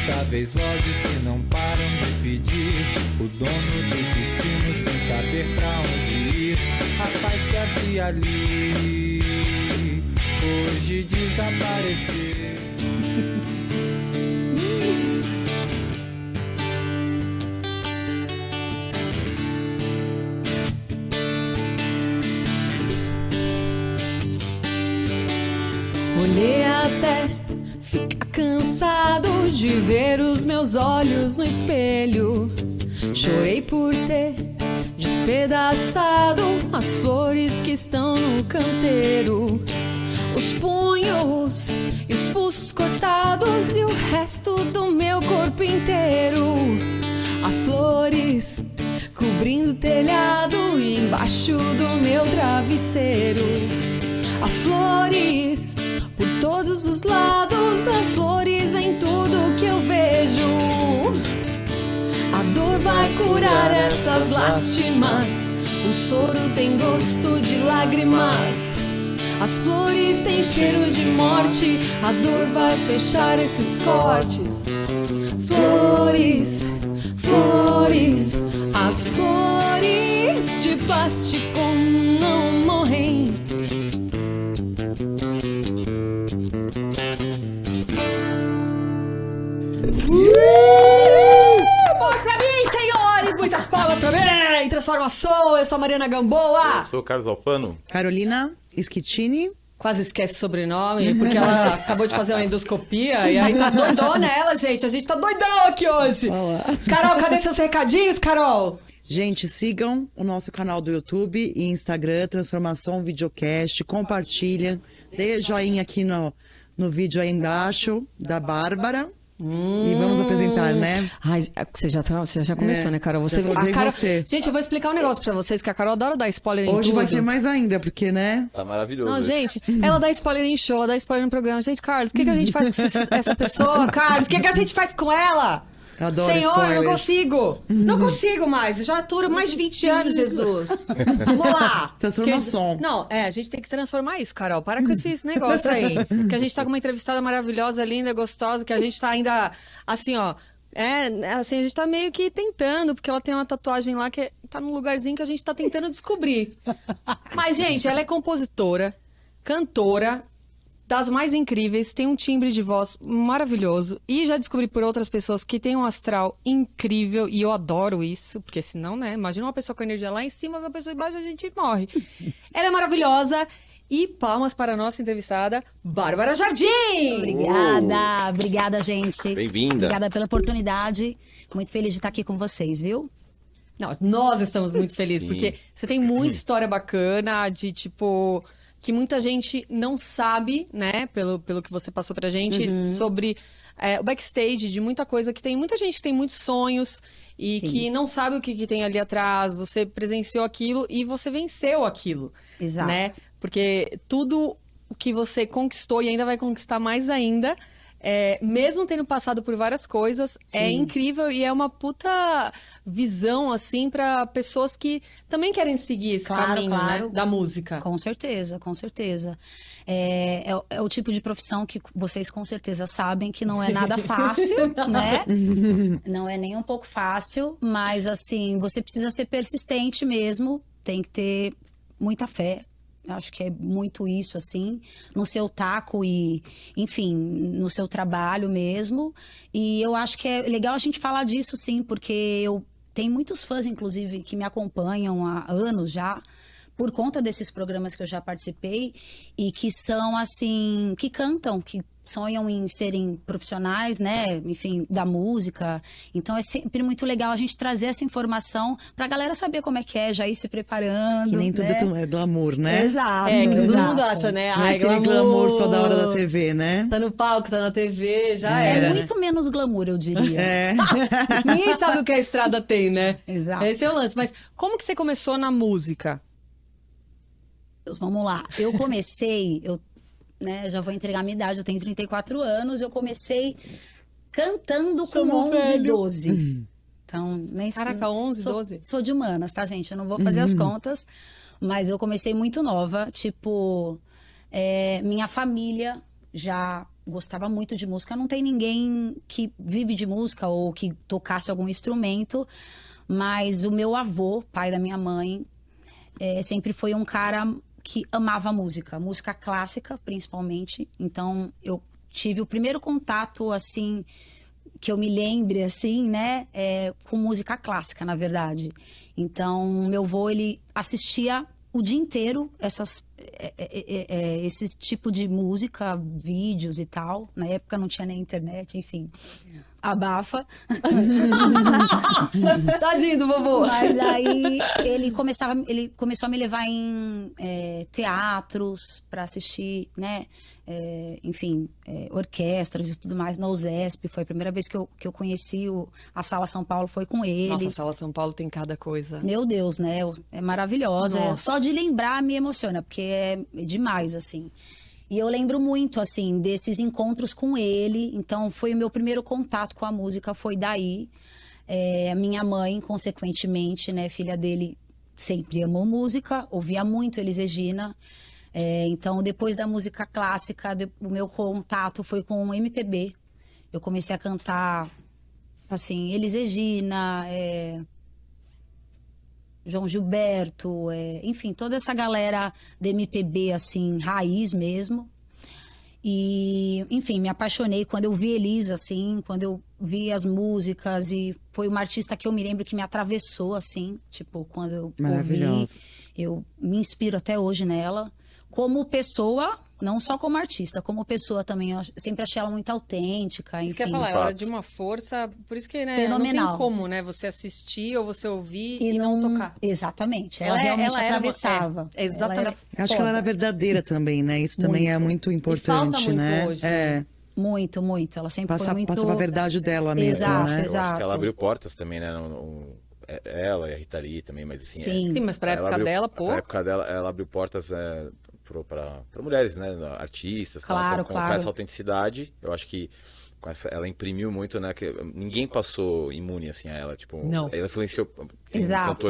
imutáveis vozes que não param de pedir. O dono do destino sem saber pra onde ir. A paz que havia ali hoje desapareceu. Olhei até ficar cansado de ver os meus olhos no espelho. Chorei por ter despedaçado as flores que estão no canteiro. Os punhos e os pulsos cortados e o resto do meu corpo inteiro. Há flores cobrindo o telhado e embaixo do meu travesseiro. Há flores por todos os lados, há flores em tudo que eu vejo. A dor vai curar essas lástimas, o soro tem gosto de lágrimas. As flores têm cheiro de morte, a dor vai fechar esses cortes. Flores, flores, as flores de plástico não morrem. Palmas pra mim, senhores! Muitas palmas pra mim! Transformação, eu sou a Mariana Gamboa. Eu sou o Carlos Alfano. Carolina Schettini. Quase esquece o sobrenome, porque ela acabou de fazer uma endoscopia e aí tá doidona ela, gente. A gente tá doidão aqui hoje. Olá. Carol, cadê seus recadinhos, Carol? Gente, sigam o nosso canal do YouTube e Instagram, Transformação Videocast, compartilha, dê joinha aqui no vídeo aí embaixo, da Bárbara. E vamos apresentar, né? Ai, você já começou, né, Carol? Já contei você. Gente, eu vou explicar um negócio pra vocês, que a Carol adora dar spoiler em tudo. Hoje vai ser mais ainda, porque, né? Tá maravilhoso. Não, gente, ela dá spoiler em show, ela dá spoiler no programa. Gente, Carlos, o que a gente faz com essa pessoa? Carlos, o que a gente faz com ela? Eu adoro Senhor, spoilers. não consigo. Não consigo mais. Eu já aturo mais de 20 anos, Jesus. Vamos lá. Transformação. Não, a gente tem que transformar isso, Carol. Para com esse negócio aí. Porque a gente tá com uma entrevistada maravilhosa, linda, gostosa, que a gente tá ainda, assim, ó... assim, a gente tá meio que tentando, porque ela tem uma tatuagem lá que tá num lugarzinho que a gente tá tentando descobrir. Mas, gente, ela é compositora, cantora, das mais incríveis, tem um timbre de voz maravilhoso e já descobri por outras pessoas que tem um astral incrível e eu adoro isso, porque senão, né, imagina uma pessoa com energia lá em cima, uma pessoa embaixo, a gente morre. Ela é maravilhosa e palmas para a nossa entrevistada, Bárbara Jardim! Obrigada, gente. Bem-vinda. Obrigada pela oportunidade, muito feliz de estar aqui com vocês, viu? Nós estamos muito felizes, porque você tem muita história bacana de, tipo... que muita gente não sabe, né, pelo que você passou pra gente, sobre o backstage de muita coisa que tem muita gente que tem muitos sonhos e Sim. que não sabe o que tem ali atrás. Você presenciou aquilo e você venceu aquilo. Exato. Né? Porque tudo o que você conquistou e ainda vai conquistar mais ainda, mesmo tendo passado por várias coisas, é Sim. incrível e é uma puta visão, assim, pra pessoas que também querem seguir esse caminho, claro. né, da música. Com certeza, com certeza. É o tipo de profissão que vocês com certeza sabem que não é nada fácil, né? Não é nem um pouco fácil, mas assim, você precisa ser persistente mesmo, tem que ter muita fé. Acho que é muito isso, assim, no seu taco e, enfim, no seu trabalho mesmo. E eu acho que é legal a gente falar disso, sim, porque eu tenho muitos fãs, inclusive, que me acompanham há anos já, por conta desses programas que eu já participei, e que são, assim, que cantam, que sonham em serem profissionais, né, enfim, da música. Então é sempre muito legal a gente trazer essa informação pra galera saber como é que é, já ir se preparando, Que nem tudo né? é glamour, né? Exato, Que todo exato. mundo acha, né? Não é Ai, aquele glamour só da hora da TV, né? Tá no palco, tá na TV, já É era. muito menos glamour, eu diria. Ninguém sabe o que a estrada tem, né? Exato. Esse é o lance. Mas como que você começou na música? Vamos lá. Eu comecei, né, já vou entregar a minha idade, eu tenho 34 anos, eu comecei cantando com 11, 12. Então, nem sei. Caraca, 11, 12? Sou de humanas, tá, gente? Eu não vou fazer as contas, mas eu comecei muito nova, tipo, minha família já gostava muito de música. Não tem ninguém que vive de música ou que tocasse algum instrumento, mas o meu avô, pai da minha mãe, sempre foi um cara que amava música clássica, principalmente. Então, eu tive o primeiro contato, assim, que eu me lembre, assim, né, com música clássica, na verdade. Então, meu avô, ele assistia o dia inteiro esse tipo de música, vídeos e tal. Na época não tinha nem internet, enfim. Abafa. Tadinho do vovô. Mas aí ele começou a me levar em teatros para assistir, né? Enfim, orquestras e tudo mais na USESP. Foi a primeira vez que eu conheci a Sala São Paulo, foi com ele. Nossa, a Sala São Paulo tem cada coisa. Meu Deus, né? É maravilhosa. Nossa. Só de lembrar me emociona, porque é demais, assim. E eu lembro muito, assim, desses encontros com ele. Então, foi o meu primeiro contato com a música, foi daí. A minha mãe, consequentemente, né, filha dele, sempre amou música, ouvia muito Elis Regina. Então, depois da música clássica, o meu contato foi com o MPB. Eu comecei a cantar, assim, Elis Regina, João Gilberto, enfim, toda essa galera da MPB, assim, raiz mesmo. E, enfim, me apaixonei quando eu vi Elis, assim, quando eu vi as músicas. E foi uma artista que eu me lembro que me atravessou, assim, tipo, quando eu ouvi. Eu me inspiro até hoje nela. Como pessoa, não só como artista, como pessoa também. Eu sempre achei ela muito autêntica, enfim. Isso que eu ia falar, ela é de uma força, por isso que, né, fenomenal. não tem como, né, você assistir ou você ouvir e não tocar. Exatamente, ela realmente atravessava. Exatamente. Acho que ela era verdadeira também, né? Isso também é muito importante, falta muito né? hoje, né? Muito, muito. Ela sempre foi muito... Passava a verdade dela mesmo, exato, né? Exato. Eu acho que ela abriu portas também, né? Ela e a Rita Lee também, mas assim... Sim, mas pra época dela, pô... Pra época dela, ela abriu portas para mulheres, né? Artistas, claro, com essa autenticidade. Eu acho que ela imprimiu muito, né? Que ninguém passou imune assim a ela. Tipo, não. Ela influenciou exato.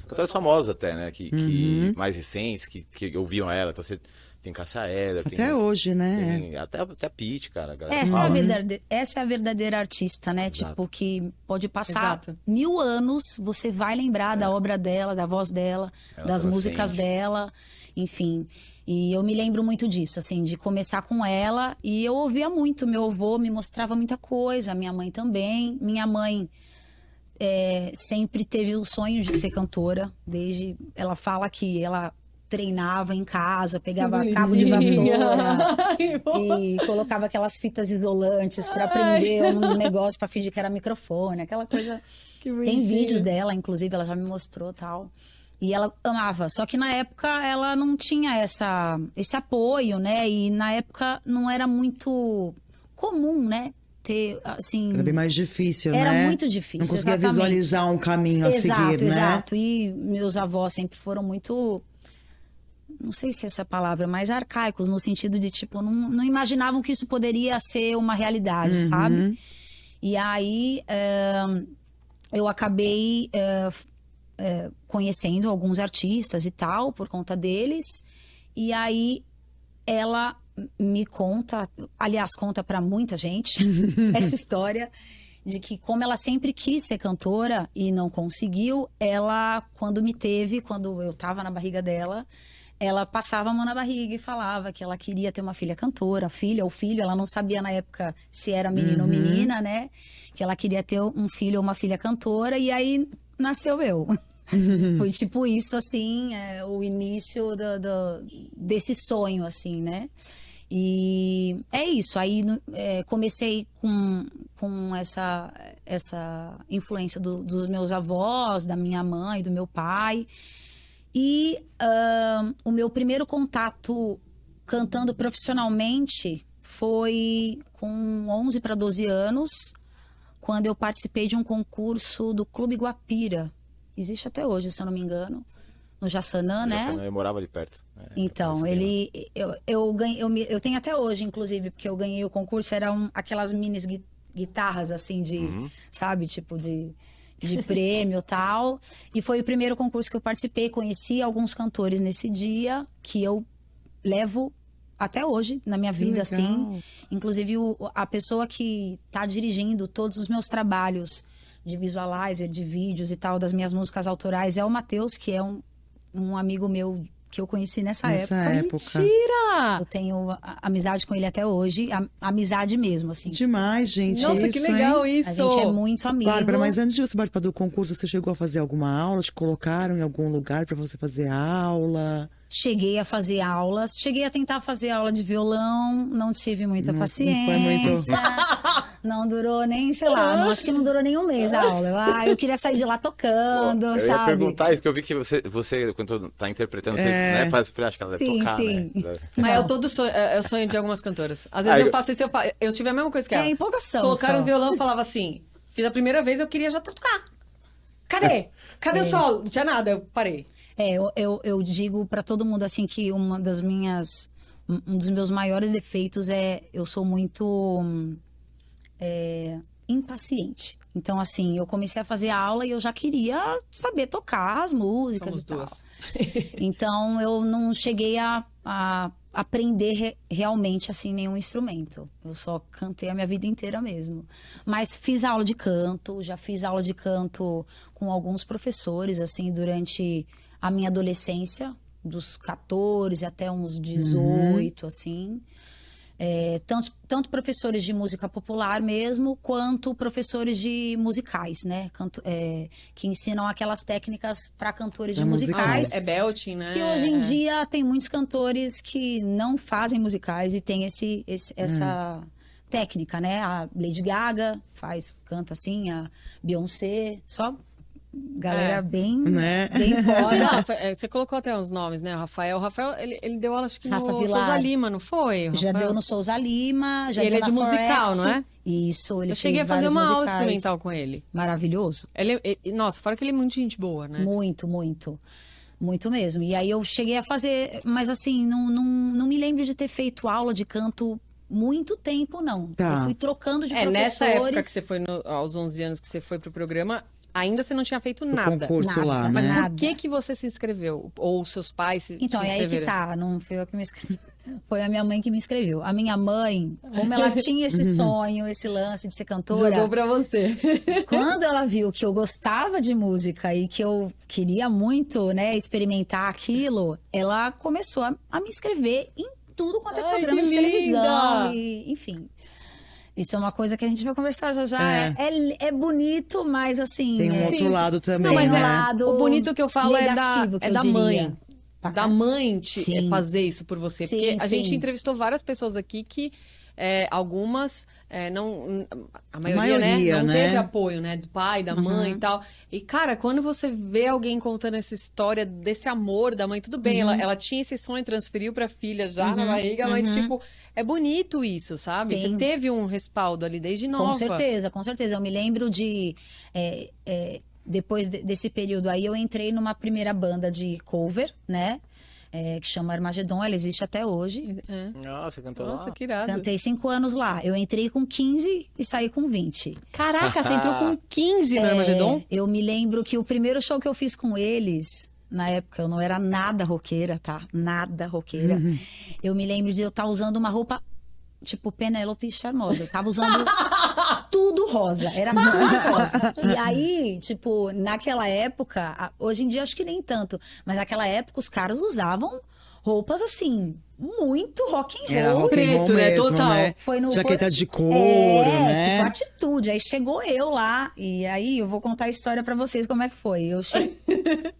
cantoras famosas até, né? Que mais recentes, que ouviam ela. Então você tem Cássia Eller. Até hoje, né? Até a Pitty, cara. Essa é a verdadeira artista, né? Exato. Tipo, que pode passar 1000 anos, você vai lembrar da obra dela, da voz dela, das músicas dela, enfim. E eu me lembro muito disso, assim, de começar com ela. E eu ouvia muito, meu avô me mostrava muita coisa, minha mãe também. Minha mãe sempre teve o sonho de ser cantora, desde... Ela fala que ela treinava em casa, pegava cabo de vassoura e colocava aquelas fitas isolantes para prender um negócio para fingir que era microfone, aquela coisa. Tem vídeos dela, inclusive, ela já me mostrou tal. E ela amava, só que na época ela não tinha esse apoio, né? E na época não era muito comum, né? Ter, assim... Era bem mais difícil, né? Era muito Não difícil, conseguia exatamente. visualizar um caminho a seguir, né? Exato. E meus avós sempre foram muito... Não sei se é essa palavra, mas arcaicos, no sentido de, tipo, não imaginavam que isso poderia ser uma realidade, sabe? E aí, eu acabei... conhecendo alguns artistas e tal, por conta deles. E aí, ela me conta, aliás, conta pra muita gente, essa história de que como ela sempre quis ser cantora e não conseguiu, ela, quando eu tava na barriga dela, ela passava a mão na barriga e falava que ela queria ter uma filha cantora, filha ou filho, ela não sabia na época se era menino ou menina, né? Que ela queria ter um filho ou uma filha cantora, e aí nasceu eu. Foi tipo isso, assim, o início desse sonho, assim, né? E é isso. Aí comecei com essa influência dos meus avós, da minha mãe, do meu pai. E o meu primeiro contato cantando profissionalmente foi com 11 para 12 anos, quando eu participei de um concurso do Clube Guapira. Existe até hoje, se eu não me engano, no Jaçanã, né? Eu morava ali perto. Então, eu tenho até hoje, inclusive, porque eu ganhei o concurso, eram aquelas minis guitarras, assim, sabe, tipo de prêmio e tal. E foi o primeiro concurso que eu participei, conheci alguns cantores nesse dia, que eu levo até hoje na minha vida, legal. assim. Inclusive, a pessoa que tá dirigindo todos os meus trabalhos de visualizer, de vídeos e tal, das minhas músicas autorais, é o Matheus, que é um amigo meu que eu conheci nessa época. Mentira! Eu tenho amizade com ele até hoje, amizade mesmo, assim. Demais, gente. Nossa, isso, que legal hein? isso! A gente é muito amigo. Bárbara, mas antes de você participar do concurso, você chegou a fazer alguma aula? Te colocaram em algum lugar pra você fazer aula? Cheguei a fazer aulas, cheguei a tentar fazer aula de violão, não tive muita Não paciência. foi muito. Não durou nem, sei lá, acho que não durou nem um mês a aula. Eu queria sair de lá tocando, Eu ia sabe? perguntar isso, que eu vi que você quando tá interpretando, você né, faz, acho que ela deve Sim, tocar, sim. né? Mas é o sonho, é o sonho de algumas cantoras. Às vezes eu faço isso, eu tive a mesma coisa que ela. É empolgação Colocaram só. o violão e falava assim, fiz a primeira vez, eu queria já tocar. Cadê? Cadê o solo? Não tinha nada, eu parei. Eu digo pra todo mundo assim que um dos meus maiores defeitos é eu sou muito impaciente. Então, assim, eu comecei a fazer aula e eu já queria saber tocar as músicas Somos e tal. duas. Então, eu não cheguei a aprender realmente, assim, nenhum instrumento. Eu só cantei a minha vida inteira mesmo. Mas fiz aula de canto, já fiz aula de canto com alguns professores, assim, durante a minha adolescência, dos 14 até uns 18, assim. Tanto professores de música popular mesmo, quanto professores de musicais, né? Que ensinam aquelas técnicas para cantores de musicais. É belting, né? E hoje em dia tem muitos cantores que não fazem musicais e tem essa técnica, né? A Lady Gaga canta assim, a Beyoncé, só galera bem, Né? bem fora. Não, você colocou até uns nomes, né? O Rafael, ele deu aula, acho que Rafa no Vilar. Souza Lima, não foi? Já Rafael? deu no Souza Lima, já E ele deu é de na musical, Forect. não é? Isso, ele Eu cheguei a fez fazer vários uma aula musicais. experimental com ele. Maravilhoso. Nossa, fora que ele é muito gente boa, né? Muito, muito. Muito mesmo. E aí eu cheguei a fazer, mas assim, não me lembro de ter feito aula de canto muito tempo, não. Tá. Eu fui trocando de professores. Nessa época que você foi, aos 11 anos que você foi pro programa, ainda você não tinha feito O nada. concurso Nada, lá, Mas né? por que você se inscreveu? Ou seus pais se Então, te é aí que inscreveram? tá, não foi eu que me inscrevi. Foi a minha mãe que me inscreveu. A minha mãe, como ela tinha esse sonho, esse lance de ser cantora, Jogou pra você. quando ela viu que eu gostava de música e que eu queria muito, né, experimentar aquilo, ela começou a me inscrever em tudo quanto é Ai, programa que de televisão, linda! e, enfim. Isso é uma coisa que a gente vai conversar já já. É bonito, mas assim. Tem um outro lado também, Não, mas né? lado o bonito que eu falo negativo, que é eu da diria. mãe. Da mãe Sim. fazer isso por você. Sim, Porque a gente sim. entrevistou várias pessoas aqui que algumas não. A maioria, maioria, não né? teve apoio, né? Do pai, da mãe e tal. E, cara, quando você vê alguém contando essa história desse amor da mãe, tudo bem, ela tinha esse sonho, transferiu pra filha já na barriga, mas, tipo, é bonito isso, sabe? Sim. Você teve um respaldo ali desde nova. Com certeza, com certeza. Eu me lembro de. Depois desse período aí, eu entrei numa primeira banda de cover, né? Que chama Armagedon, ela existe até hoje. Nossa, cantou Nossa, lá. que irado. Cantei 5 anos lá. Eu entrei com 15 e saí com 20. Caraca, você entrou com 15 no Armagedon? Eu me lembro que o primeiro show que eu fiz com eles, na época eu não era nada roqueira, tá? Nada roqueira. Eu me lembro de eu estar usando uma roupa tipo Penélope Charmosa. Eu tava usando tudo rosa. Era tudo rosa. E aí, tipo, naquela época, hoje em dia acho que nem tanto, mas naquela época os caras usavam roupas assim, muito rock and Era roll. rock and roll preto, né? mesmo, Total. né? Foi no Jaqueta de couro, né? tipo atitude. Aí chegou eu lá, e aí eu vou contar a história pra vocês como é que foi.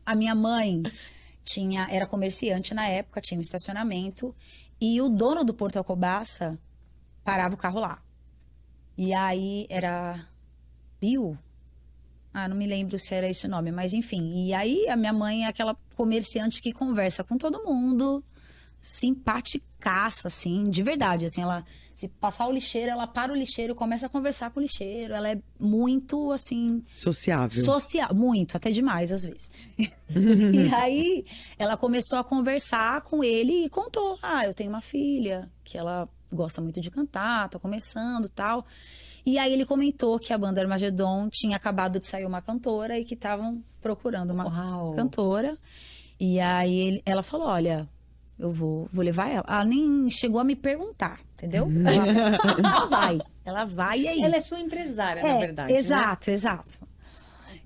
A minha mãe era comerciante na época, tinha um estacionamento, e o dono do Porto Alcobaça parava o carro lá. E aí era Bill? Não me lembro se era esse o nome, mas enfim. E aí a minha mãe é aquela comerciante que conversa com todo mundo, simpaticaça, assim, de verdade. Assim, ela, se passar o lixeiro, ela para o lixeiro e começa a conversar com o lixeiro. Ela é muito, assim... Sociável. Social, muito, até demais às vezes. E aí ela começou a conversar com ele e contou: eu tenho uma filha que ela gosta muito de cantar, tá começando, tal. E aí ele comentou que a banda Armagedon tinha acabado de sair uma cantora e que estavam procurando uma cantora. E aí ela falou: olha, eu vou levar ela. Ela nem chegou a me perguntar, entendeu? Ela vai e é isso. Ela é sua empresária, na verdade. Exato, exato.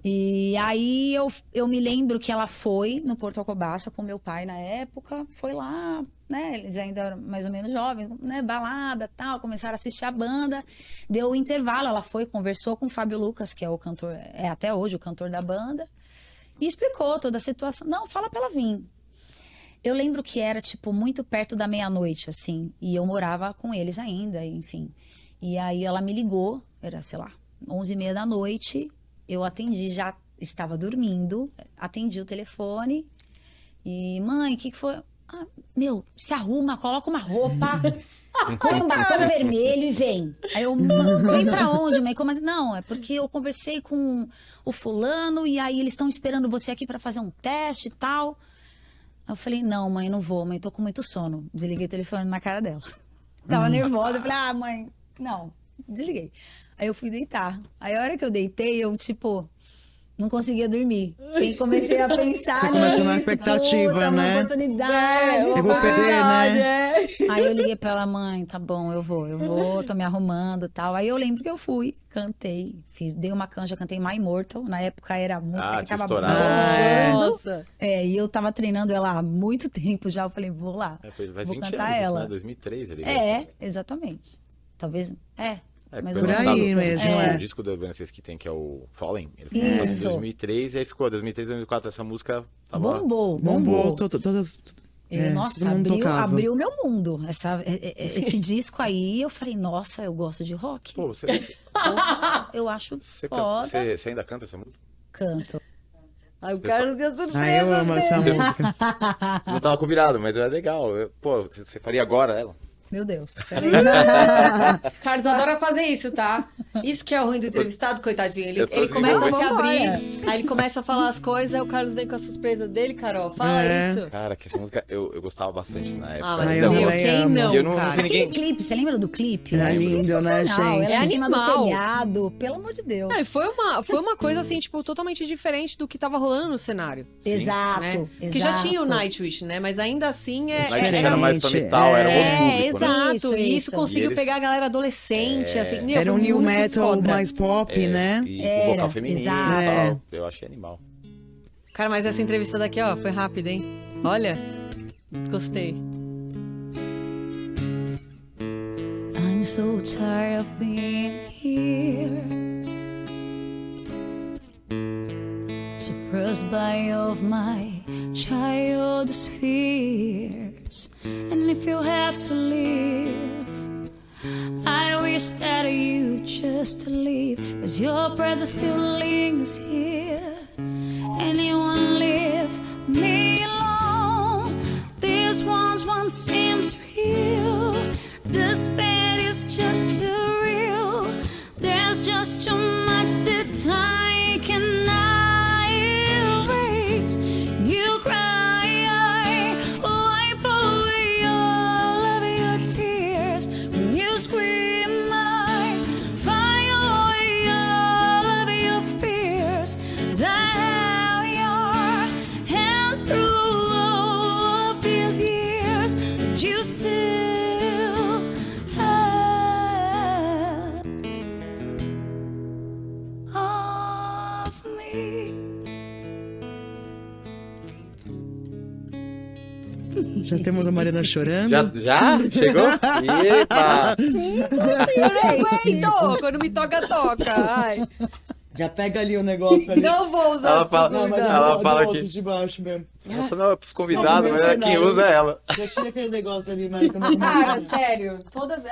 E aí eu me lembro que ela foi no Porto Alcobaça com meu pai na época, foi lá, né? Eles ainda eram mais ou menos jovens, né? Balada, tal, começaram a assistir a banda. Deu o intervalo, ela foi, conversou com o Fábio Lucas, que é o cantor, é até hoje o cantor da banda, e explicou toda a situação. Não, fala pra ela vir. Eu lembro que era, tipo, muito perto da meia-noite, assim, e eu morava com eles ainda, enfim. E aí ela me ligou, era, sei lá, 11h30 da noite. Eu atendi, já estava dormindo, atendi o telefone e, mãe, o que foi? Ah, meu, se arruma, coloca uma roupa, põe um batom vermelho e vem. Aí eu, vem pra onde, mãe? Como assim? Não, é porque eu conversei com o fulano e aí eles estão esperando você aqui pra fazer um teste e tal. Aí eu falei, não, mãe, não vou, mãe, tô com muito sono. Desliguei o telefone na cara dela. Tava nervosa, eu falei, mãe, não, desliguei. Aí eu fui deitar. Aí a hora que eu deitei, eu, tipo, não conseguia dormir. E comecei a pensar Você começou na nisso, expectativa, puta, né? uma oportunidade. Eu vou perder, né? Aí eu liguei pra ela, mãe, tá bom, eu vou, tô me arrumando e tal. Aí eu lembro que eu fui, cantei, dei uma canja, cantei My Immortal. Na época era a música que tinha tava estourado. bombando. Nossa. E eu tava treinando ela há muito tempo já. Eu falei, vou lá, Faz vou 20 cantar anos, ela. isso, né? 2003 ele exatamente. Talvez, mais ou por menos aí isso. mesmo, O disco da Evanescence que tem, que é o Fallen, ele foi lançado Isso. em 2003 e aí ficou 2003, 2004, essa música tava... Bombou. Todas. Nossa, todo mundo tocava. abriu meu mundo. Esse disco aí, eu falei, nossa, eu gosto de rock. Pô, você Eu acho você foda. ainda canta essa música? Canto. Aí o Carlos deu surpresa. Ah, eu amo essa música. Não tava combinado, mas é legal. Pô, você faria agora ela? Meu Deus, peraí. Carlos adora fazer isso, tá? Isso que é o ruim do entrevistado, coitadinho. Ele Eu tô começa a se desenvolvendo. abrir, aí ele começa a falar as coisas, aí o Carlos vem com a surpresa dele, Carol. Fala isso. Cara, que essa música eu gostava bastante na época. Ah, mas Ai, meu, eu quem amo. não, E eu não cara? vi ninguém- Aquele clipe, você lembra do clipe? É lindo, né, sensacional. gente? Ela É em cima do animal. telhado, pelo amor de Deus. Não, e foi uma coisa assim, tipo, totalmente diferente do que tava rolando no cenário. Exato, Né? exato. Porque já tinha o Nightwish, né? Mas ainda assim O Nightwish era mais pra diferente. metal, era um outro É, público, né? exato. E isso conseguiu E eles- pegar a galera adolescente, assim. Meu, Era um foi new muito metal foda. mais pop, né? E com Era, vocal feminino exato. e tal. Eu achei animal. Cara, mas essa entrevista daqui, ó, foi rápida, hein? Olha, gostei. I'm so tired of being here, suppressed by all of my childish fears. And if you have to leave, I wish that you just leave, 'cause your presence still lingers here. Anyone leave me alone? These wounds won't seem to heal. This pain is just too real. There's just too much that I cannot erase. You cry, I wipe away all of your tears. When you scream, I fire away all of your fears. 'Cause I have your hand through all of these years, but you still have of me. Já temos a Mariana chorando. Já? Chegou? Epa! Aguento! Quando me toca, toca. Ai. Já pega ali o negócio ali. Não vou usar Ela essa fala- possibilidade. ela fala que que- de baixo mesmo. Ela falou, não, é pros convidados, Não, mas quem cenário. usa é ela. Já tinha aquele negócio ali, mas como Cara, sério.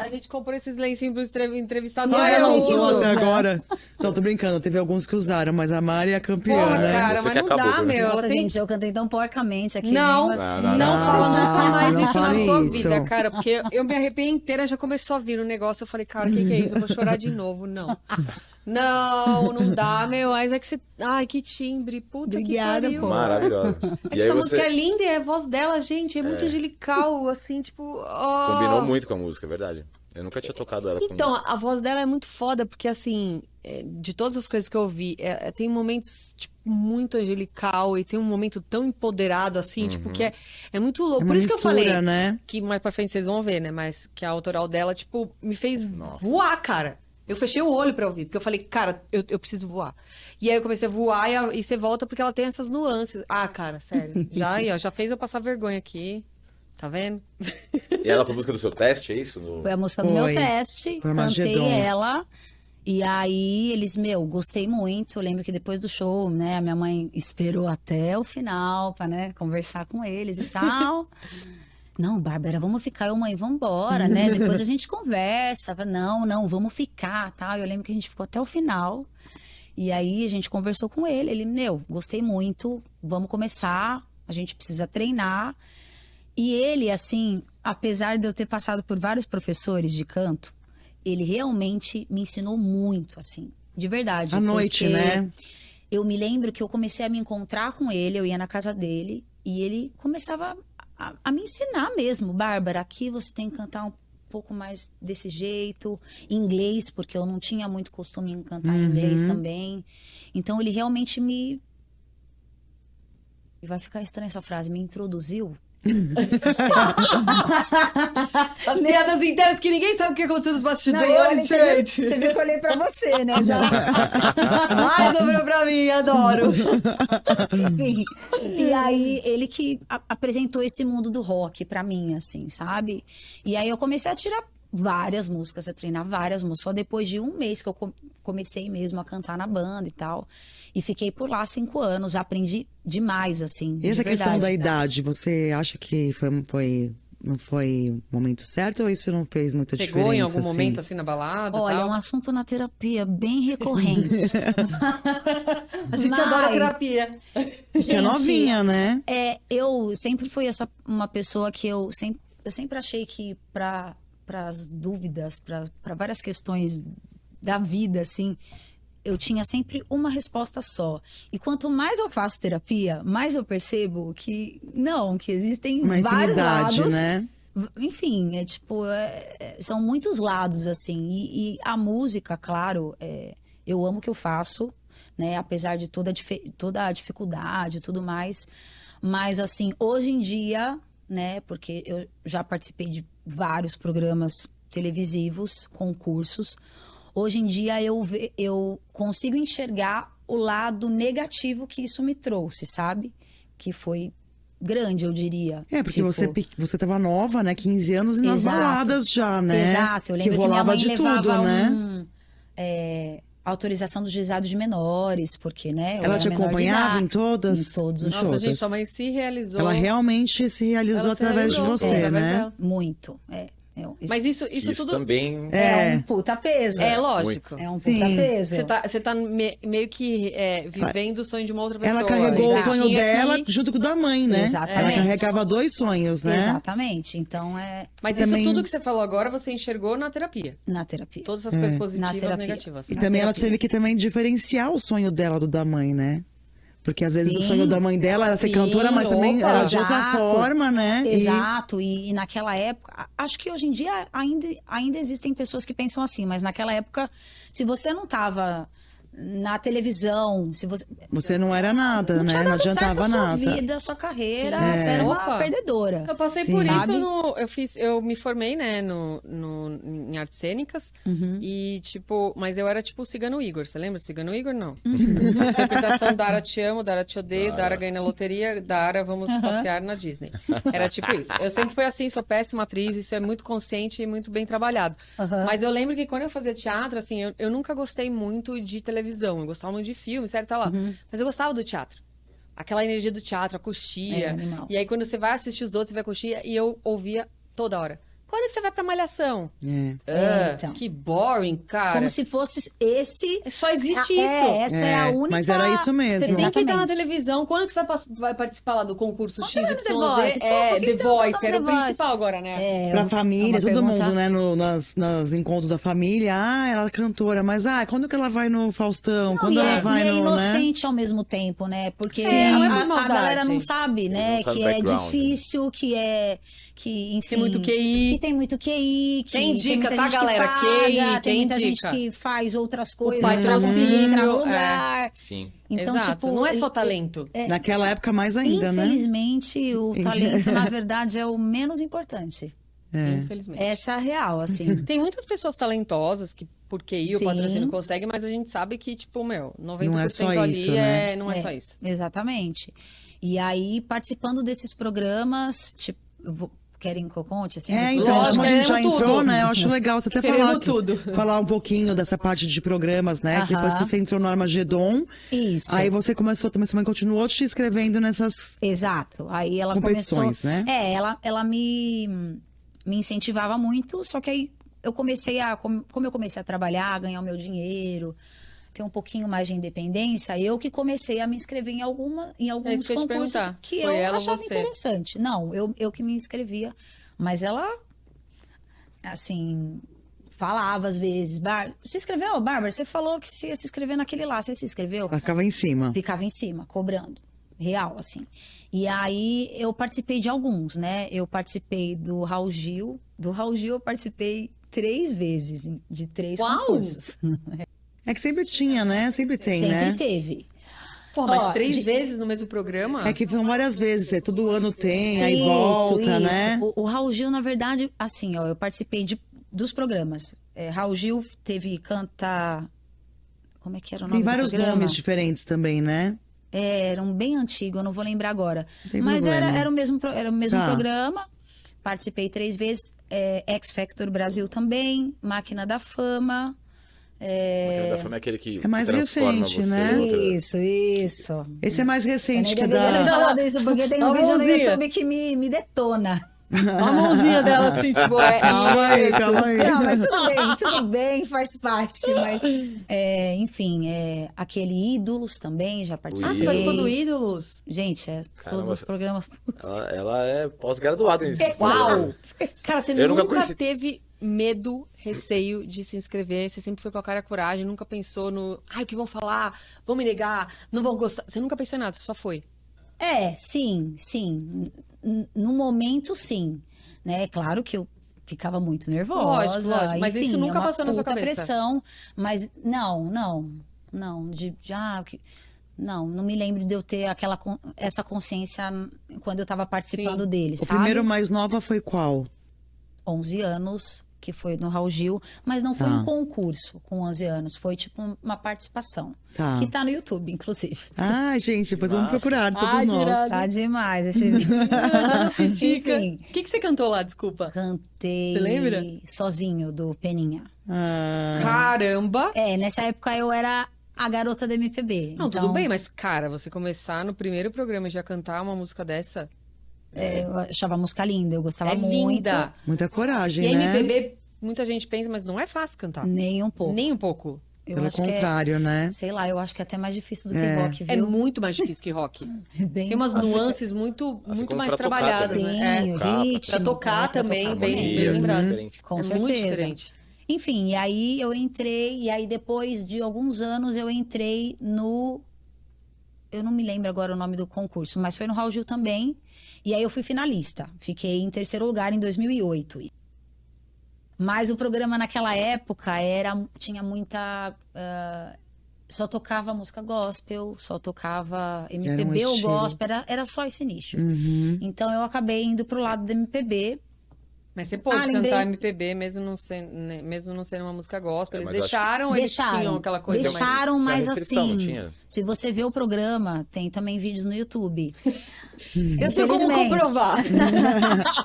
A gente comprou esses lencinhos pros entrevistados. Não, só ela eu não usou uso. até agora. Não, tô brincando. Teve alguns que usaram, mas a Mari é a campeã, Porra, né? cara, Você mas que não acabou, dá, né? meu. Nossa, Ela tem... gente, eu cantei tão porcamente aqui. Não, mesmo assim. não fala nunca mais não isso na fale sua isso. vida, cara. Porque eu me arrepiei inteira, já começou a vir o negócio. Eu falei, cara, o que é isso? Eu vou chorar de novo. Não. Não dá, meu. Mas é que você... Ai, que timbre. Puta Obrigada, que pariu. pô. Maravilhosa. É que essa música é linda e a voz dela, gente, é muito angelical, assim, tipo... ó. Combinou muito com a música, é verdade. Eu nunca tinha tocado ela Então, a voz dela é muito foda, porque assim, de todas as coisas que eu ouvi, tem momentos, tipo, muito angelical e tem um momento tão empoderado, assim, tipo, que é muito louco. uma Por isso que eu mistura, falei né? que mais pra frente vocês vão ver, né? Mas que a autoral dela, tipo, me fez voar, cara. Eu fechei o olho pra ouvir, porque eu falei, cara, eu preciso voar. E aí eu comecei a voar e você volta porque ela tem essas nuances. Ah, cara, sério. Já fez eu passar vergonha aqui. Tá vendo? E ela foi a música do seu teste, é isso? Foi a música do meu teste, Foi cantei Armagedon. ela. E aí eles, gostei muito. Eu lembro que depois do show, né, a minha mãe esperou até o final pra, né, conversar com eles e tal. Não, Bárbara, vamos ficar. Eu, mãe, vamos embora, né? Depois a gente conversa. Não, vamos ficar, tal. Eu lembro que a gente ficou até o final. E aí a gente conversou com ele. Ele, gostei muito, vamos começar. A gente precisa treinar. E ele, assim, apesar de eu ter passado por vários professores de canto, ele realmente me ensinou muito, assim, de verdade. À noite, porque né? Eu me lembro que eu comecei a me encontrar com ele, eu ia na casa dele, e ele começava a me ensinar mesmo. Bárbara, aqui você tem que cantar um pouco mais desse jeito, em inglês, porque eu não tinha muito costume em cantar em inglês também. Então ele realmente me... E vai ficar estranha essa frase, me introduziu. As piadas internas que ninguém sabe o que aconteceu nos bastidores, gente. Você viu que eu olhei pra você, né? Já. Ai, dobrou pra mim, adoro. Enfim. E aí, ele que apresentou esse mundo do rock pra mim, assim, sabe? E aí eu comecei a tirar várias músicas, a treinar várias músicas. Só depois de um mês que eu comecei mesmo a cantar na banda e tal. E fiquei por lá 5 anos, aprendi demais, assim. E essa de questão da verdade. idade, você acha que não foi o momento certo ou isso não fez muita diferença? Pegou em algum assim? momento, assim, na balada? Olha, é tal? um assunto na terapia bem recorrente. A gente adora terapia. Você é novinha, né? Eu sempre fui uma pessoa que eu sempre achei que para as dúvidas, para várias questões da vida, assim, eu tinha sempre uma resposta só. E quanto mais eu faço terapia, mais eu percebo que existem Uma vários infinidade, lados. né? Enfim, são muitos lados, assim. E a música, claro, eu amo o que eu faço, né? Apesar de toda a dificuldade e tudo mais. Mas, assim, hoje em dia, né? Porque eu já participei de vários programas televisivos, concursos. Hoje em dia eu consigo enxergar o lado negativo que isso me trouxe, sabe? Que foi grande, eu diria. Porque você tava nova, né? 15 anos e nas Exato. baladas já, né? Exato, eu lembro que minha rolava mãe de levava tudo, né? autorização do juizado de menores, porque, né? eu Ela era te menor de acompanhava idade. em todos Em todos os Nossa, shows. gente, sua mãe se realizou. Ela realmente se realizou Ela se através de realizou, você, através né? dela. Muito. Mas isso Isso tudo... também... É um puta peso. É lógico. É um puta Sim. peso. Você tá meio que vivendo o sonho de uma outra pessoa. Ela carregou o Exato. sonho Tinha dela que- junto com o da mãe, né? Exatamente. Ela carregava 2 sonhos, né? Exatamente. Então, Mas Também- isso tudo que você falou agora, você enxergou na terapia. na terapia. Todas essas coisas positivas Na e terapia. negativas. E também ela terapia. teve que também diferenciar o sonho dela do da mãe, né? Porque às vezes o Sim. sonho da mãe dela era ser Sim, cantora, mas também opa. era de outra Exato. forma, né? Exato, e naquela época, acho que hoje em dia ainda existem pessoas que pensam assim, mas naquela época, se você não tava na televisão, se você Você não era nada, não né? tinha Não dado certo adiantava a sua nada. vida, a sua carreira, Sim. você era uma Opa. perdedora. Eu passei Sim. por isso Sabe? eu me formei, né, em artes cênicas e, tipo, mas eu era tipo o Cigano Igor, você lembra do Cigano Igor? Não. Interpretação Dara te amo, Dara te odeio, Dara ganha na loteria, Dara vamos passear na Disney. Era tipo isso. Eu sempre fui assim, sou péssima atriz, isso é muito consciente e muito bem trabalhado. Mas eu lembro que quando eu fazia teatro, assim, eu nunca gostei muito de televisão, eu gostava muito de filme, sério, tá lá. Mas eu gostava do teatro. Aquela energia do teatro, a coxia. Animal. E aí, quando você vai assistir os outros, você vê a coxia. E eu ouvia toda hora. Quando é que você vai pra Malhação? Então. Que boring, cara. Como se fosse esse... Só existe isso. Essa é a única... mas era isso mesmo. Você tem que estar na Exatamente. televisão. Quando que você vai participar lá do concurso Quando você vai no The XYZ? Voice? Pô, por que The você não Voice. botou Era o The Voice? principal agora, né? Pra família, uma todo pergunta- mundo, né? Nos encontros da família. Ah, ela é cantora, mas quando que ela vai no Faustão? Não, Quando e ela é, vai e é no, né? inocente ao mesmo tempo, né? Porque Sim, não é por a maldade. galera não sabe, né? não sabe Que o é background, difícil, que enfim... Tem muito QI. Que tem muito QI, que Tem dica, muita tá, gente que galera? paga, QI, tem muita dica. gente que faz outras coisas pai pra conseguir trouxe, entrar no é. lugar. Sim. Então, Exato, tipo, não é só talento. Naquela época mais ainda, né? infelizmente, o talento, na verdade, é o menos importante. Infelizmente. Essa é a real, assim. Tem muitas pessoas talentosas que por QI o Sim. patrocínio consegue, mas a gente sabe que, tipo, 90% Não é só ali isso, né? não é só isso. Exatamente. E aí, participando desses programas, tipo, querem que eu conte? Assim, É, do então, Lógico, como a gente já queremos entrou, tudo. né? Eu acho legal você até Queremos falar, tudo. falar um pouquinho dessa parte de programas, né? Que depois que você entrou no Armagedon, Isso. aí você começou, também sua mãe continuou te inscrevendo nessas... Exato. Aí ela Competições, começou. né? Ela me incentivava muito, só que aí eu comecei como eu comecei a trabalhar, a ganhar o meu dinheiro, ter um pouquinho mais de independência, eu que comecei a me inscrever em É alguns isso que eu ia te concursos perguntar. que Foi eu ela ou achava você? interessante. Não, eu que me inscrevia, mas ela, assim, falava às vezes, se inscreveu, Bárbara? Você falou que você ia se inscrever naquele lá, você se inscreveu? Ela ficava em cima. Ficava em cima, cobrando. Real, assim. E aí eu participei de alguns, né? Eu participei do Raul Gil. Do Raul Gil eu participei 3 vezes, de 3 Uau! concursos. É que sempre tinha, né? Sempre tem, Sempre né? teve. Pô, mas Ó, 3 vezes no mesmo programa? É que são várias vezes, todo ano tem, aí volta, né? O Raul Gil, na verdade, assim, ó, eu participei dos programas. Raul Gil teve Canta... Como é que era o nome Tem do vários programa? nomes diferentes também, né? Era um bem antigo, eu não vou lembrar agora. Tem Mas problema. era o mesmo Tá. programa. Participei 3 vezes. X Factor Brasil também. Máquina da Fama. Máquina da Fama é aquele que É mais transforma recente, você né? em outra. Isso. Esse é mais Eu recente nem que deveria ter dá. falado isso, porque tem um Ó a vídeo no mãozinha. YouTube que me detona. A mãozinha dela, assim, tipo, Calma aí, calma aí. Não, mas tudo bem, faz parte. Mas, enfim, aquele Ídolos também, já Ah, participei. você participou do Ídolos? Gente, todos os programas. Ela é pós-graduada em Uau! Cara, você Eu nunca nunca conheci. teve medo, receio de se inscrever? Você sempre foi com a cara e a coragem, nunca pensou no... Ai, o que vão falar? Vão me negar? Não vão gostar? Você nunca pensou em nada, você só foi. Sim. No momento, sim. Né? É claro que eu ficava muito nervosa. Lógico, mas enfim, isso nunca é uma passou na sua puta cabeça? pressão. Mas não. Não me lembro de eu ter essa consciência quando eu estava participando Sim. dele, O sabe? primeiro mais nova foi qual? 11 anos, que foi no Raul Gil, mas não foi Tá. um concurso com 11 anos, foi tipo uma participação. Tá. Que tá no YouTube, inclusive. Ai, gente, depois vamos Massa. procurar, todos Ai, que nós. irado. Tá demais esse vídeo. Enfim, O que você cantou lá, desculpa? cantei Você lembra? sozinho do Peninha. Ah, Caramba! Nessa época eu era a garota da MPB. Não, então, tudo bem, mas, cara, você começar no primeiro programa e já cantar uma música dessa... eu achava a música linda, eu gostava é muito. linda! muita coragem, E né? MPB, muita gente pensa, mas não é fácil cantar. Nem um pouco. Nem um pouco. Eu Pelo acho que contrário, né? sei lá, eu acho que é até mais difícil do que É. rock, viu? É muito mais difícil que rock. Bem, Tem umas nossa, nuances muito como mais pra tocar trabalhadas, também. né? Sim, É. o Tocar, ritmo. Pra tocar né, pra também, tocar bem também. lembrado. diferente. Com é certeza. muito diferente. Enfim, e aí eu entrei, e aí depois de alguns anos eu entrei no... Eu não me lembro agora o nome do concurso, mas foi no Raul Gil também. E aí eu fui finalista. Fiquei em 3º lugar em 2008. Mas o programa naquela época tinha muita... só tocava música gospel, só tocava MPB ou estilo. gospel, era só esse nicho. Uhum. Então eu acabei indo pro lado do MPB. Mas você pode lembrei. cantar MPB mesmo não sendo uma música gospel. Eles mas eu acho deixaram ou eles tinham aquela coisa mais... Deixaram, mas Tinha restrição, não assim, tinha? se você vê o programa, tem também vídeos no YouTube. Eu tenho como Infelizmente. comprovar.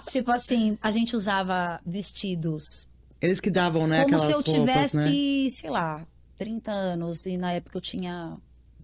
Tipo assim, a gente usava vestidos Eles que davam, né, como aquelas se eu roupas, tivesse, né? sei lá, 30 anos. E na época eu tinha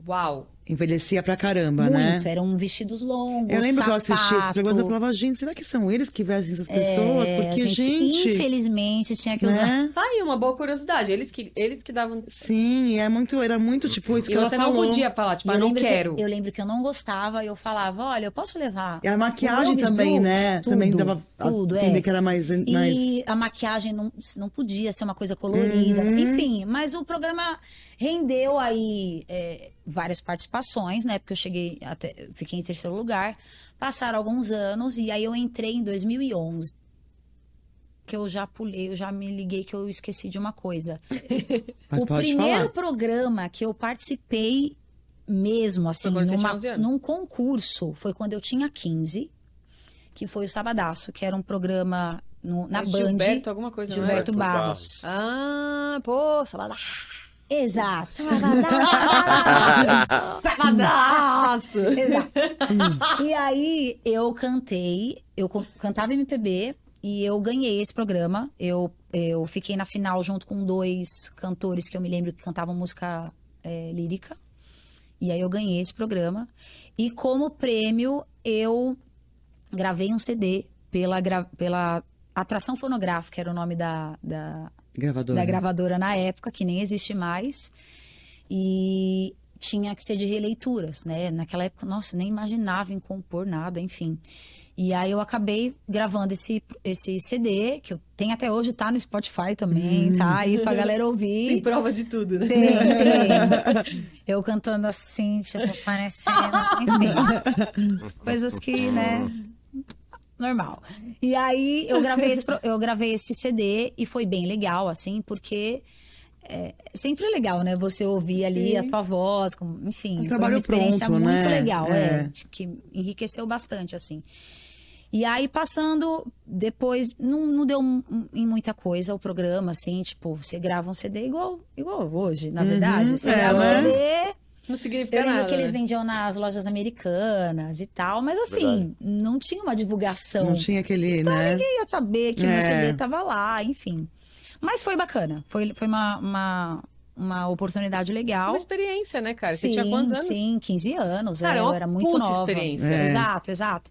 Uau. Envelhecia pra caramba, né? muito. Eram vestidos longos, Eu lembro que eu assisti esse sapato. programa e eu falava, gente, será que são eles que vestem essas pessoas? A Porque, gente... infelizmente, tinha que usar. né? Tá aí uma boa curiosidade. Eles que davam... Sim, era muito tipo isso E que ela você falou. não podia falar, tipo, E ah, não lembro quero. eu lembro que eu não gostava e eu falava, olha, eu posso levar. E a maquiagem o meu também, bizu? né? Também dava a tudo, entender que era mais... E a maquiagem não podia ser uma coisa colorida. Uhum. Enfim, mas o programa rendeu aí várias participações, né? Porque eu fiquei em 3º lugar. Passaram alguns anos e aí eu entrei em 2011. que eu já pulei, eu já me liguei que eu esqueci de uma coisa. Mas O pode primeiro falar. programa que eu participei mesmo, assim, quando você tinha 11 anos? num concurso, foi quando eu tinha 15, que foi o Sabadaço, que era um programa na Mas Band. Gilberto, alguma coisa, não é? Gilberto Gilberto Barros. Ah, pô, salada. Exato. Sabadaço. Sabadaço! Exato. E aí eu cantei, cantava MPB e eu ganhei esse programa. Eu fiquei na final junto com 2 cantores que eu me lembro que cantavam música lírica. E aí eu ganhei esse programa. E como prêmio, eu gravei um CD pela Atração Fonográfica, era o nome da gravadora na época, que nem existe mais. E tinha que ser de releituras, né? Naquela época, nossa, nem imaginava em compor nada, enfim. E aí eu acabei gravando esse CD, que eu tenho até hoje, tá no Spotify também, tá aí pra galera ouvir. Tem prova de tudo, né? Tem. Eu cantando assim, tipo, parecendo, enfim. Coisas que, né, normal. E aí eu gravei esse CD e foi bem legal, assim, porque sempre é legal, né? Você ouvir ali a tua voz, enfim. Foi trabalho uma experiência pronto, muito né? legal, que enriqueceu bastante, assim. E aí, passando, depois, não deu em muita coisa o programa, assim, tipo, você grava um CD igual hoje, na verdade. Você grava um CD... Não significa Eu lembro nada. que eles vendiam nas lojas americanas e tal, mas assim, não tinha uma divulgação. Não tinha aquele, Então né? ninguém ia saber que o meu CD tava lá, enfim. Mas foi bacana, foi uma oportunidade legal. Uma experiência, né, cara? Você Sim, tinha quantos anos? sim, 15 anos, Cara, é eu uma era muito puta nova. experiência. Exato.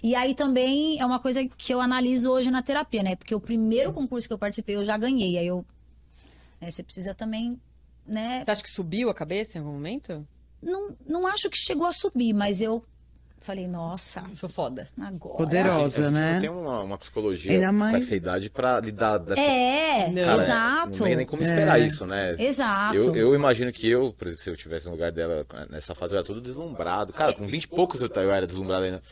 E aí também é uma coisa que eu analiso hoje na terapia, né? Porque o primeiro concurso que eu participei eu já ganhei, aí você precisa também, né? Você acha que subiu a cabeça em algum momento? Não acho que chegou a subir, mas eu falei, nossa, Sou foda. agora. Poderosa, A gente né? não tem uma psicologia Ainda mais- com essa idade pra lidar dessa... Não. Exato. Não tem nem como esperar isso, né? Exato. Eu imagino que eu, por exemplo, se eu estivesse no lugar dela nessa fase, eu era todo deslumbrado. Cara, com 20 e poucos eu era deslumbrado ainda.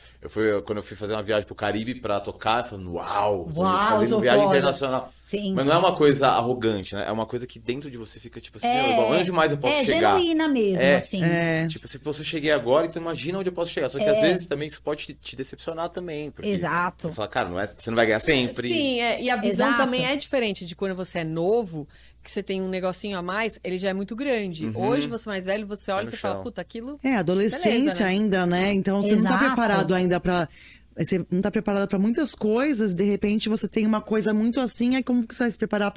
Quando eu fui fazer uma viagem pro Caribe pra tocar, eu falei, uau, fazendo sou viagem foda. internacional. Sim. Mas não é uma coisa arrogante, né? É uma coisa que dentro de você fica tipo assim, meu, onde mais eu posso chegar? genuína mesmo, assim. Tipo, se eu cheguei agora, então imagina onde eu posso chegar. Só que às vezes também isso pode te decepcionar também. Porque Exato. Você fala, cara, você não vai ganhar sempre. Sim, e a visão Exato. também é diferente de quando você é novo, que você tem um negocinho a mais, ele já é muito grande. Hoje, você mais velho, você olha e no você fala, chão. puta, aquilo... Adolescência Beleza, né? ainda, né? Então você não tá Exato. preparado ainda pra. Você não tá preparada pra muitas coisas, de repente você tem uma coisa muito assim, aí como que você vai se preparar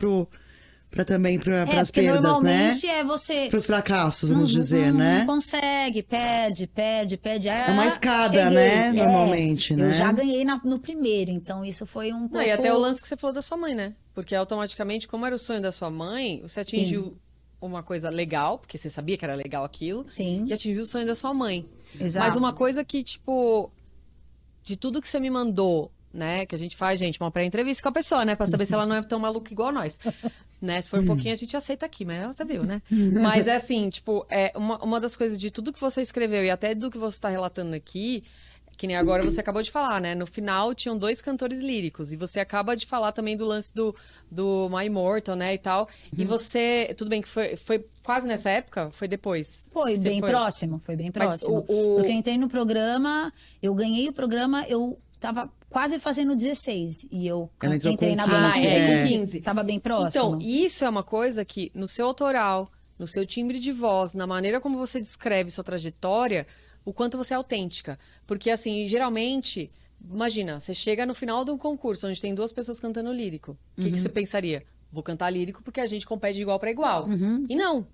também para as porque perdas, né? normalmente é você... Para os fracassos, vamos dizer, não né? consegue, pede. É uma escada, cheguei. né? Normalmente, né? Eu já ganhei no primeiro, então isso foi um pouco... Não, e até o lance que você falou da sua mãe, né? Porque automaticamente, como era o sonho da sua mãe, você atingiu uma coisa legal, porque você sabia que era legal aquilo. Sim. E atingiu o sonho da sua mãe. Exato. Mas uma coisa que, tipo, de tudo que você me mandou, né? Que a gente faz, gente, uma pré-entrevista com a pessoa, né? Pra saber se ela não é tão maluca igual nós. Né? Se for um pouquinho, a gente aceita aqui, mas ela viu, né? Mas é assim, tipo, uma das coisas de tudo que você escreveu e até do que você tá relatando aqui, que nem agora você acabou de falar, né? No final tinham 2 cantores líricos. E você acaba de falar também do lance do My Immortal, né? E tal. E você. Tudo bem que foi quase nessa época? Foi depois? Foi Você bem próximo, foi bem próximo. Porque eu entrei no programa, eu ganhei o programa, eu tava quase fazendo 16. E eu Ela entrou entrei com na 15. banda com 15. Tava bem próximo. Então, isso é uma coisa que no seu autoral, no seu timbre de voz, na maneira como você descreve sua trajetória, o quanto você é autêntica. Porque, assim, geralmente, imagina, você chega no final de um concurso onde tem 2 pessoas cantando lírico. O que você pensaria? Vou cantar lírico porque a gente compete de igual para igual. E não.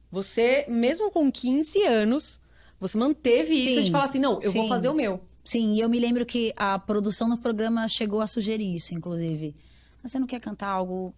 Você, mesmo com 15 anos, você manteve isso de falar assim, não, eu vou Sim. fazer o meu. Sim, e eu me lembro que a produção do programa chegou a sugerir isso, inclusive. Mas você não quer cantar algo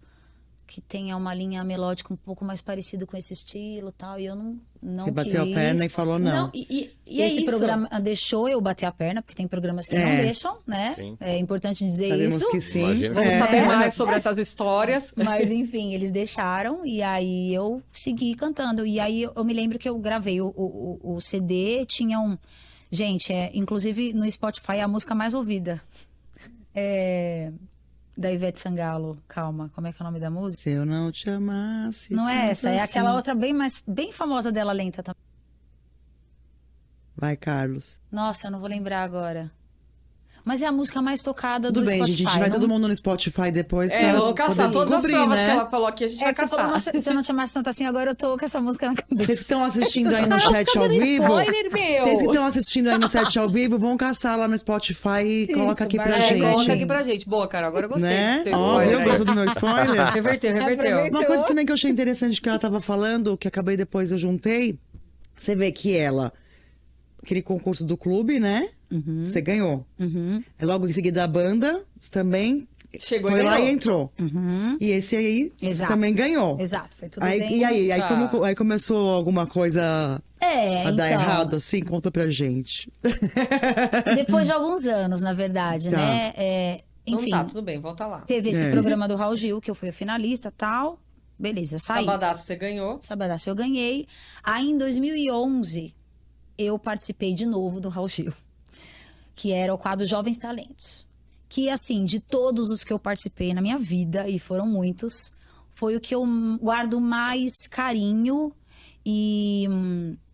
que tenha uma linha melódica um pouco mais parecida com esse estilo e tal? E eu não Você bateu a perna e falou não. E Esse é isso. programa deixou eu bater a perna, porque tem programas que não deixam, né? Sim. É importante dizer Sabemos isso. que sim. Imagino. Vamos saber mais sobre essas histórias. Mas enfim, eles deixaram e aí eu segui cantando. E aí eu me lembro que eu gravei o CD, tinha um... Gente, inclusive no Spotify é a música mais ouvida. da Ivete Sangalo. Calma, como é que é o nome da música? Se eu não te amasse. Não é essa, é assim. aquela outra bem famosa dela, lenta também. Vai, Carlos. Nossa, eu não vou lembrar agora. Mas é a música mais tocada Tudo do bem, Spotify. gente. A gente vai não- todo mundo no Spotify depois pra É, eu vou poder caçar todas as descobrir, provas né? que ela falou aqui, a gente É vai que você falou, caçar. se eu não te amasse tanto assim, agora eu tô com essa música na cabeça. Vocês que estão assistindo aí no chat ao dando vivo. spoiler, meu! Vocês que estão assistindo aí no chat ao vivo, vão caçar lá no Spotify e coloca Isso, aqui pra Bárbara, gente. Coloca aqui pra gente. Boa, cara, agora eu gostei Né? do teu Ó, spoiler viu? aí. Gostou do meu spoiler? Reverteu. Aproveitou. Uma coisa também que eu achei interessante que ela tava falando, que acabei depois eu juntei, você vê que ela, aquele concurso do clube, né? Você ganhou. É logo em seguida a banda também Chegou foi e lá ganhou. e entrou. E esse aí Exato. também ganhou. Exato, foi tudo Aí, bem. e aí, Tá. aí começou alguma coisa a dar então, errado, assim? Conta pra gente. depois de alguns anos, na verdade, Tá. né? Então Enfim, tá, tudo bem, volta lá. teve esse É. programa do Raul Gil, que eu fui a finalista e tal. Beleza, saí. Sabadaço, você ganhou. Sabadaço eu ganhei. Aí em 2011, eu participei de novo do Raul Gil, que era o quadro Jovens Talentos. Que, assim, de todos os que eu participei na minha vida, e foram muitos, foi o que eu guardo mais carinho e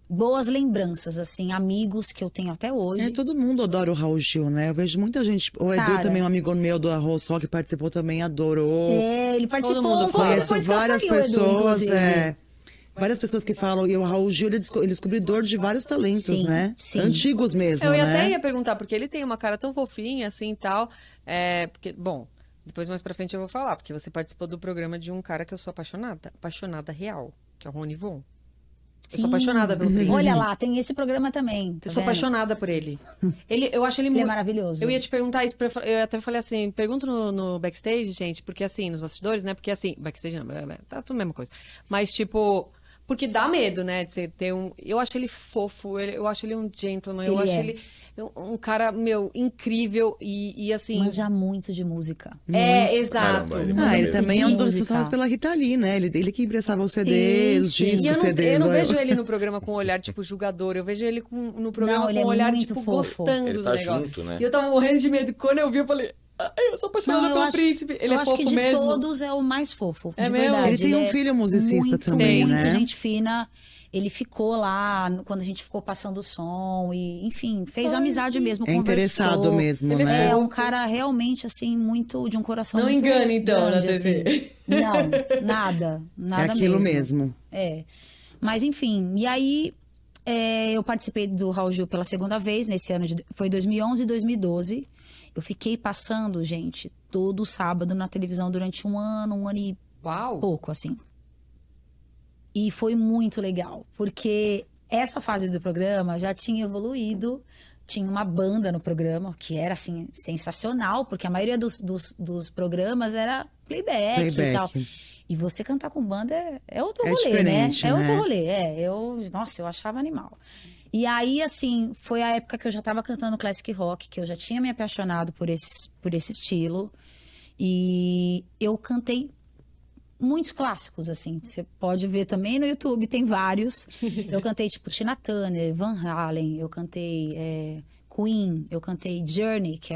boas lembranças, assim, amigos que eu tenho até hoje. Todo mundo adora o Raul Gil, né? Eu vejo muita gente. O Edu Cara. também, um amigo meu do Arroz Rock, que participou também, adorou. Ele participou mundo um pouco fala. Conheço depois que eu várias saí, o Edu, pessoas, inclusive. várias pessoas que falam, e o Raul Gil, ele é descobridor de vários talentos, Sim, né? sim. Antigos mesmo, Eu né? até ia perguntar, porque ele tem uma cara tão fofinha, assim, e tal. Porque, bom, depois mais pra frente eu vou falar, porque você participou do programa de um cara que eu sou apaixonada real, que é o Rony Von. Eu sou Sim. apaixonada pelo Príncipe. Olha lá, tem esse programa também. Tá Eu sou vendo? apaixonada por ele. Eu acho ele Ele é muito... maravilhoso. Eu ia te perguntar isso, eu até falei assim, pergunto no backstage, gente, porque assim, nos bastidores, né? Porque assim, backstage não, tá tudo a mesma coisa. Mas tipo, porque dá medo, né? De você ter um... Eu acho ele fofo, eu acho ele um gentleman, eu Ele acho é. ele um cara, meu, incrível e assim... Manja muito de música. Exato. Caramba, ele Ah, ele Muito também é um dos música. responsáveis pela Rita Lee, né? Ele que emprestava os Sim, CDs, os sim. discos, E eu CDs. não olha. vejo ele no programa com um olhar, tipo, julgador. Eu vejo ele no programa Não, ele com um é olhar, muito tipo, fofo. gostando Ele do tá negócio. junto, né? E eu tava morrendo de medo. Quando eu vi, eu falei, eu sou apaixonada eu pelo acho, príncipe. Ele eu é acho fofo que de mesmo. todos é o mais fofo, É de mesmo? verdade. Ele tem um é filho musicista muito, também, muito né? gente fina. Ele ficou lá quando a gente ficou passando o som e, enfim, fez amizade mesmo, É conversou. interessado mesmo, Ele né? É um cara realmente, assim, muito, de um coração Não muito engana, então, na grande, TV. assim. Não, nada É aquilo mesmo. É. Mas, enfim, e aí eu participei do Raul Gil pela segunda vez, nesse ano, foi 2011 e 2012. Eu fiquei passando, gente, todo sábado na televisão durante um ano e Uau! pouco, assim. E foi muito legal, porque essa fase do programa já tinha evoluído, tinha uma banda no programa, que era, assim, sensacional, porque a maioria dos programas era playback e tal. E você cantar com banda é outro rolê, né? diferente, É outro né? rolê, nossa, eu achava animal. E aí, assim, foi a época que eu já tava cantando classic rock, que eu já tinha me apaixonado por esse estilo. E eu cantei muitos clássicos, assim. Você pode ver também no YouTube, tem vários. Eu cantei, tipo, Tina Turner, Van Halen, eu cantei Queen, eu cantei Journey, que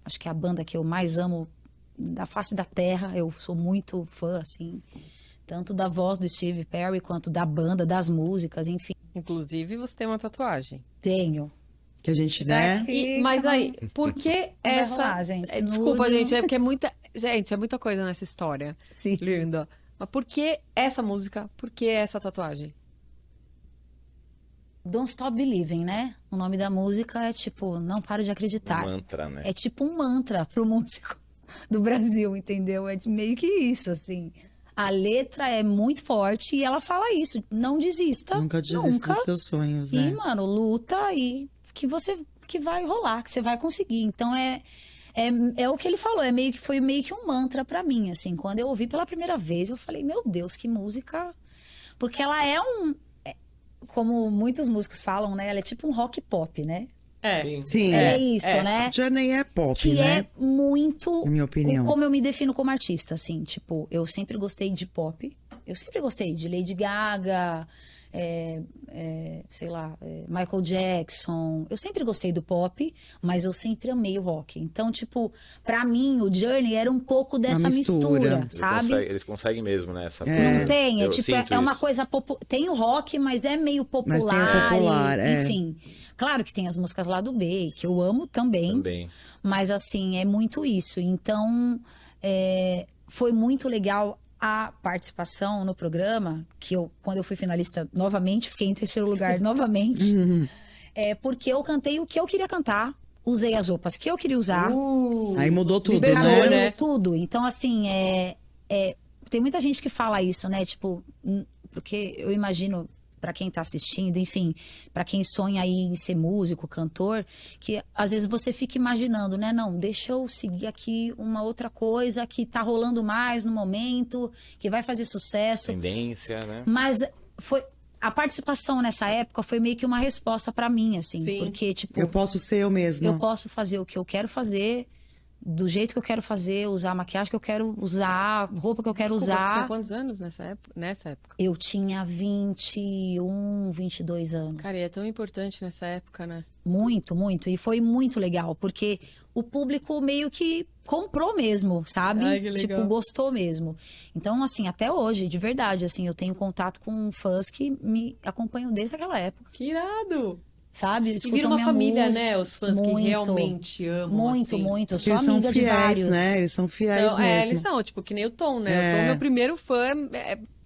acho que é a banda que eu mais amo da face da terra. Eu sou muito fã, assim, tanto da voz do Steve Perry, quanto da banda, das músicas, enfim. Inclusive, você tem uma tatuagem. Tenho. Que a gente, né? Mas aí, por que vai essa... rolar, gente. Desculpa, Nude. gente, é porque é muita... Gente, é muita coisa nessa história. Sim. Linda. Mas por que essa música? Por que essa tatuagem? Don't Stop Believing, né? O nome da música é tipo, não paro de acreditar. Mantra, né? É tipo um mantra pro músico do Brasil, entendeu? É meio que isso, assim. A letra é muito forte e ela fala isso, não desista. Nunca desista dos seus sonhos, né? E, mano, luta e que vai rolar, que você vai conseguir. Então é o que ele falou, foi meio que um mantra pra mim, assim. Quando eu ouvi pela primeira vez, eu falei, meu Deus, que música. Porque ela como muitos músicos falam, né? Ela é tipo um rock pop, né? Sim, É isso, né? Journey é pop, Que né? é muito... Na minha opinião. Como eu me defino como artista, assim. Tipo, eu sempre gostei de pop. Eu sempre gostei de Lady Gaga, sei lá, Michael Jackson. Eu sempre gostei do pop, mas eu sempre amei o rock. Então, tipo, pra mim, o Journey era um pouco dessa mistura, sabe? Eles conseguem mesmo, né? Não tem, Eu tipo, sinto é uma isso. coisa tem o rock, mas é meio popular, Mas tem o popular, enfim. Claro que tem as músicas lá do B, que eu amo também. Também. Mas assim, é muito isso. Então, foi muito legal a participação no programa, que quando eu fui finalista novamente, fiquei em terceiro lugar novamente. Porque eu cantei o que eu queria cantar, usei as roupas que eu queria usar. Aí mudou tudo, liberou, né? Cabelo, tudo. Então, assim, tem muita gente que fala isso, né? Tipo, porque eu imagino, pra quem tá assistindo, enfim, pra quem sonha aí em ser músico, cantor, que às vezes você fica imaginando, né? Não, deixa eu seguir aqui uma outra coisa que tá rolando mais no momento, que vai fazer sucesso. Tendência, né? Mas a participação nessa época foi meio que uma resposta pra mim, assim. Sim. Porque, tipo, Eu posso ser eu mesma. eu posso fazer o que eu quero fazer, do jeito que eu quero fazer, usar a maquiagem que eu quero usar, roupa que eu quero Desculpa, você tinha usar. quantos anos nessa época? Eu tinha 21, 22 anos. Cara, e é tão importante nessa época, né? Muito, muito. E foi muito legal, porque o público meio que comprou mesmo, sabe? Ai, que legal. Tipo, gostou mesmo. Então, assim, até hoje, de verdade, assim, eu tenho contato com fãs que me acompanham desde aquela época, Que irado! sabe? E Escutam vira uma minha família, música. né? Os fãs que Muito, realmente amam, Muito, assim. muito. Eu Porque sou eles são amiga de fiéis, vários. né? Eles são fiéis Então, mesmo. eles são, tipo, que nem o Tom, né? O Tom é meu primeiro fã.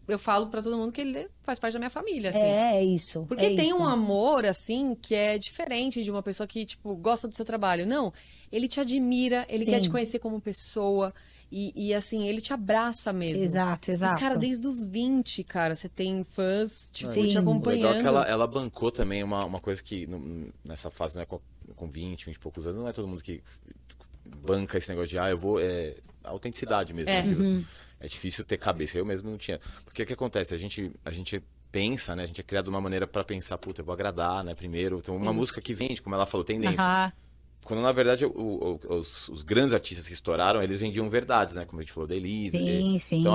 Eu falo pra todo mundo que ele faz parte da minha família, assim. É isso. Porque é tem isso. um amor, assim, que é diferente de uma pessoa que, tipo, gosta do seu trabalho. Não, ele te admira, ele Sim. quer te conhecer como pessoa. E assim, ele te abraça mesmo. Exato, exato. E, cara, desde os 20, cara, você tem fãs, tipo, Sim. te O legal acompanhando. é que ela bancou também uma coisa que nessa fase, não é com 20 e poucos anos, não é todo mundo que banca esse negócio de, eu vou... a autenticidade mesmo. É. Né? É difícil ter cabeça, eu mesmo não tinha. Porque o que acontece? A gente pensa, né? A gente é criado de uma maneira pra pensar, puta, eu vou agradar, né? Primeiro, tem uma música que vende, como ela falou, tendência. Aham. Quando, na verdade, os grandes artistas que estouraram, eles vendiam verdades, né? Como a gente falou, da Elise. Sim, sim. Então,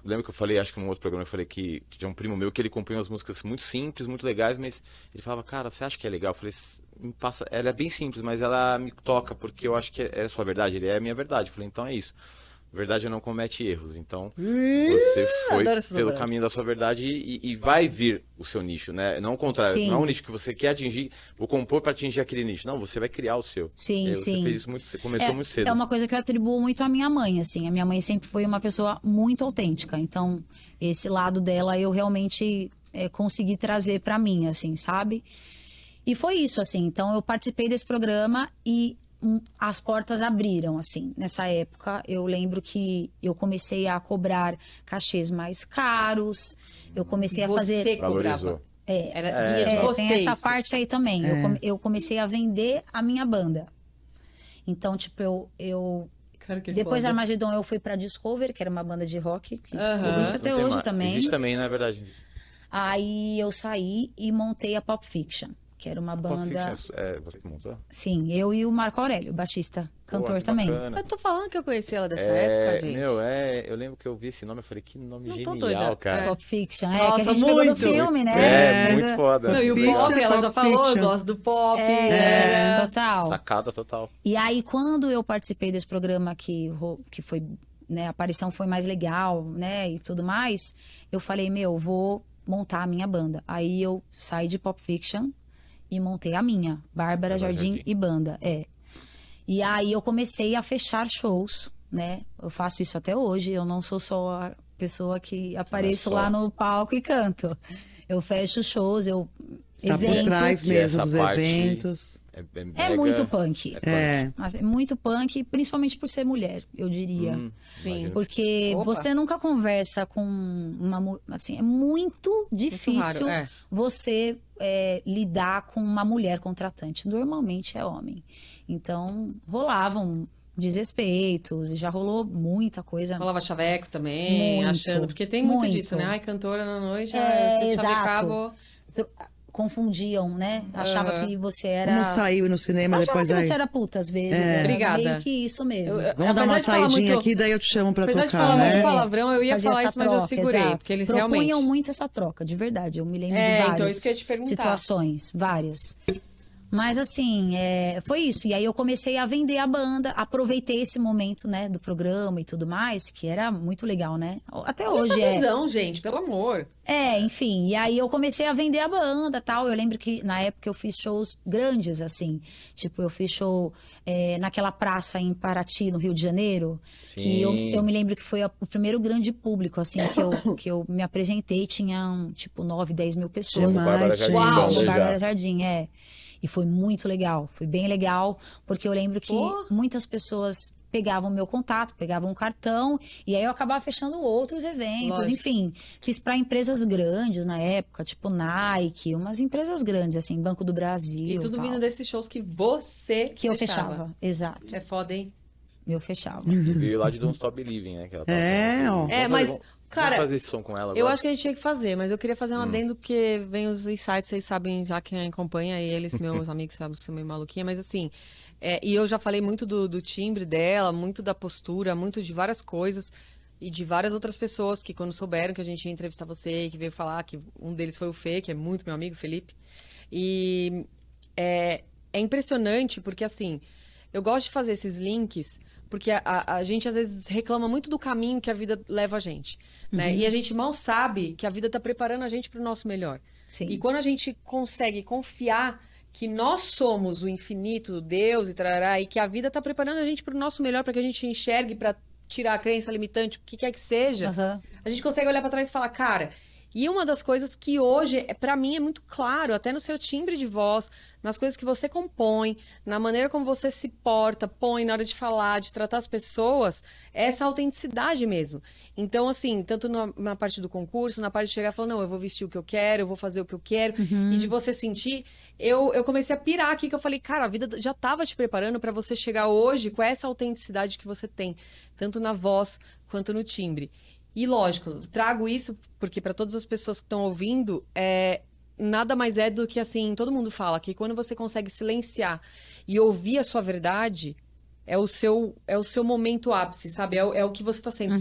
lembra que eu falei, acho que num outro programa eu falei que tinha um primo meu que ele acompanhou umas músicas muito simples, muito legais, mas ele falava, cara, você acha que é legal? Eu falei, me passa, ela é bem simples, mas ela me toca, porque eu acho que é a sua verdade, ele é a minha verdade. Eu falei, então é isso. Verdade não comete erros. Então, você foi adoro essas pelo verdades. caminho da sua verdade e vai vir o seu nicho, né? Não o contrário. Sim. Não é um nicho que você quer atingir, vou compor para atingir aquele nicho. Não, você vai criar o seu. Sim, E aí sim. Você fez isso muito, você começou muito cedo. É uma coisa que eu atribuo muito à minha mãe, assim. A minha mãe sempre foi uma pessoa muito autêntica. Então, esse lado dela eu realmente consegui trazer pra mim, assim, sabe? E foi isso, assim. Então, eu participei desse programa e as portas abriram, assim. Nessa época, eu lembro que eu comecei a cobrar cachês mais caros. Eu comecei a fazer... Você cobrava. Valorizou. Era vinha de vocês. Tem essa parte aí também. Eu comecei a vender a minha banda. Então, tipo, eu Cara, que depois foda. da Armagedon eu fui pra Discover, que era uma banda de rock, que Aham. existe até Não tem hoje mais. também. Existe também, não é verdade? Aí eu saí e montei a Pop Fiction, que era uma Pop banda... Fiction é você que montou? Sim, eu e o Marco Aurélio, baixista, cantor que também. bacana. Eu tô falando que eu conheci ela dessa época, gente. Eu lembro que eu vi esse nome, eu falei, que nome Não tô genial, doida. cara. Pop Fiction, Nossa, que a gente pegou do muito. filme, né? É, muito foda. Não, e o Fiction, pop, ela já Pop falou, eu Fiction. gosto do pop. Total. Sacada total. E aí, quando eu participei desse programa que foi, né, a aparição foi mais legal, né, e tudo mais, eu falei, vou montar a minha banda. Aí eu saí de Pop Fiction e montei a minha, Bárbara Jardim e Banda, E aí eu comecei a fechar shows, né, eu faço isso até hoje, eu não sou só a pessoa que apareço só. lá no palco e canto. Eu fecho shows, Tá por eventos. trás E mesmo essa dos parte eventos. É mega- muito punk. É. Mas é muito punk, principalmente por ser mulher, eu diria. Sim. imagino. Porque Opa. você nunca conversa com assim, é muito difícil raro, você lidar com uma mulher contratante. Normalmente é homem. Então, rolavam desrespeitos e já rolou muita coisa. Falava chaveco também, Muito, achando. Porque tem muito muito. disso, né? Ai, cantora na noite, É, eu exato. chavecava. confundiam, né? Achava que você era... Vamos sair no cinema Achava depois que aí. você era puta, às vezes. Era Obrigada. meio que isso mesmo. Vamos dar uma Apesar de falar saidinha muito- aqui, daí eu te chamo pra Apesar de tocar, falar né? muito palavrão, eu ia Fazia falar essa isso, mas eu troca, segurei. exato. Porque eles Propunham realmente... muito essa troca, de verdade. Eu me lembro É, de então, várias isso que eu ia te perguntar. situações, várias. Mas assim, foi isso. E aí eu comecei a vender a banda, aproveitei esse momento, né, do programa e tudo mais, que era muito legal, né? Até hoje Essa é. visão, gente, pelo amor. Enfim, e aí eu comecei a vender a banda, tal. Eu lembro que na época eu fiz shows grandes, assim. Tipo, eu fiz show naquela praça em Paraty, no Rio de Janeiro. Sim. Que eu me lembro que foi o primeiro grande público, assim, que eu me apresentei. Tinha, tipo, 9, 10 mil pessoas. Demais, Bárbara Jardim, Uau! então, No já. Bárbara Jardim, E foi muito legal, foi bem legal, porque eu lembro que Pô. muitas pessoas pegavam meu contato, pegavam um cartão, e aí eu acabava fechando outros eventos, Lógico. enfim. Fiz para empresas grandes na época, tipo Nike, umas empresas grandes, assim, Banco do Brasil. E tudo tal, vindo desses shows que você que eu fechava, exato. É foda, hein? Eu fechava. E veio lá de Don't Stop Believing, né? Que ela tava falando. Ó. É, Vamos mas, fazer- cara, Vamos fazer esse som com ela agora? Eu acho que a gente tinha que fazer, mas eu queria fazer um adendo, porque vem os insights, vocês sabem, já quem acompanha eles, meus amigos sabem que sou meio maluquinha, mas assim, e eu já falei muito do timbre dela, muito da postura, muito de várias coisas, e de várias outras pessoas que quando souberam que a gente ia entrevistar você, que veio falar, que um deles foi o Fê, que é muito meu amigo, Felipe, e é impressionante, porque assim, eu gosto de fazer esses links, porque a gente às vezes reclama muito do caminho que a vida leva a gente, né? E a gente mal sabe que a vida está preparando a gente para o nosso melhor. Sim. E quando a gente consegue confiar que nós somos o infinito, Deus e tarará, e que a vida está preparando a gente para o nosso melhor, para que a gente enxergue, para tirar a crença limitante, o que quer que seja, Aham. a gente consegue olhar para trás e falar, cara... E uma das coisas que hoje, para mim, é muito claro, até no seu timbre de voz, nas coisas que você compõe, na maneira como você se porta, põe na hora de falar, de tratar as pessoas, é essa autenticidade mesmo. Então, assim, tanto na parte do concurso, na parte de chegar e falar, não, eu vou vestir o que eu quero, eu vou fazer o que eu quero, e de você sentir, eu comecei a pirar aqui, que eu falei, cara, a vida já estava te preparando para você chegar hoje com essa autenticidade que você tem, tanto na voz quanto no timbre. E lógico, trago isso porque para todas as pessoas que estão ouvindo, nada mais é do que assim, todo mundo fala que quando você consegue silenciar e ouvir a sua verdade, é o seu momento ápice, sabe? É o que você está sendo.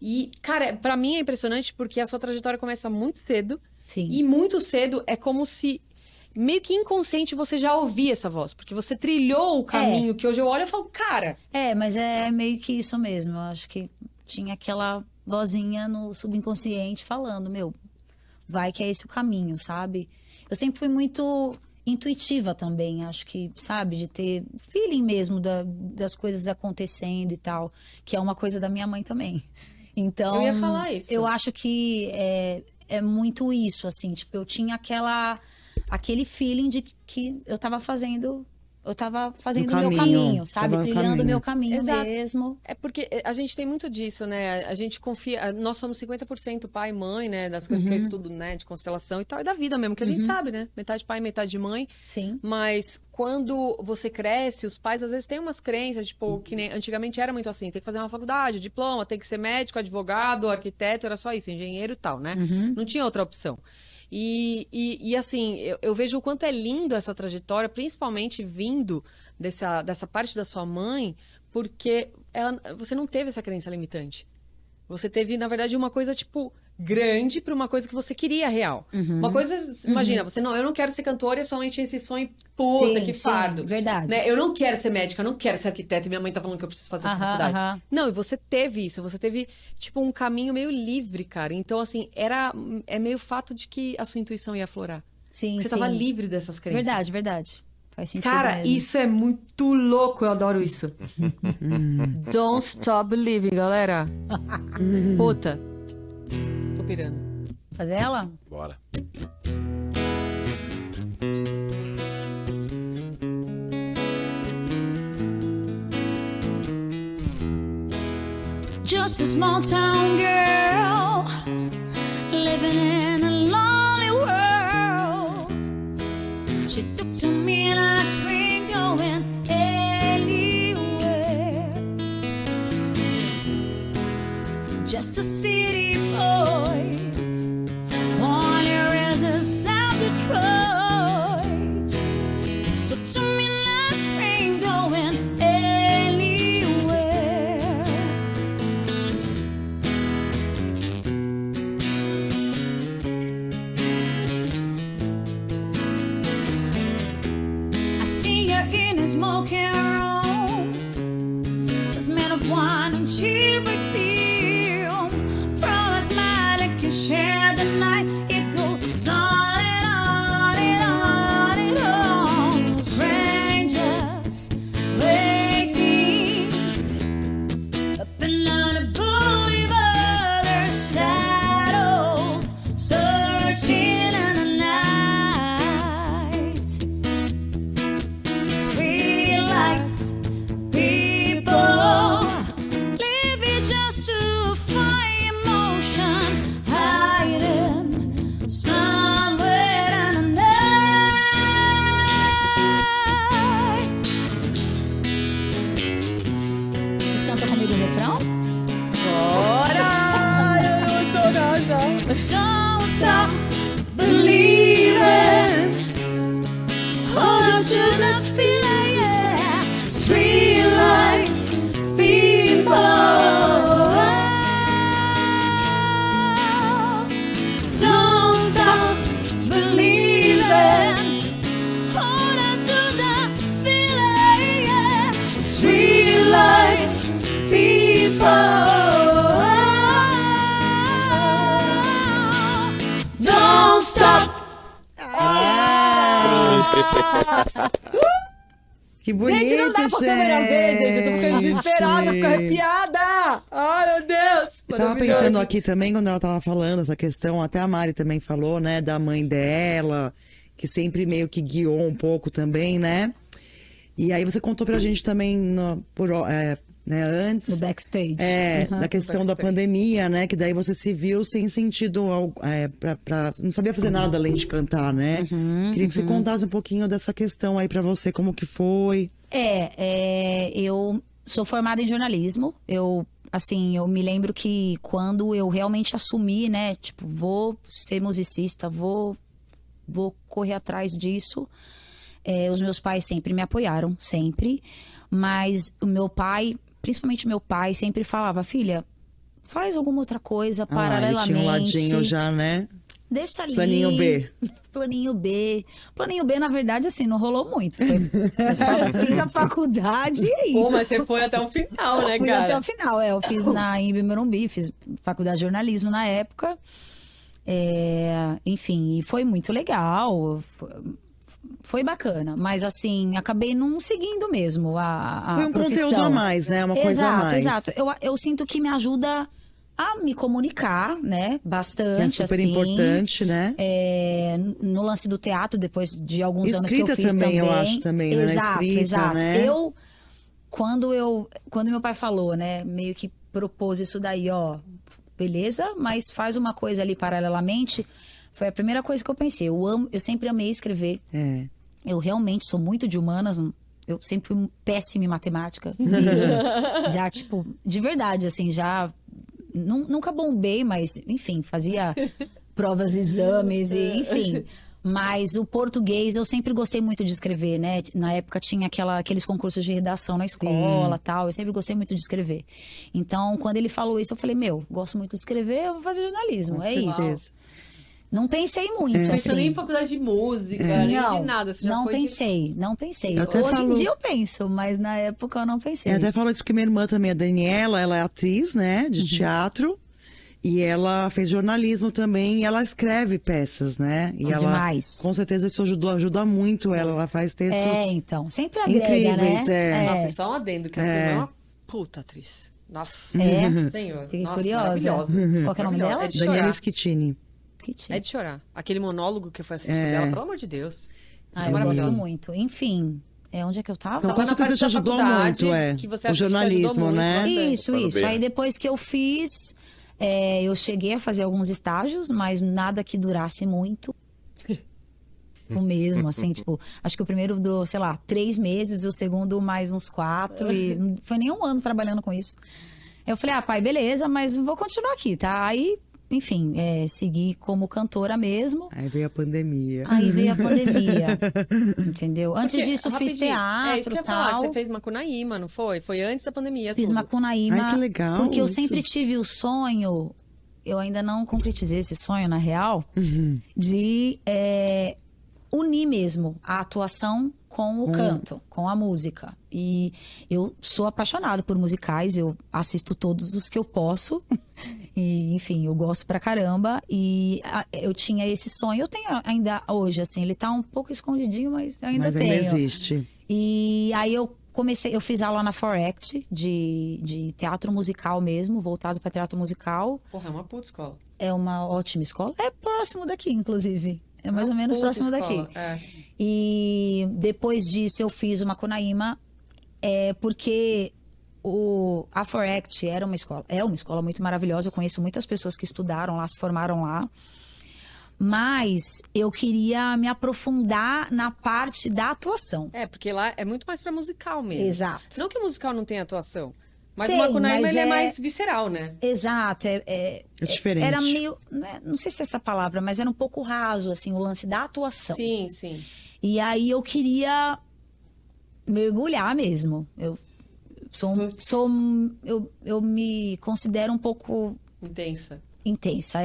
E, cara, para mim é impressionante porque a sua trajetória começa muito cedo. Sim. E muito cedo é como se meio que inconsciente você já ouvia essa voz, porque você trilhou o caminho que hoje eu olho e falo, cara, Mas é meio que isso mesmo. Eu acho que tinha aquela vozinha no subconsciente falando, vai que é esse o caminho, sabe? Eu sempre fui muito intuitiva também, acho que, sabe, de ter feeling mesmo das coisas acontecendo e tal, que é uma coisa da minha mãe também. Então, Eu ia falar isso. eu acho que é muito isso, assim, tipo, eu tinha aquele feeling de que eu tava fazendo o meu caminho, sabe? tava no Trilhando o caminho. meu caminho Exato. mesmo. É porque a gente tem muito disso, né? A gente confia. Nós somos 50% pai e mãe, né? Das coisas que eu estudo, né? De constelação e tal, e da vida mesmo, que a gente sabe, né? Metade pai, metade mãe. Sim. Mas quando você cresce, os pais às vezes têm umas crenças, tipo, que nem antigamente era muito assim: tem que fazer uma faculdade, diploma, tem que ser médico, advogado, arquiteto, era só isso, engenheiro e tal, né? Não tinha outra opção. E assim, eu vejo o quanto é lindo essa trajetória, principalmente vindo dessa parte da sua mãe, porque você não teve essa crença limitante. Você teve, na verdade, uma coisa, tipo, grande para uma coisa que você queria real. Uma coisa, imagina, eu não quero ser cantora e sua mãe tinha esse sonho, puta, Sim, que sim, fardo. verdade. Né? Eu não quero ser médica, eu não quero ser arquiteta e minha mãe tá falando que eu preciso fazer essa faculdade. Não, e você teve isso, você teve, tipo, um caminho meio livre, cara. Então, assim, é meio fato de que a sua intuição ia aflorar. Sim, Você tava livre dessas crenças. Verdade, verdade. Faz sentido Cara, mesmo. isso é muito louco, eu adoro isso. Don't stop believing, galera. Puta. Tô pirando. Fazer ela? Bora. Just a small town girl living in a lonely world. She took to me like spring going anywhere. Just a city boy, born here as a South Detroit. in a smoking room was made of wine and cheap perfume. From a smile that can share the night, it goes on and on and on and on. Strangers waiting up and on a boulevard, their shadows searching in the night. Street lights, people living just to find emotion, hiding somewhere in the night. Vocês cantam comigo o refrão? Bora! Eu tô já. Don't stop believing. Hold on to the feeling, yeah. Street lights, people. Don't stop believing. Hold on to the feeling, yeah. Street lights, people. Don't stop. Que bonito, Gente, não dá pra câmera ver, gente. Eu tô ficando desesperada, fico gente. arrepiada. Ai, meu Deus. Eu tava pensando aqui também, quando ela tava falando essa questão, até a Mari também falou, né, da mãe dela, que sempre meio que guiou um pouco também, né? E aí você contou pra gente também, né, antes... No backstage. Da questão da pandemia, né? Que daí você se viu sem sentido, não sabia fazer nada além de cantar, né? Queria que você contasse um pouquinho dessa questão aí pra você, como que foi. Eu sou formada em jornalismo. Eu me lembro que quando eu realmente assumi, né? Tipo, vou ser musicista, vou correr atrás disso. Os meus pais sempre me apoiaram, sempre. Mas o meu pai, principalmente o meu pai, sempre falava: filha, faz alguma outra coisa paralelamente. Ele tinha um ladinho já, né? Deixa ali. Planinho B. Planinho B. Planinho B, na verdade, assim, não rolou muito. Eu só fiz a faculdade e é isso. Pô, mas você foi até o final, né, Fui cara? até o final, eu fiz na Embi Morumbi, fiz faculdade de jornalismo na época. Enfim, e foi muito legal. Foi bacana, mas assim, acabei não seguindo mesmo a Foi um profissão. conteúdo a mais, né? Uma coisa a mais. Exato. Eu sinto que me ajuda a me comunicar, né? Bastante, Que é super assim. importante, né? No lance do teatro, depois de alguns anos que eu Escrita fiz também, também. eu acho, também, né? Exato, Escrita, exato. né? Quando meu pai falou, né? Meio que propôs isso daí, ó. Beleza, mas faz uma coisa ali paralelamente. Foi a primeira coisa que eu pensei. Eu sempre amei escrever. Eu realmente sou muito de humanas. Eu sempre fui péssima em matemática mesmo. Já, tipo, de verdade, assim, já... Nunca bombei, mas, enfim, fazia provas, exames, enfim. Mas o português, eu sempre gostei muito de escrever, né? Na época tinha aqueles concursos de redação na escola e tal. Eu sempre gostei muito de escrever. Então, quando ele falou isso, eu falei, gosto muito de escrever, eu vou fazer jornalismo. É isso. Não pensei muito, Não assim. pensou nem em faculdade de música, nem de nada. Você já não foi pensei, não pensei. Até Hoje falou. em dia eu penso, mas na época eu não pensei. Eu até falou isso porque minha irmã também, a Daniela, ela é atriz, né, de teatro. E ela fez jornalismo também e ela escreve peças, né? E ela, demais. com certeza isso ajuda muito ela. Ela faz textos Então, sempre agrega, incríveis, né? Nossa, é só um adendo, que ela é uma puta atriz. Nossa. Senhor. Fiquei Nossa, curiosa. maravilhosa. Qual que é o nome Maravilhosa. dela? É de Daniela chorar. Schettini. É de chorar. Aquele monólogo que eu fui assistir dela, pelo amor de Deus. Eu gosto muito. Enfim, onde é que eu tava? Então, Tava com na certeza parte te da ajudou faculdade, muito, que você o acha que te ajudou jornalismo, muito, né? bastante. Isso. Parabéns. Aí depois que eu fiz, eu cheguei a fazer alguns estágios, mas nada que durasse muito. O mesmo, assim, tipo, acho que o primeiro durou, sei lá, 3 meses, o segundo mais uns 4, e não foi nem um ano trabalhando com isso. Eu falei, pai, beleza, mas vou continuar aqui, tá? Aí, enfim, segui como cantora mesmo. Aí veio a pandemia. Aí veio a pandemia, entendeu? Antes disso, fiz Rapidinho, teatro isso que eu e ia falar, que tal. você fez Macunaíma, não foi? Foi antes da pandemia, Fiz tudo. Macunaíma. Ai, que legal Porque eu isso. sempre tive o sonho, eu ainda não concretizei esse sonho, na real, de unir mesmo a atuação com o canto, com a música. E eu sou apaixonada por musicais, eu assisto todos os que eu posso. E, enfim, eu gosto pra caramba. E eu tinha esse sonho, eu tenho ainda hoje, assim, ele tá um pouco escondidinho, mas ainda tenho. Ainda existe. E aí eu fiz aula na ForAct de teatro musical mesmo, voltado para teatro musical. Porra, é uma puta escola. É uma ótima escola. É próximo daqui, inclusive. É mais ou menos próximo daqui. É. E depois disso eu fiz o Macunaíma, porque a ForAct é uma escola muito maravilhosa. Eu conheço muitas pessoas que estudaram lá, se formaram lá. Mas eu queria me aprofundar na parte da atuação. Porque lá é muito mais pra musical mesmo. Exato. Não que o musical não tenha atuação, mas Tem, o Macunaíma mas ele é mais visceral, né? Exato. É diferente. Era meio... Não sei se é essa palavra, mas era um pouco raso, assim, o lance da atuação. Sim, sim. E aí eu queria mergulhar mesmo. Eu me considero um pouco Intensa. intensa,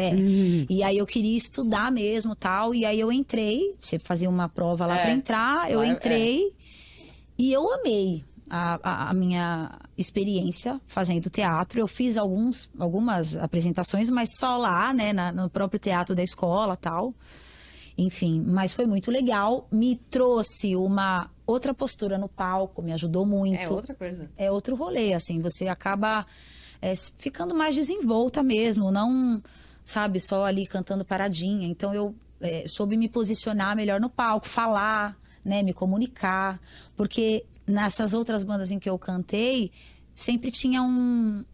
E aí eu queria estudar mesmo, tal, e aí eu entrei, você fazia uma prova lá pra entrar, eu entrei e eu amei a minha experiência fazendo teatro. Eu fiz algumas apresentações, mas só lá, né, no próprio teatro da escola, tal. Enfim, mas foi muito legal, me trouxe uma outra postura no palco, me ajudou muito. É outra coisa. É outro rolê, assim, você acaba ficando mais desenvolta mesmo, não, sabe, só ali cantando paradinha. Então eu soube me posicionar melhor no palco, falar, né, me comunicar, porque nessas outras bandas em que eu cantei, sempre tinha um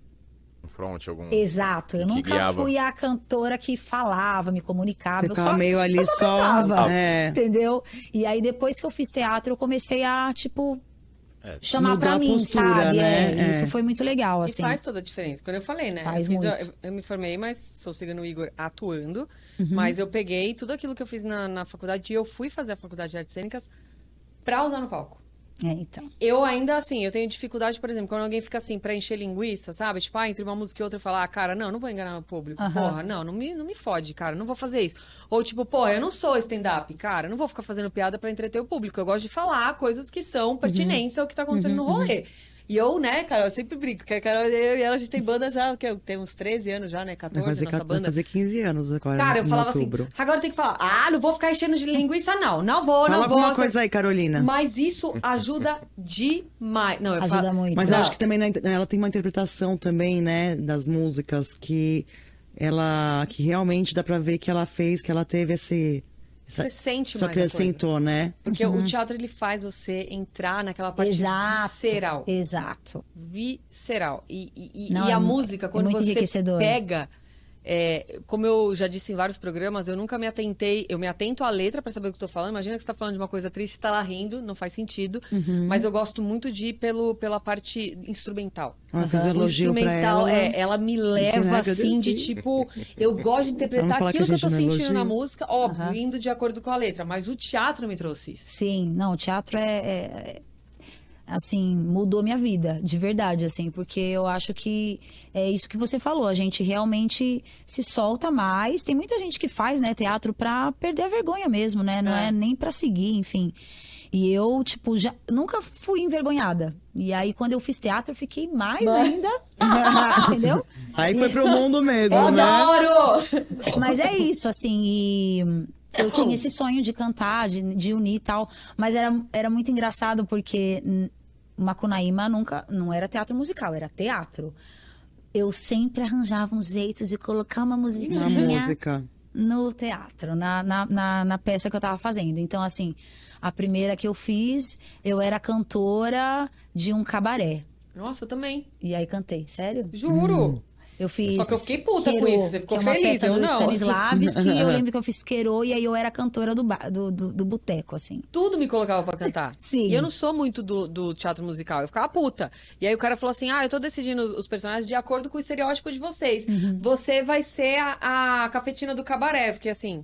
front, algum... Exato, eu nunca guiava. fui a cantora que falava, me comunicava. Ficava meio ali só, cantava, entendeu? E aí depois que eu fiz teatro, eu comecei a, tipo, chamar mudar pra a mim, postura, sabe? né? Isso foi muito legal, assim. E faz toda a diferença. Quando eu falei, né? Faz muito. muito. Eu me formei, mas sou seguindo o Igor atuando. Mas eu peguei tudo aquilo que eu fiz na faculdade e eu fui fazer a faculdade de artes cênicas pra usar no palco. Então. Eu ainda, assim, eu tenho dificuldade, por exemplo, quando alguém fica assim, pra encher linguiça, sabe? Tipo, entre uma música e outra, eu falar, cara, não vou enganar o público. Porra, não me fode, cara, não vou fazer isso. Ou tipo, porra, eu não sou stand-up, cara, não vou ficar fazendo piada pra entreter o público. Eu gosto de falar coisas que são pertinentes ao que tá acontecendo no rolê. E eu, né, cara, eu sempre brinco, porque a Carol eu e ela, a gente tem bandas, que eu tenho uns 13 anos já, né, 14, nossa banda. Vai fazer 15 anos agora, Cara, eu falava outubro. assim, agora tem que falar, não vou ficar enchendo de linguiça, não vou. Fala alguma coisa aí, Carolina. Mas isso ajuda demais. Não, Ajuda muito. Mas eu acho que também ela tem uma interpretação também, né, das músicas que realmente dá pra ver que ela fez, que ela teve você sente só mais que a coisa. acrescentou, né? Porque o teatro, ele faz você entrar naquela parte visceral. Exato. Visceral. E Não, a música, quando muito você enriquecedor. pega... como eu já disse em vários programas, eu nunca me atentei... Eu me atento à letra pra saber o que eu tô falando. Imagina que você tá falando de uma coisa triste, você tá lá rindo, não faz sentido. Mas eu gosto muito de ir pela parte instrumental. Fiz um O elogio pra instrumental, ela. ela me leva assim de tipo, eu gosto de interpretar Vamos falar aquilo que que a eu tô gente não sentindo na elogia? música, óbvio, indo de acordo com a letra, mas o teatro me trouxe isso. Sim, não, o teatro assim, mudou minha vida, de verdade, assim, porque eu acho que é isso que você falou, a gente realmente se solta mais. Tem muita gente que faz, né, teatro pra perder a vergonha mesmo, né? Não é nem pra seguir, enfim. E eu, tipo, já nunca fui envergonhada. E aí, quando eu fiz teatro, eu fiquei mais ainda, entendeu? Aí foi pro mundo mesmo, Eu né? adoro! Mas é isso, assim, e eu tinha esse sonho de cantar, de unir e tal, mas era muito engraçado porque Macunaíma não era teatro musical, era teatro. Eu sempre arranjava uns jeitos de colocar uma musiquinha Uma música. no teatro, na peça que eu tava fazendo. Então, assim, a primeira que eu fiz, eu era cantora de um cabaré. Nossa, eu também. E aí cantei, sério? Juro! Eu fiz. Só que eu fiquei puta com Quero, isso, você ficou que é uma feliz, peça eu do não. Stanislavski, eu lembro que eu fiz Quero e aí eu era cantora do boteco, assim. Tudo me colocava pra cantar. Sim. E eu não sou muito do teatro musical, eu ficava puta. E aí o cara falou assim, eu tô decidindo os personagens de acordo com o estereótipo de vocês. Você vai ser a cafetina do cabaré. Eu fiquei assim,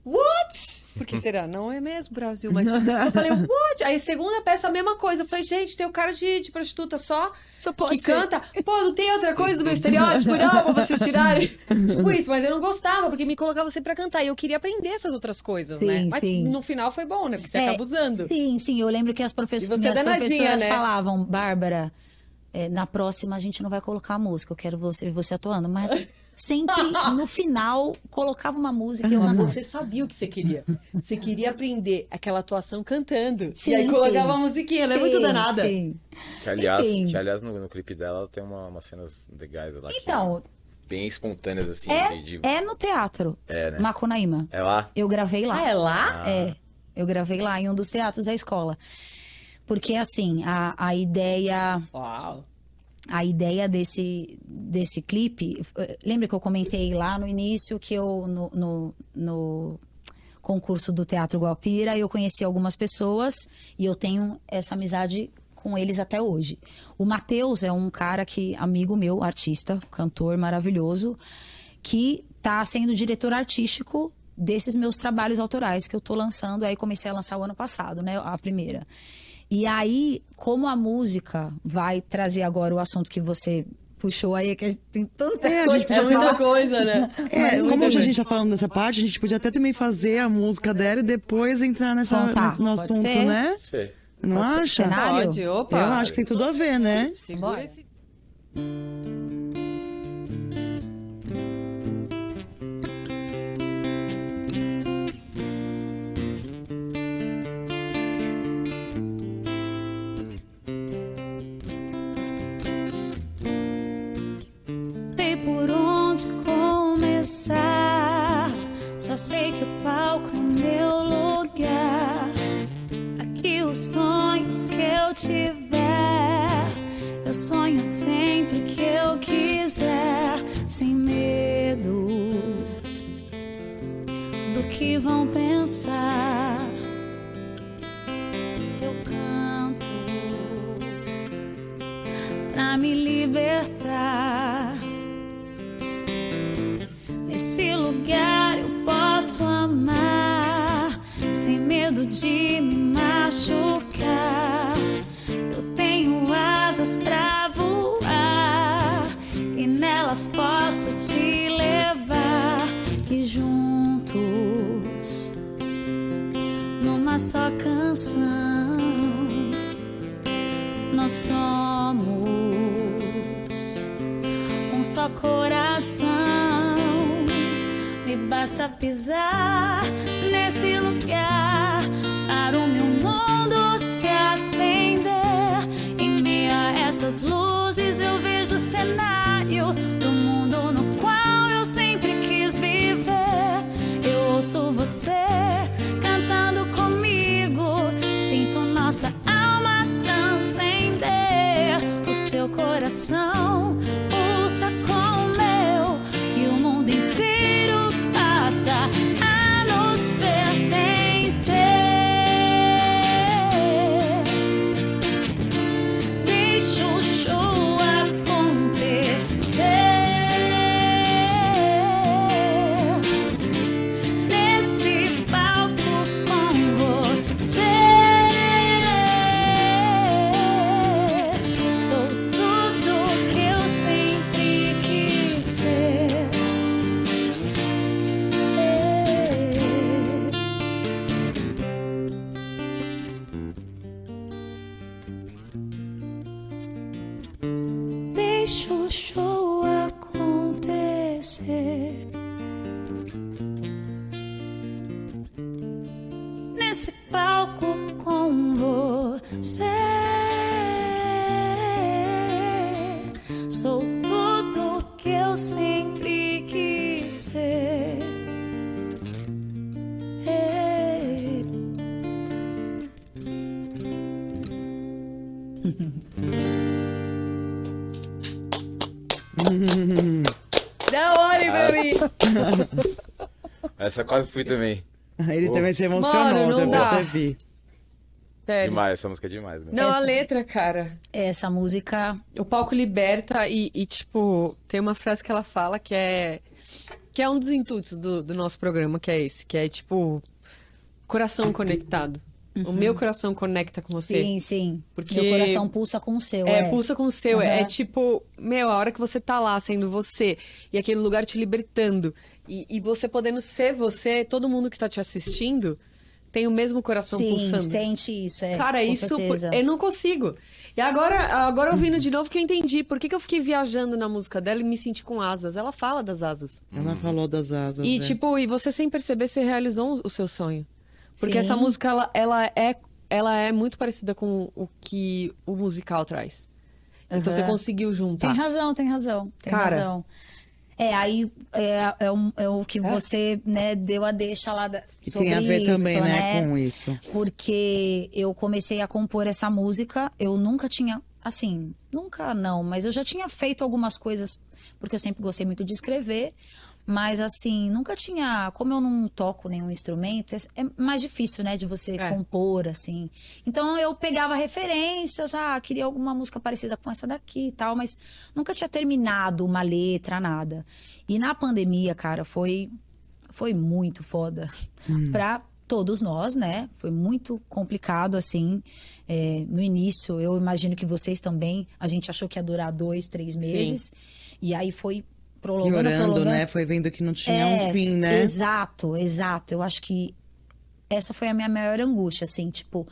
what? Por que será? Não é mesmo, Brasil, mas eu falei, what? Aí segunda peça, a mesma coisa. Eu falei, gente, tem o cara de prostituta só pode que ser. canta. Pô, não tem outra coisa do meu estereótipo, não, pra vocês tirarem. Tipo isso, mas eu não gostava, porque me colocava sempre pra cantar. E eu queria aprender essas outras coisas, Sim, né? Mas sim. no final foi bom, né? Porque você acaba usando. Sim, eu lembro que as E você é minhas danadinha, professoras né? falavam, Bárbara, na próxima a gente não vai colocar a música, eu quero você atuando. Mas sempre no final colocava uma música e eu cantava. Você sabia o que você queria. Você queria aprender aquela atuação cantando. Sim, e aí colocava sim. a musiquinha, ela é muito danada. Sim. Que aliás, Enfim. no clipe dela ela tem umas cenas legais lá. Então, Bem espontâneas, assim. é no teatro, né? Macunaíma. É lá? Eu gravei lá. Ah, é lá? Eu gravei lá em um dos teatros da escola. Porque, assim, a ideia Uau. desse clipe... Lembra que eu comentei lá no início que eu, no concurso do Teatro Guapira, eu conheci algumas pessoas e eu tenho essa amizade com eles até hoje. O Matheus é um cara amigo meu, artista, cantor maravilhoso, que tá sendo diretor artístico desses meus trabalhos autorais que eu tô lançando. Aí comecei a lançar o ano passado, né? A primeira. E aí, como a música vai trazer agora o assunto que você puxou aí, que a gente tem tanta a coisa gente pra É muita falar. coisa, né? Como hoje a gente tá falando dessa parte, a gente podia até também fazer a música dela e depois entrar no Pode assunto, ser? né? Sei. Não Pode ser acha? cenário? Pode, opa. Eu acho que tem tudo a ver, né? Segura Bora. esse... Sei por onde começar. Só sei que o palco é meu lugar. Aqui os sonhos que eu tiver, eu sonho sempre que eu quiser, sem medo do que vão pensar. Eu canto pra me libertar. Nesse lugar eu posso amar, sem medo de me machucar. Eu tenho asas pra voar e nelas posso te levar. E juntos, numa só canção, nós somos um só coração. Me basta pisar nesse lugar para o meu mundo se acender. Em meio a essas luzes eu vejo o cenário do mundo no qual eu sempre quis viver. Eu ouço você cantando comigo, sinto nossa alma transcender. O seu coração pulsa com o meu e o mundo inteiro passa a nos pertencer. Deixa o show acontecer. Nesse palco com você, sou tudo que eu sempre quis ser. Deixa o show acontecer. Nesse palco com você, sou tudo que eu sempre quis ser. Dá hora, hein, pra mim. Essa eu quase fui também. Ele Pô. também se emocionou, Mano, não eu dá. percebi. Sério. Demais, essa música é demais, né? Não, a Essa- letra, cara. Essa música, O palco liberta e, tipo, tem uma frase que ela fala que é um dos intuitos do nosso programa, que é esse, que é, tipo, coração conectado. O meu coração conecta com você. Sim, sim. Porque- Meu coração pulsa com o seu. Pulsa com o seu. Aham. É tipo, meu, a hora que você tá lá sendo você e aquele lugar te libertando e você podendo ser você, todo mundo que tá te assistindo tem o mesmo coração Sim, pulsando. sente isso, Cara, com isso certeza. eu não consigo. E agora ouvindo de novo que eu entendi por que eu fiquei viajando na música dela e me senti com asas. Ela fala das asas. Ela falou das asas. E né? tipo, e você sem perceber, você realizou o seu sonho. Porque Sim. essa música, ela é muito parecida com o que o musical traz. Então você Aham. conseguiu juntar. Tem razão, tem razão. Tem Cara. razão. Aí é o que você, né, deu a deixa lá Que sobre tem a ver isso, também, né, com isso. Porque eu comecei a compor essa música, eu nunca tinha, assim, nunca não, mas eu já tinha feito algumas coisas, porque eu sempre gostei muito de escrever, mas assim, nunca tinha, como eu não toco nenhum instrumento, é mais difícil, né, de você compor, assim. Então eu pegava referências, queria alguma música parecida com essa daqui e tal, mas nunca tinha terminado uma letra, nada. E na pandemia, cara, foi muito foda pra todos nós, né? Foi muito complicado, assim. No início, eu imagino que vocês também, a gente achou que ia durar 2, 3 meses. E aí foi Piorando, né? Foi vendo que não tinha um fim, né? Exato, exato. Eu acho que essa foi a minha maior angústia, assim, tipo,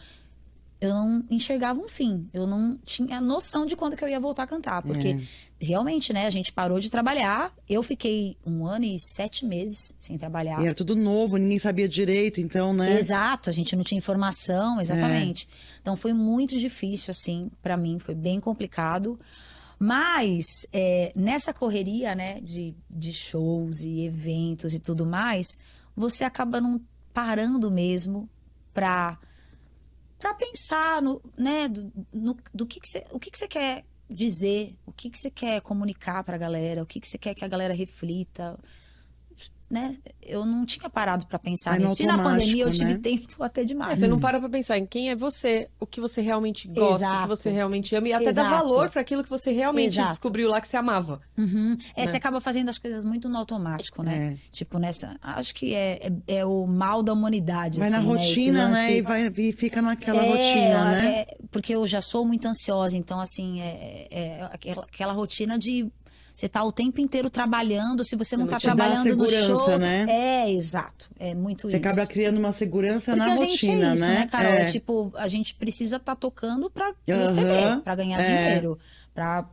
eu não enxergava um fim. Eu não tinha noção de quando que eu ia voltar a cantar. Porque realmente, né, a gente parou de trabalhar. Eu fiquei 1 ano e 7 meses sem trabalhar. E era tudo novo, ninguém sabia direito, então, né? Exato, a gente não tinha informação, exatamente. Então foi muito difícil, assim, pra mim, foi bem complicado. Mas nessa correria, né, de shows e eventos e tudo mais, você acaba não parando mesmo pra pensar né, do que você quer dizer, o que você quer comunicar pra galera, o que você quer que a galera reflita, né? Eu não tinha parado pra pensar Vai no nisso. E na automático, pandemia eu tive né? tempo até demais. Você não para pra pensar em quem é você, o que você realmente gosta, o que Exato. você realmente ama e até dá Exato. valor pra aquilo que você realmente Exato. descobriu lá que você amava. Uhum. Você acaba fazendo as coisas muito no automático, né? Tipo, acho que é o mal da humanidade, Vai assim, na né? Esse rotina, né? lance- E fica naquela rotina, né? Porque eu já sou muito ansiosa, então, assim, aquela rotina de você tá o tempo inteiro trabalhando, se você não tá te dá trabalhando nos segurança, shows. né? Exato. É muito Você isso. acaba criando uma segurança Porque na a gente rotina, é isso, né, Carol? É. É tipo, a gente precisa estar tocando pra receber, pra ganhar dinheiro.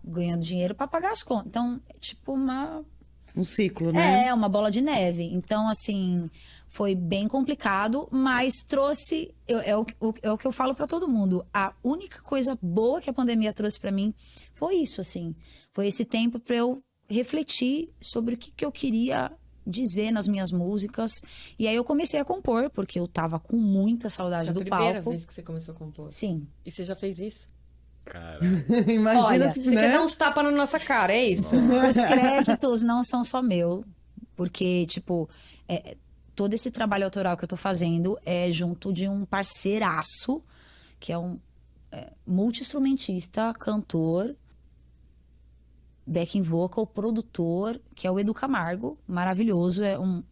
Ganhando dinheiro pra pagar as contas. Então, é tipo Um ciclo, né? uma bola de neve. Então, assim, foi bem complicado, mas trouxe. É o que eu falo pra todo mundo. A única coisa boa que a pandemia trouxe pra mim foi isso, assim. Foi esse tempo pra eu refletir sobre o que eu queria dizer nas minhas músicas. E aí eu comecei a compor, porque eu tava com muita saudade É a do primeira palco. vez que você começou a compor. Sim. E você já fez isso? Cara, Imagina Olha, se, Você quer né? dar uns tapas na nossa cara, é isso? Os créditos não são só meu, porque, tipo, todo esse trabalho autoral que eu tô fazendo é junto de um parceiraço, que é um multi-instrumentista, cantor, backing vocal, produtor, que é o Edu Camargo, maravilhoso, é um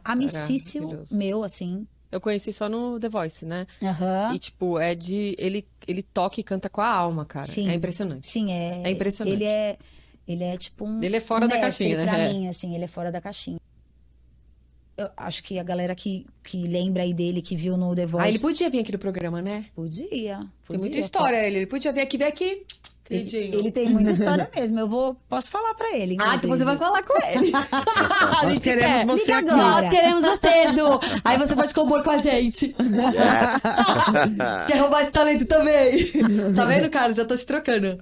amicíssimo Maravilhoso. meu, assim. Eu conheci só no The Voice, né? Aham. E, tipo, ele toca e canta com a alma, cara. Sim. É impressionante. Sim, É impressionante. Ele é tipo um Ele é fora da mestre caixinha, né? pra É. mim, assim, ele é fora da caixinha. Eu acho que a galera que lembra aí dele, que viu no The Voice... Ele podia vir aqui no programa, né? Podia. Tem muita história, ele podia vir aqui, queridinho. Ele tem muita história mesmo. Posso falar pra ele, Ah, então você vai falar com ele. Nós queremos você Liga aqui. agora. Nós queremos você, Edu. Aí você pode compor com a gente. yes! Você quer roubar esse talento também? Tá vendo, Carlos? Já tô te trocando.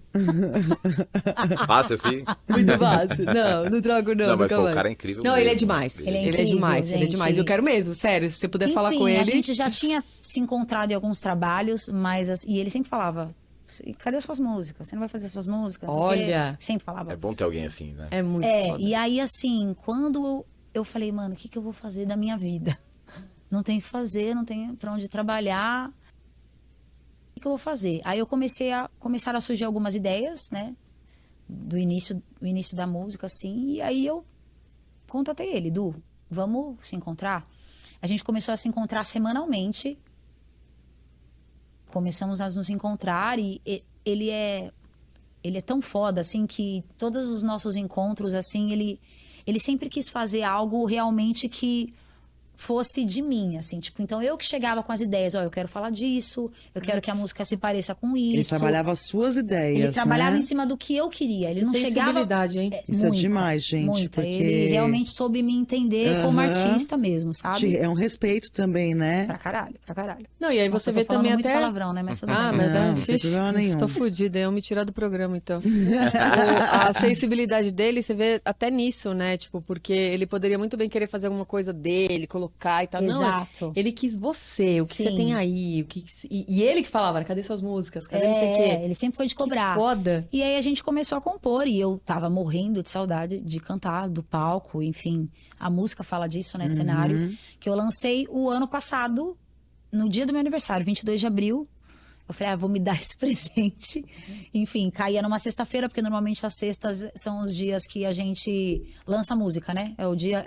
Fácil assim? Muito fácil. Não troco não. Não, mas nunca pô, o mais. cara é incrível Não, mesmo, ele é né? demais. Ele é Ele é incrível, demais, ele é demais. gente. Eu quero mesmo, sério. Se você puder falar com ele. a gente já tinha se encontrado em alguns trabalhos, mas... E ele sempre falava... Cadê as suas músicas? Você não vai fazer as suas músicas? Não sei o quê. Olha. Sempre falava. É bom ter alguém assim, né? É muito foda. E aí, assim, quando eu falei, mano, o que eu vou fazer da minha vida? Não tenho o que fazer, não tenho pra onde trabalhar. O que eu vou fazer? Aí eu começaram a surgir algumas ideias, né? Do início da música, assim. E aí eu contatei ele, Du, vamos se encontrar? A gente começou a se encontrar semanalmente. Começamos a nos encontrar e ele é tão foda, assim, que todos os nossos encontros, assim, ele sempre quis fazer algo realmente que fosse de mim, assim, tipo, então eu que chegava com as ideias, ó, eu quero falar disso, eu quero que a música se pareça com isso. Ele trabalhava as suas ideias, Ele trabalhava né? em cima do que eu queria, ele não chegava... Sensibilidade, hein? Isso é demais, gente, Muita, porque- ele realmente soube me entender como Aham. artista mesmo, sabe? É um respeito também, né? Pra caralho, pra caralho. Não, e aí Nossa, você eu tô vê falando também muito até... palavrão, né? Mas tudo Ah, bem. mas Não, não tem problema nenhum. estou fodida, eu me tirar do programa, então. A sensibilidade dele, você vê até nisso, né? Tipo, porque ele poderia muito bem querer fazer alguma coisa dele, colocar e tal. Exato. Não, ele quis você, o que você Sim. tem aí, e ele que falava, cadê suas músicas? Cadê não sei o quê? Ele sempre foi de cobrar. Foda. E aí a gente começou a compor e eu tava morrendo de saudade de cantar, do palco, enfim. A música fala disso, né? Cenário. Que eu lancei o ano passado, no dia do meu aniversário, 22 de abril. Eu falei, vou me dar esse presente. Enfim, caía numa sexta-feira, porque normalmente as sextas são os dias que a gente lança música, né? É o dia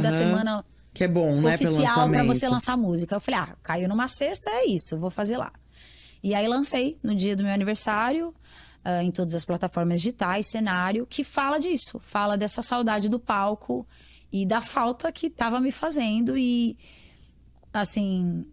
da semana Que é bom, né? Pelo oficial pra lançamento. você lançar música. Eu falei, caiu numa sexta, é isso, vou fazer lá. E aí lancei no dia do meu aniversário, em todas as plataformas digitais, cenário, que fala disso, fala dessa saudade do palco e da falta que tava me fazendo. E, assim,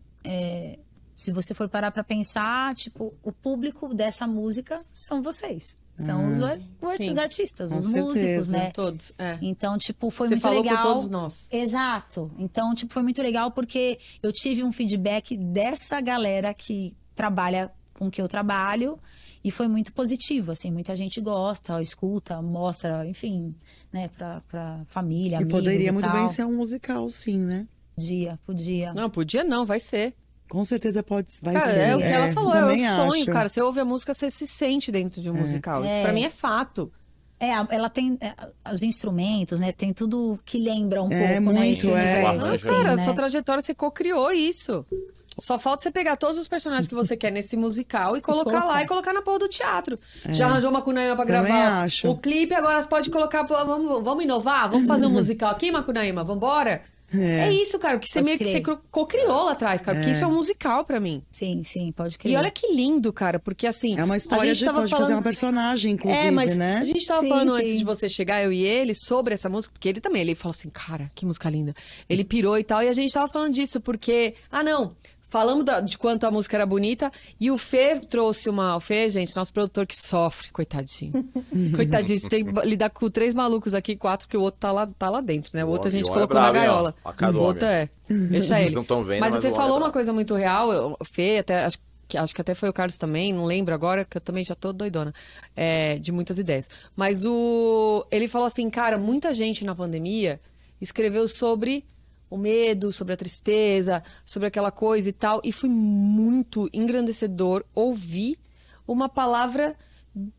se você for parar pra pensar, tipo, o público dessa música são vocês. São os sim. artistas, Com os músicos, certeza. né? Todos, é. Então, tipo, foi Você muito falou legal. por todos nós. Exato. Então, tipo, foi muito legal porque eu tive um feedback dessa galera que trabalha com o que eu trabalho e foi muito positivo, assim, muita gente gosta, escuta, mostra, enfim, né, pra família, E amigos poderia e muito tal. bem ser um musical, sim, né? Podia. Não, podia não, vai ser. Com certeza vai Cara, ser. é o que ela falou, é o também sonho, acho. cara. Você ouve a música, você se sente dentro de um musical. Isso pra mim é fato. Ela tem os instrumentos, né, tem tudo que lembra um pouco, né, muito, esse universo, Ah, assim, cara, né? sua trajetória, você co-criou isso. Só falta você pegar todos os personagens que você quer nesse musical e colocar lá e colocar na porra do teatro. Já arranjou Macunaíma pra Também gravar acho. o clipe, agora você pode colocar. Vamos inovar? Vamos fazer um musical aqui, Macunaíma? Vambora? É isso, cara, que você Pode meio que crer. você co-criou lá atrás, cara, porque isso é um musical pra mim. Sim, pode crer. E olha que lindo, cara, porque assim. É uma a história gente de tava pode fazer uma personagem, inclusive, mas né? a gente tava Sim, falando sim. antes de você chegar, eu e ele, sobre essa música, porque ele também, ele falou assim, cara, que música linda. Ele pirou e tal, e a gente tava falando disso, porque, falamos de quanto a música era bonita, e o Fê trouxe o Fê, gente, nosso produtor que sofre, coitadinho. Coitadinho, você tem que lidar com 3 malucos aqui, 4, que o outro tá lá dentro, né? O outro a gente E o colocou homem é na bravo, hein, ó. gaiola. A cara do O outro homem. deixa ele. Não tão vendo, mas o mas Fê o homem falou é uma bravo. coisa muito real, o Fê, até acho que até foi o Carlos também, não lembro agora, que eu também já tô doidona, de muitas ideias. Mas ele falou assim, cara, muita gente na pandemia escreveu sobre o medo, sobre a tristeza, sobre aquela coisa e tal, e foi muito engrandecedor ouvir uma palavra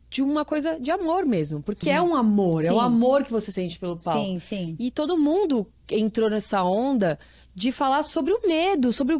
de uma coisa de amor mesmo, porque é um amor, é o Sim. amor que você sente pelo palco. Sim. E todo mundo entrou nessa onda de falar sobre o medo, sobre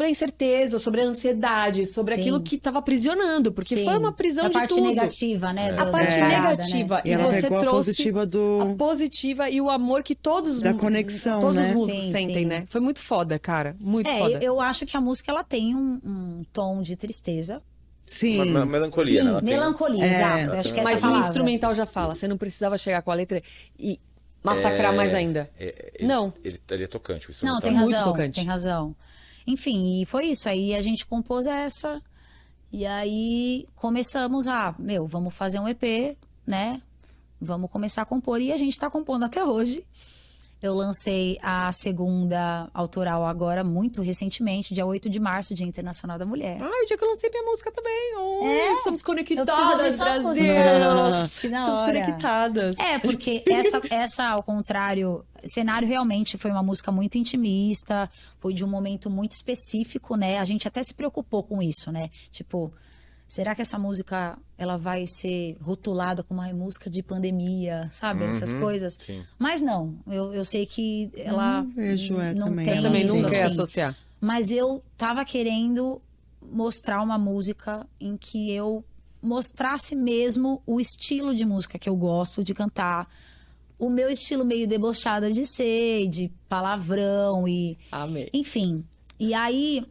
a incerteza, sobre a ansiedade, sobre Sim. aquilo que estava aprisionando, porque Sim. foi uma prisão a de parte tudo. negativa, né? A da parte parada, negativa. né? E ela você pegou a trouxe positiva a positiva e o amor que todos Da conexão, todos né? os músicos Sim, sentem, sim. né? Foi muito foda, cara. Muito foda. Eu acho que a música ela tem um tom de tristeza. Sim. Uma melancolia, Sim, né? Ela tem- melancolia, exato. Eu acho que essa Mas o palavra. instrumental já fala, você não precisava chegar com a letra e massacrar mais ainda. Não. Ele é tocante, o Não, instrumental. tem muito razão, tocante. tem razão. Enfim, e foi isso. Aí a gente compôs essa. E aí começamos vamos fazer um EP, né? Vamos começar a compor. E a gente tá compondo até hoje. Eu lancei a segunda autoral agora, muito recentemente, dia 8 de março, Dia Internacional da Mulher. Ah, o dia que eu lancei minha música também. Oh, estamos Eu preciso conectadas, lançar uma Brasil. música. Que da Estamos hora. conectadas. Porque essa, ao contrário, Cenário realmente foi uma música muito intimista, foi de um momento muito específico, né? A gente até se preocupou com isso, né? Tipo, será que essa música ela vai ser rotulada como uma música de pandemia, sabe? Essas coisas. sim. Mas não, eu sei que ela vejo, não também. tem Eu também isso, nunca ia assim. associar. Mas eu tava querendo mostrar uma música em que eu mostrasse mesmo o estilo de música que eu gosto de cantar, o meu estilo meio debochada de ser, de palavrão e... Amei. Enfim. E aí,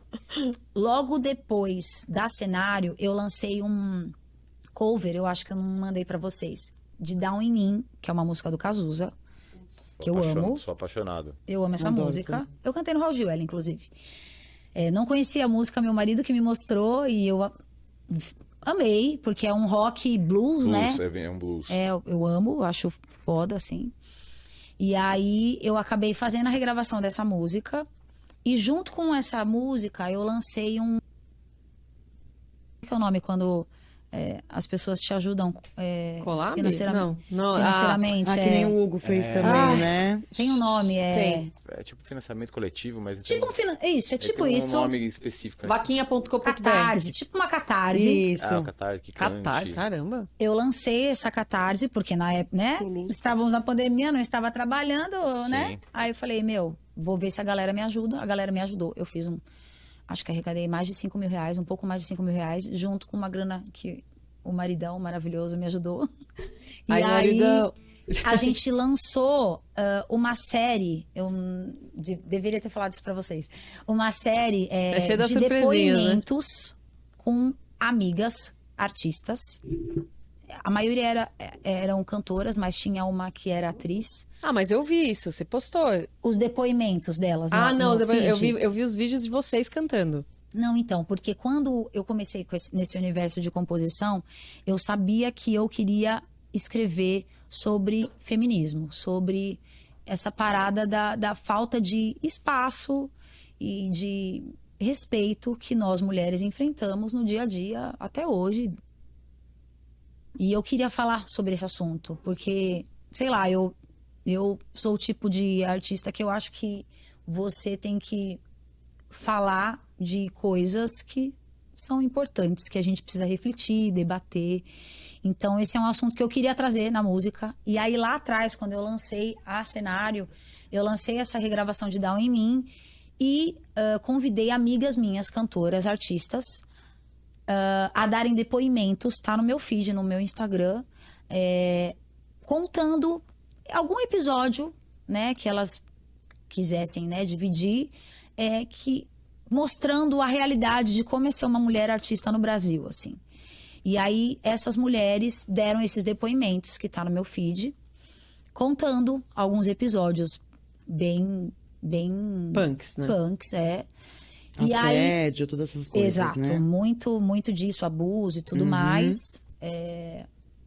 logo depois da Cenário, eu lancei um cover, eu acho que eu não mandei pra vocês, de Down em Mim, que é uma música do Cazuza, que eu amo. Sou apaixonado. Eu amo essa Adoro música. também. Eu cantei no Raul Gil, ela, inclusive. Não conhecia a música, meu marido que me mostrou e eu amei, porque é um rock blues, né? É um blues. Eu amo, acho foda, assim. E aí eu acabei fazendo a regravação dessa música. E junto com essa música, eu lancei um... Que é o nome quando as pessoas te ajudam Collab? financeiramente? Não. Financeiramente. Que nem o Hugo fez também, né? Tem um nome, Tem. É tipo financiamento coletivo, mas... Tipo Isso, é tipo tem isso. um nome específico. Né? Vaquinha.com.br. Catarse, tipo uma catarse. Isso. O Catarse, que Catarse, caramba. Eu lancei essa catarse, porque na época, né? Estávamos na pandemia, não estava trabalhando, né? Sim. Aí eu falei, vou ver se a galera me ajuda. A galera me ajudou. Eu fiz acho que arrecadei mais de 5 mil reais, um pouco mais de 5 mil reais, junto com uma grana que o maridão maravilhoso me ajudou. E Ai, aí, maridão. a gente lançou uma série, eu deveria ter falado isso pra vocês, uma série cheio das de surpresinhas, né? depoimentos com amigas artistas. A maioria eram cantoras, mas tinha uma que era atriz. Ah, mas eu vi isso, você postou. Os depoimentos delas. Ah, não, no feed. eu vi os vídeos de vocês cantando. Não, então, porque quando eu comecei nesse universo de composição, eu sabia que eu queria escrever sobre feminismo, sobre essa parada da falta de espaço e de respeito que nós mulheres enfrentamos no dia a dia até hoje. E eu queria falar sobre esse assunto, porque, sei lá, eu sou o tipo de artista que eu acho que você tem que falar de coisas que são importantes, que a gente precisa refletir, debater. Então, esse é um assunto que eu queria trazer na música. E aí, lá atrás, quando eu lancei a Cenário, eu lancei essa regravação de Down em Mim e convidei amigas minhas, cantoras, artistas, a darem depoimentos, tá no meu feed, no meu Instagram, contando algum episódio, né, que elas quisessem, né, dividir, mostrando a realidade de como é ser uma mulher artista no Brasil, assim. E aí, essas mulheres deram esses depoimentos, que tá no meu feed, contando alguns episódios bem Punks, né? punks, E aí, Assédio, todas essas coisas, exato, né? muito disso, abuso e tudo mais.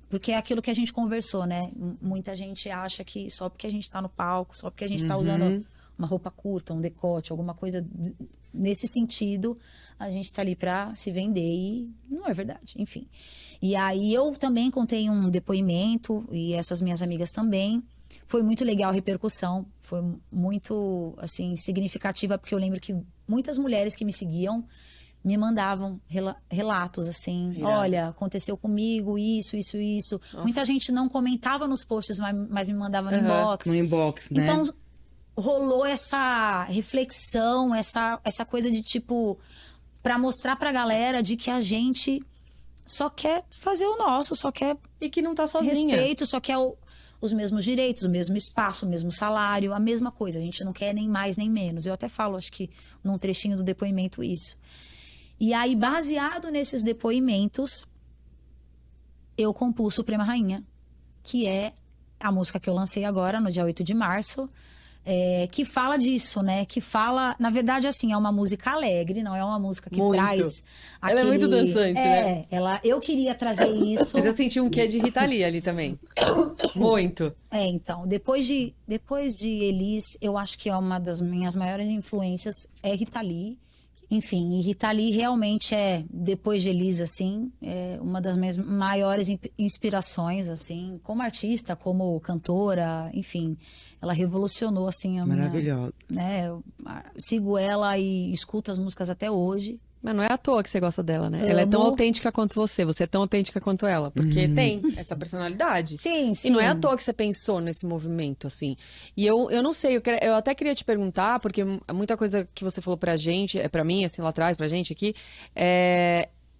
Porque é aquilo que a gente conversou, né? Muita gente acha que só porque a gente tá no palco, só porque a gente tá usando uma roupa curta, um decote, alguma coisa nesse sentido, a gente tá ali pra se vender e não é verdade, enfim. E aí eu também contei um depoimento e essas minhas amigas também. Foi muito legal a repercussão, foi muito, assim, significativa, porque eu lembro que muitas mulheres que me seguiam me mandavam relatos, assim, Irado. olha, aconteceu comigo isso. Nossa. Muita gente não comentava nos posts, mas me mandava no inbox. No inbox, né? Então, rolou essa reflexão, essa coisa de, tipo, pra mostrar pra galera de que a gente só quer fazer o nosso, só quer E que não tá sozinha. respeito, só quer os mesmos direitos, o mesmo espaço, o mesmo salário, a mesma coisa. A gente não quer nem mais nem menos. Eu até falo, acho que num trechinho do depoimento isso. E aí, baseado nesses depoimentos, eu compus Suprema Rainha, que é a música que eu lancei agora, no dia 8 de março, que fala disso, né? Que fala, na verdade, assim, é uma música alegre, não é uma música que Muito. traz Ela é muito dançante, né? Eu queria trazer isso. Mas eu senti um quê de Rita Lee ali também. Muito. Então, depois de Elis, eu acho que é uma das minhas maiores influências é Rita Lee. Enfim, e Rita Lee realmente depois de Elis, assim, é uma das minhas maiores inspirações, assim, como artista, como cantora, enfim. Ela revolucionou, assim, a minha... Maravilhosa. Né, eu sigo ela e escuto as músicas até hoje. Mas não é à toa que você gosta dela, né? Ela é tão Amo. autêntica quanto você é tão autêntica quanto ela. Porque tem essa personalidade. Sim, E não é à toa que você pensou nesse movimento, assim. E eu não sei, eu até queria te perguntar, porque muita coisa que você falou pra gente, pra mim, assim, lá atrás, pra gente aqui,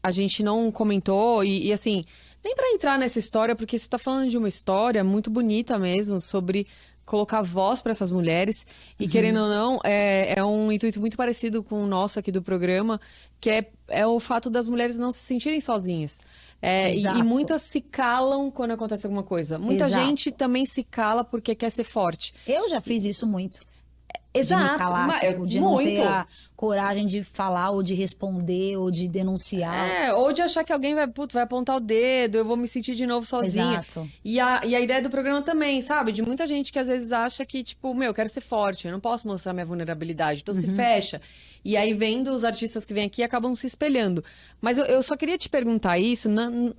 a gente não comentou, e assim, nem pra entrar nessa história, porque você tá falando de uma história muito bonita mesmo, sobre colocar voz para essas mulheres. E querendo ou não, é um intuito muito parecido com o nosso aqui do programa, que é o fato das mulheres não se sentirem sozinhas. E muitas se calam quando acontece alguma coisa. Muita Exato. gente também se cala porque quer ser forte. Eu já fiz isso muito. Exato. De me calar, mas- tipo, de não muito. ter a coragem de falar, ou de responder, ou de denunciar. Ou de achar que alguém vai apontar o dedo, eu vou me sentir de novo sozinha. Exato. E a ideia do programa também, sabe? De muita gente que às vezes acha que, tipo, eu quero ser forte, eu não posso mostrar minha vulnerabilidade, então se fecha. E aí, vendo os artistas que vêm aqui, acabam se espelhando. Mas eu só queria te perguntar isso,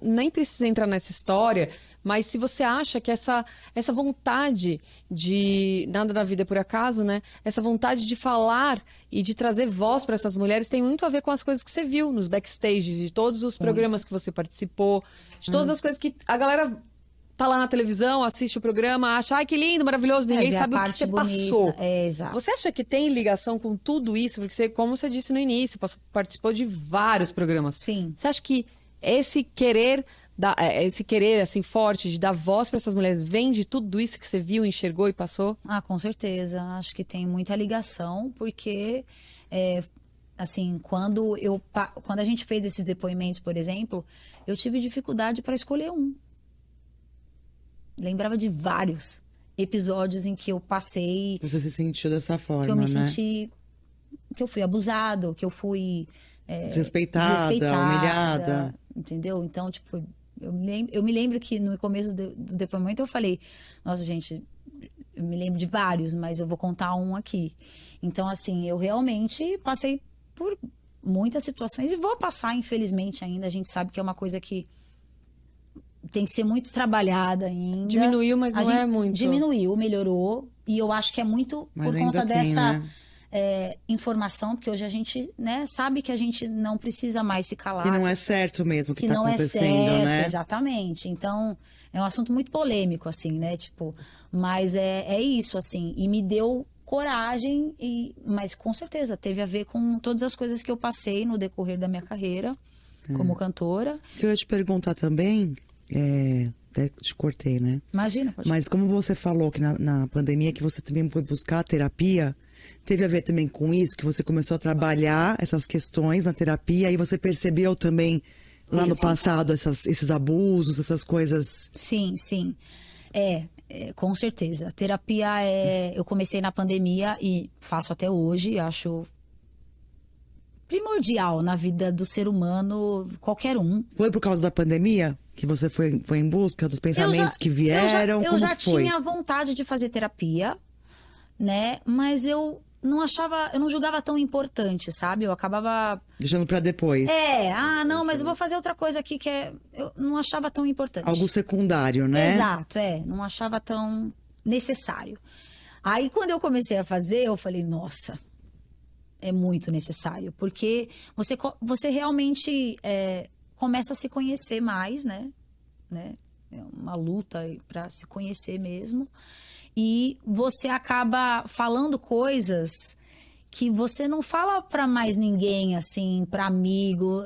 nem precisa entrar nessa história, mas se você acha que essa vontade de... Nada da vida é por acaso, né? Essa vontade de falar e de trazer voz para essas mulheres tem muito a ver com as coisas que você viu nos backstage, de todos os programas que você participou, de todas as coisas que a galera tá lá na televisão, assiste o programa, acha, ai, que lindo, maravilhoso, ninguém ver a sabe o que parte você bonita. passou. Exato. Você acha que tem ligação com tudo isso? Porque você, como você disse no início, participou de vários programas. Sim. Você acha que esse querer assim forte de dar voz para essas mulheres vem de tudo isso que você viu, enxergou e passou? Ah, com certeza. Acho que tem muita ligação, porque, assim, quando a gente fez esses depoimentos, por exemplo, eu tive dificuldade para escolher um. Lembrava de vários episódios em que eu passei, Você se sentiu dessa forma, que eu me né? senti, que eu fui abusado, que eu fui Desrespeitada, humilhada. entendeu? Então, tipo, eu me lembro que no começo do depoimento eu falei, nossa, gente, eu me lembro de vários, mas eu vou contar um aqui. Então, assim, eu realmente passei por muitas situações e vou passar, infelizmente, ainda. A gente sabe que é uma coisa que tem que ser muito trabalhada ainda. Diminuiu, mas A não gente é muito. Diminuiu, melhorou. E eu acho que é muito Mas por ainda conta tem, dessa né? informação, porque hoje a gente, né, sabe que a gente não precisa mais se calar. Que não é certo mesmo o que que tá não é acontecendo, certo, né? exatamente. Então, é um assunto muito polêmico, assim, né? Tipo, mas é isso, assim. E me deu coragem, mas com certeza teve a ver com todas as coisas que eu passei no decorrer da minha carreira como cantora. O que eu ia te perguntar também, até te cortei, né? Imagina, pode Mas como você falou que na pandemia que você também foi buscar a terapia, teve a ver também com isso, que você começou a trabalhar essas questões na terapia e você percebeu também lá no passado esses abusos, essas coisas. Sim, sim. Com certeza. Terapia eu comecei na pandemia e faço até hoje, acho primordial na vida do ser humano, qualquer um. Foi por causa da pandemia que você foi em busca dos pensamentos que vieram? Eu Como já que foi? tinha vontade de fazer terapia, né? Mas eu não julgava tão importante, sabe? Eu acabava Deixando pra depois. não, mas eu vou fazer outra coisa aqui que eu não achava tão importante. Algo secundário, né? Exato, não achava tão necessário. Aí quando eu comecei a fazer, eu falei, nossa, é muito necessário, porque você realmente começa a se conhecer mais, né? É uma luta para se conhecer mesmo. E você acaba falando coisas que você não fala para mais ninguém, assim, para amigo.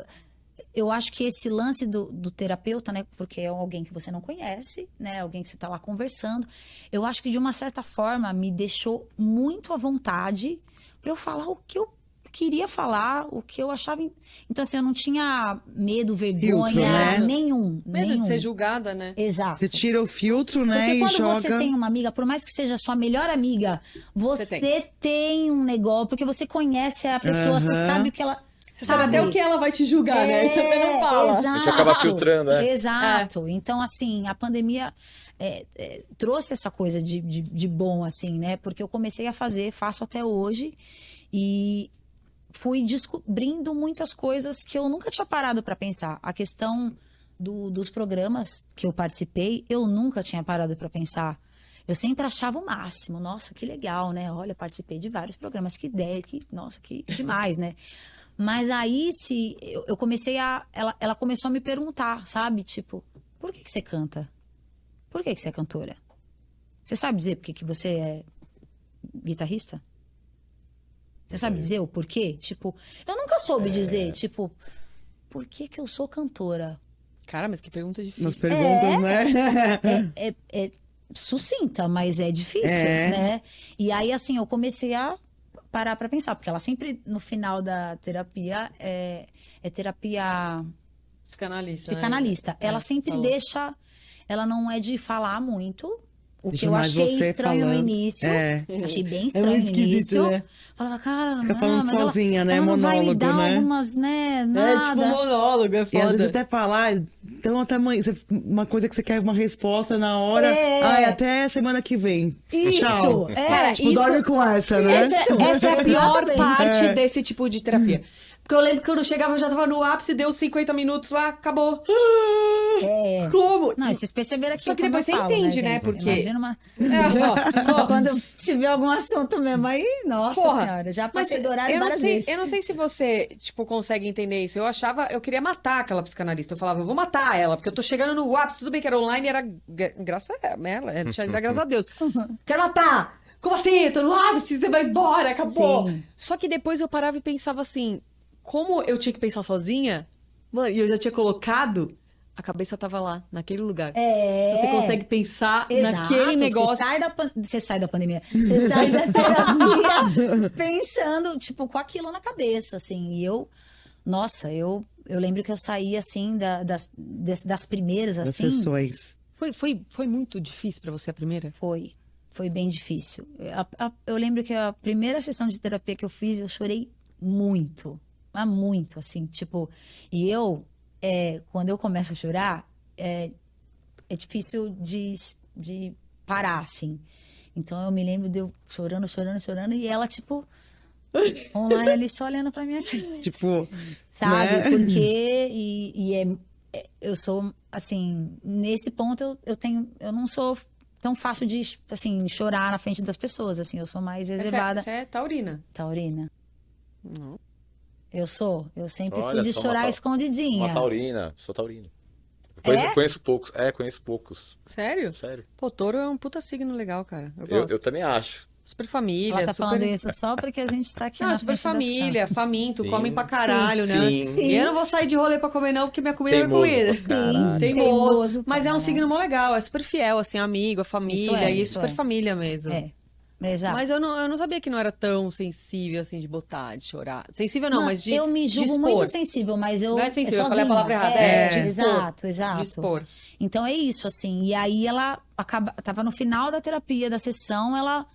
Eu acho que esse lance do terapeuta, né? Porque é alguém que você não conhece, né? Alguém que você tá lá conversando. Eu acho que de uma certa forma me deixou muito à vontade para eu falar o que eu queria falar, o que eu achava. Então, assim, eu não tinha medo, vergonha, Filtro, né? nenhum. Medo de ser julgada, né? Exato. Você tira o filtro, né? Porque E quando joga. você tem uma amiga, por mais que seja sua melhor amiga, você tem um negócio, porque você conhece a pessoa, você sabe o que ela. Você sabe até o que ela vai te julgar, né? Você até não fala. Exato, A gente acaba filtrando, né? Exato. Então, assim, a pandemia trouxe essa coisa de bom, assim, né? Porque eu comecei a faço até hoje, e fui descobrindo muitas coisas que eu nunca tinha parado para pensar. A questão dos programas que eu participei, eu nunca tinha parado para pensar. Eu sempre achava o máximo. Nossa, que legal, né? Olha, eu participei de vários programas, que ideia, nossa, que demais, né? Mas aí, eu comecei ela começou a me perguntar, sabe? Tipo, por que você canta? Por que você é cantora? Você sabe dizer por que você é guitarrista? Você sabe dizer o porquê? Tipo, eu nunca soube dizer, tipo, por que eu sou cantora? Cara, mas que pergunta difícil. Nas perguntas, né? É sucinta, mas é difícil, né? E aí, assim, eu comecei a parar pra pensar, porque ela sempre, no final da terapia, é terapia Psicanalista. Né? Ela sempre falou. deixa... Ela não é de falar muito, o Deixa que eu mais achei você estranho no falando. início. Achei bem muito estranho no esquisito, início. né? Falava, cara, Fica não, falando mas sozinha, ela, né? ela não vai me Monólogo, dar né? algumas, né? É Nada. tipo monólogo, é E às vezes foda. até falar, então até amanhã, uma coisa que você quer uma resposta na hora. É. Ai, até semana que vem. Isso, Tchau. Tipo, e dorme com essa, né? Essa é a pior Exatamente. parte desse tipo de terapia. Porque eu lembro que quando eu chegava, eu já tava no ápice, deu 50 minutos lá, acabou. Como? Não, e vocês perceberam aqui Só que quando depois eu você falo, entende, né? gente? Porque- Imagina uma... Ó, Quando tiver algum assunto mesmo aí, nossa Porra, senhora, já mas passei do horário eu não várias sei, vezes. eu não sei se você, tipo, consegue entender isso. Eu queria matar aquela psicanalista. Eu falava, eu vou matar ela, porque eu tô chegando no ápice. Tudo bem que era online, era graças a ela, graças a Deus. Quero matar! Como assim? Eu tô no ápice, você vai embora, acabou. Sim. Só que depois eu parava e pensava assim, como eu tinha que pensar sozinha, mano, e eu já tinha colocado, a cabeça tava lá, naquele lugar. Você consegue pensar naquele negócio. Você sai da pandemia. Você sai da terapia pensando, tipo, com aquilo na cabeça, assim. E nossa, eu lembro que eu saí, assim, das primeiras, Das assim. sessões. Foi muito difícil pra você a primeira? Foi bem difícil. Eu lembro que a primeira sessão de terapia que eu fiz, eu chorei muito. Mas muito, assim, tipo... E quando eu começo a chorar, é difícil de parar, assim. Então, eu me lembro de eu chorando, e ela, tipo... online ali, só olhando pra minha cara. Tipo, Sabe? né? Porque... eu sou, assim... Nesse ponto, eu não sou tão fácil de, assim, chorar na frente das pessoas, assim. Eu sou mais reservada. Você é taurina. Taurina. Não. Eu sempre Olha, fui de só chorar uma escondidinha. taurina, sou taurino. É? Conheço poucos. Conheço poucos. Sério? Sério. Pô, touro é um puta signo legal, cara. Eu gosto. Eu também acho. Super família, Ela tá super... falando isso só porque a gente tá aqui Não, na super frente das família, faminto, Sim. come pra caralho, né? Sim. E eu não vou sair de rolê pra comer não, porque minha comida é minha Teimoso comida. pra caralho. Teimoso. Mas é um cara. signo mó legal, é super fiel, assim, amigo, a família, e isso super é. família mesmo. Exato. Mas eu não sabia que não era tão sensível, assim, de botar, de chorar. Sensível não, mas de eu me julgo de expor. muito sensível, mas eu... Não é sensível, eu falei a sozinha. palavra errada. De expor. Exato. De expor. Então é isso, assim. E aí ela tava no final da terapia, da sessão, ela...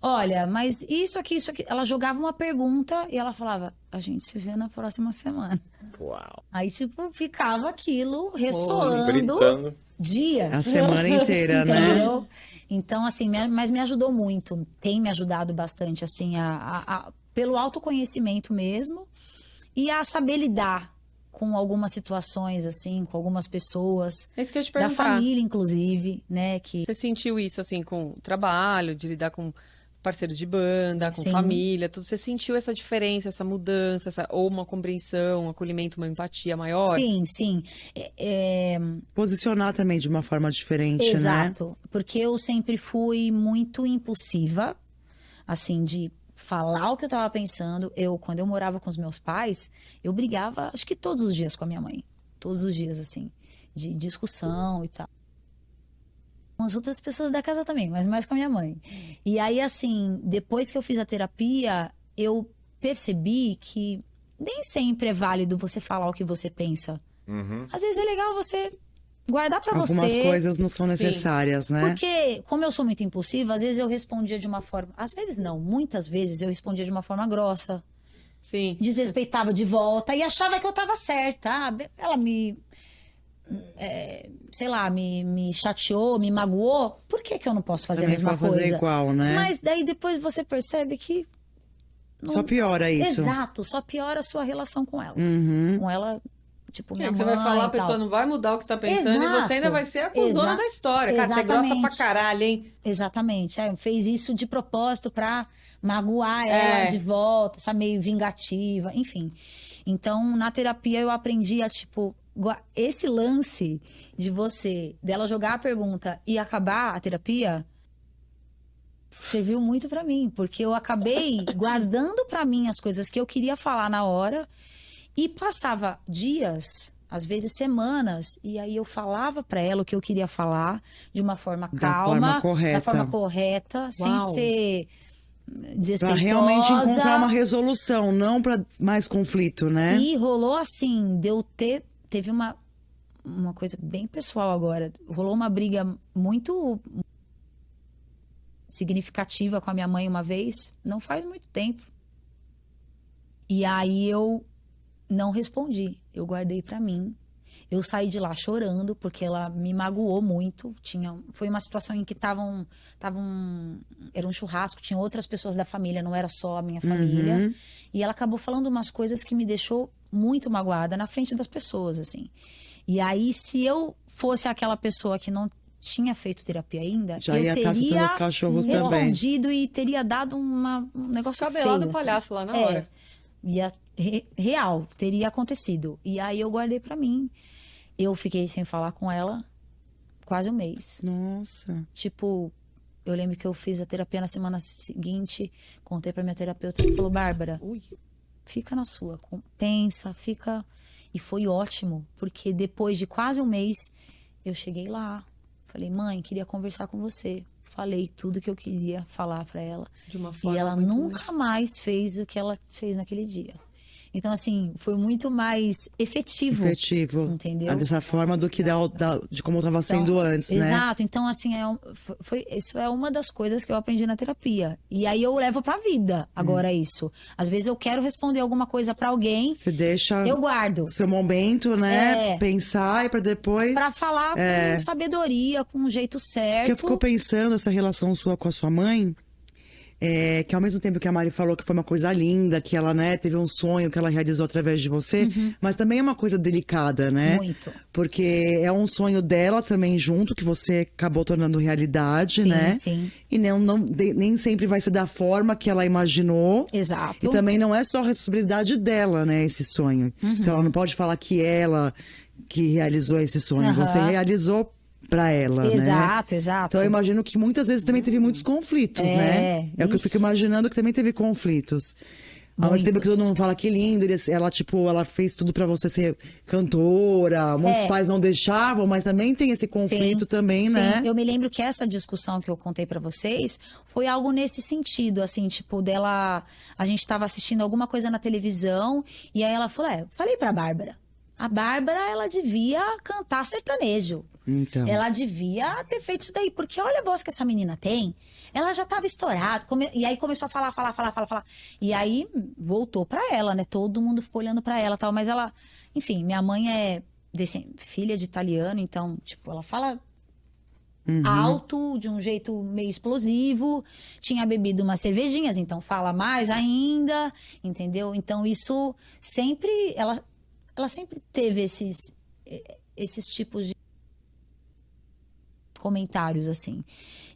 Olha, mas isso aqui. Ela jogava uma pergunta e ela falava, a gente se vê na próxima semana. Uau. Aí, tipo, ficava aquilo ressoando Gritando. dias. A semana inteira, né? Entendeu? Então, assim, mas me ajudou muito. Tem me ajudado bastante, assim, pelo autoconhecimento mesmo e a saber lidar com algumas situações, assim, com algumas pessoas. É isso que eu ia te Da perguntar. família, inclusive, né? Que... Você sentiu isso, assim, com o trabalho, de lidar com parceiros de banda, com Sim. família, tudo. Você sentiu essa diferença, essa mudança, ou uma compreensão, um acolhimento, uma empatia maior? Sim. Posicionar também de uma forma diferente, né? Exato. Porque eu sempre fui muito impulsiva, assim, de falar o que eu tava pensando. Quando eu morava com os meus pais, eu brigava, acho que todos os dias com a minha mãe. Todos os dias, assim, de discussão e tal. Com as outras pessoas da casa também, mas mais com a minha mãe. E aí, assim, depois que eu fiz a terapia, eu percebi que nem sempre é válido você falar o que você pensa. Às vezes é legal você guardar pra você. Algumas coisas não são necessárias, né? Porque, como eu sou muito impulsiva, às vezes eu respondia de uma forma... Às vezes não, muitas vezes eu respondia de uma forma grossa. Sim. Desrespeitava de volta e achava que eu tava certa. Ela me... sei lá, me chateou, me magoou. Por que eu não posso fazer Também a mesma pode fazer coisa? igual, né? Mas daí depois você percebe que... Só piora isso. Exato, só piora a sua relação com ela. Com ela... Tipo, minha Você mãe vai falar, a e tal. pessoa não vai mudar o que tá pensando e você ainda vai ser a cuzona da história. Cara, você é grossa pra caralho, hein? Exatamente. Fez isso de propósito pra magoar ela de volta, essa meio vingativa, enfim. Então, na terapia eu aprendi a, tipo, esse lance dela jogar a pergunta e acabar a terapia, serviu muito pra mim, porque eu acabei guardando pra mim as coisas que eu queria falar na hora. E passava dias, às vezes semanas, e aí eu falava pra ela o que eu queria falar de uma forma Da calma, forma correta. da forma correta, sem Uau. ser Pra desrespeitosa. realmente encontrar uma resolução, não pra mais conflito, né? E rolou assim, teve uma coisa bem pessoal agora. Rolou uma briga muito significativa com a minha mãe uma vez, não faz muito tempo. E aí eu não respondi, eu guardei pra mim. Eu saí de lá chorando porque ela me magoou muito. Foi uma situação em que era um churrasco, tinha outras pessoas da família, não era só a minha família. E ela acabou falando umas coisas que me deixou muito magoada na frente das pessoas, assim. E aí, se eu fosse aquela pessoa que não tinha feito terapia ainda, Já eu ia estar teria os cachorros também. respondido e teria dado um negócio feio. Descabelado do assim. palhaço lá na hora. Real, teria acontecido. E aí eu guardei pra mim. Eu fiquei sem falar com ela quase um mês. Nossa. Tipo, eu lembro que eu fiz a terapia na semana seguinte, contei pra minha terapeuta e falou: Bárbara, fica na sua, pensa, fica. E foi ótimo, porque depois de quase um mês, eu cheguei lá. Falei: mãe, queria conversar com você. Falei tudo que eu queria falar pra ela. De uma E forma ela muito nunca mais fez o que ela fez naquele dia. Então, assim, foi muito mais efetivo. Entendeu? Dessa forma do que de como estava sendo antes, né? Exato. Então, assim, isso é uma das coisas que eu aprendi na terapia. E aí eu levo pra vida agora isso. Às vezes eu quero responder alguma coisa pra alguém, Você deixa eu guardo. o seu momento, né? Pensar e pra depois... Pra falar com sabedoria, com um jeito certo. Porque eu fico pensando essa relação sua com a sua mãe... que ao mesmo tempo que a Mari falou que foi uma coisa linda, que ela, né, teve um sonho que ela realizou através de você, mas também é uma coisa delicada, né? Muito. Porque é um sonho dela também junto, que você acabou tornando realidade, Sim, né? sim. E nem sempre vai ser da forma que ela imaginou. Exato. E também não é só responsabilidade dela, né, esse sonho. Então ela não pode falar que ela que realizou esse sonho. Você realizou pra ela, Exato, né? exato. Então eu imagino que muitas vezes também teve muitos conflitos, né? É o que eu fico imaginando, que também teve conflitos. Ao mesmo tempo que todo mundo fala que lindo, ela fez tudo pra você ser cantora, muitos pais não deixavam, mas também tem esse conflito também, né? Eu me lembro que essa discussão que eu contei pra vocês foi algo nesse sentido, assim, tipo, a gente tava assistindo alguma coisa na televisão, e aí ela falou, falei pra Bárbara, a Bárbara, ela devia cantar sertanejo. Então. Ela devia ter feito isso daí, porque olha a voz que essa menina tem. Ela já tava estourada. E aí começou a falar. E aí voltou pra ela, né? Todo mundo ficou olhando pra ela e tal. Mas ela, enfim, minha mãe é filha de italiano, então, tipo, ela fala alto, de um jeito meio explosivo. Tinha bebido umas cervejinhas, então fala mais ainda, entendeu? Então isso sempre, ela sempre teve esses tipos de comentários, assim.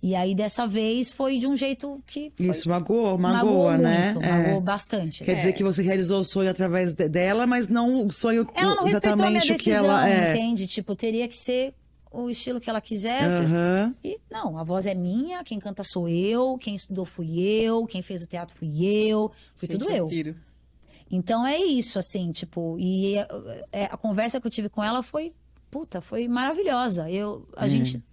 E aí, dessa vez, foi de um jeito que... Isso magoa, magoou né? muito, magoou bastante. Quer dizer que você realizou o sonho através dela, mas não o sonho Ela não respeitou a minha exatamente o que decisão, ela entende? Tipo, teria que ser o estilo que ela quisesse. E não, a voz é minha, quem canta sou eu, quem estudou fui eu, quem fez o teatro fui eu, fui tudo eu. Então é isso, assim, tipo, e a conversa que eu tive com ela foi maravilhosa. A gente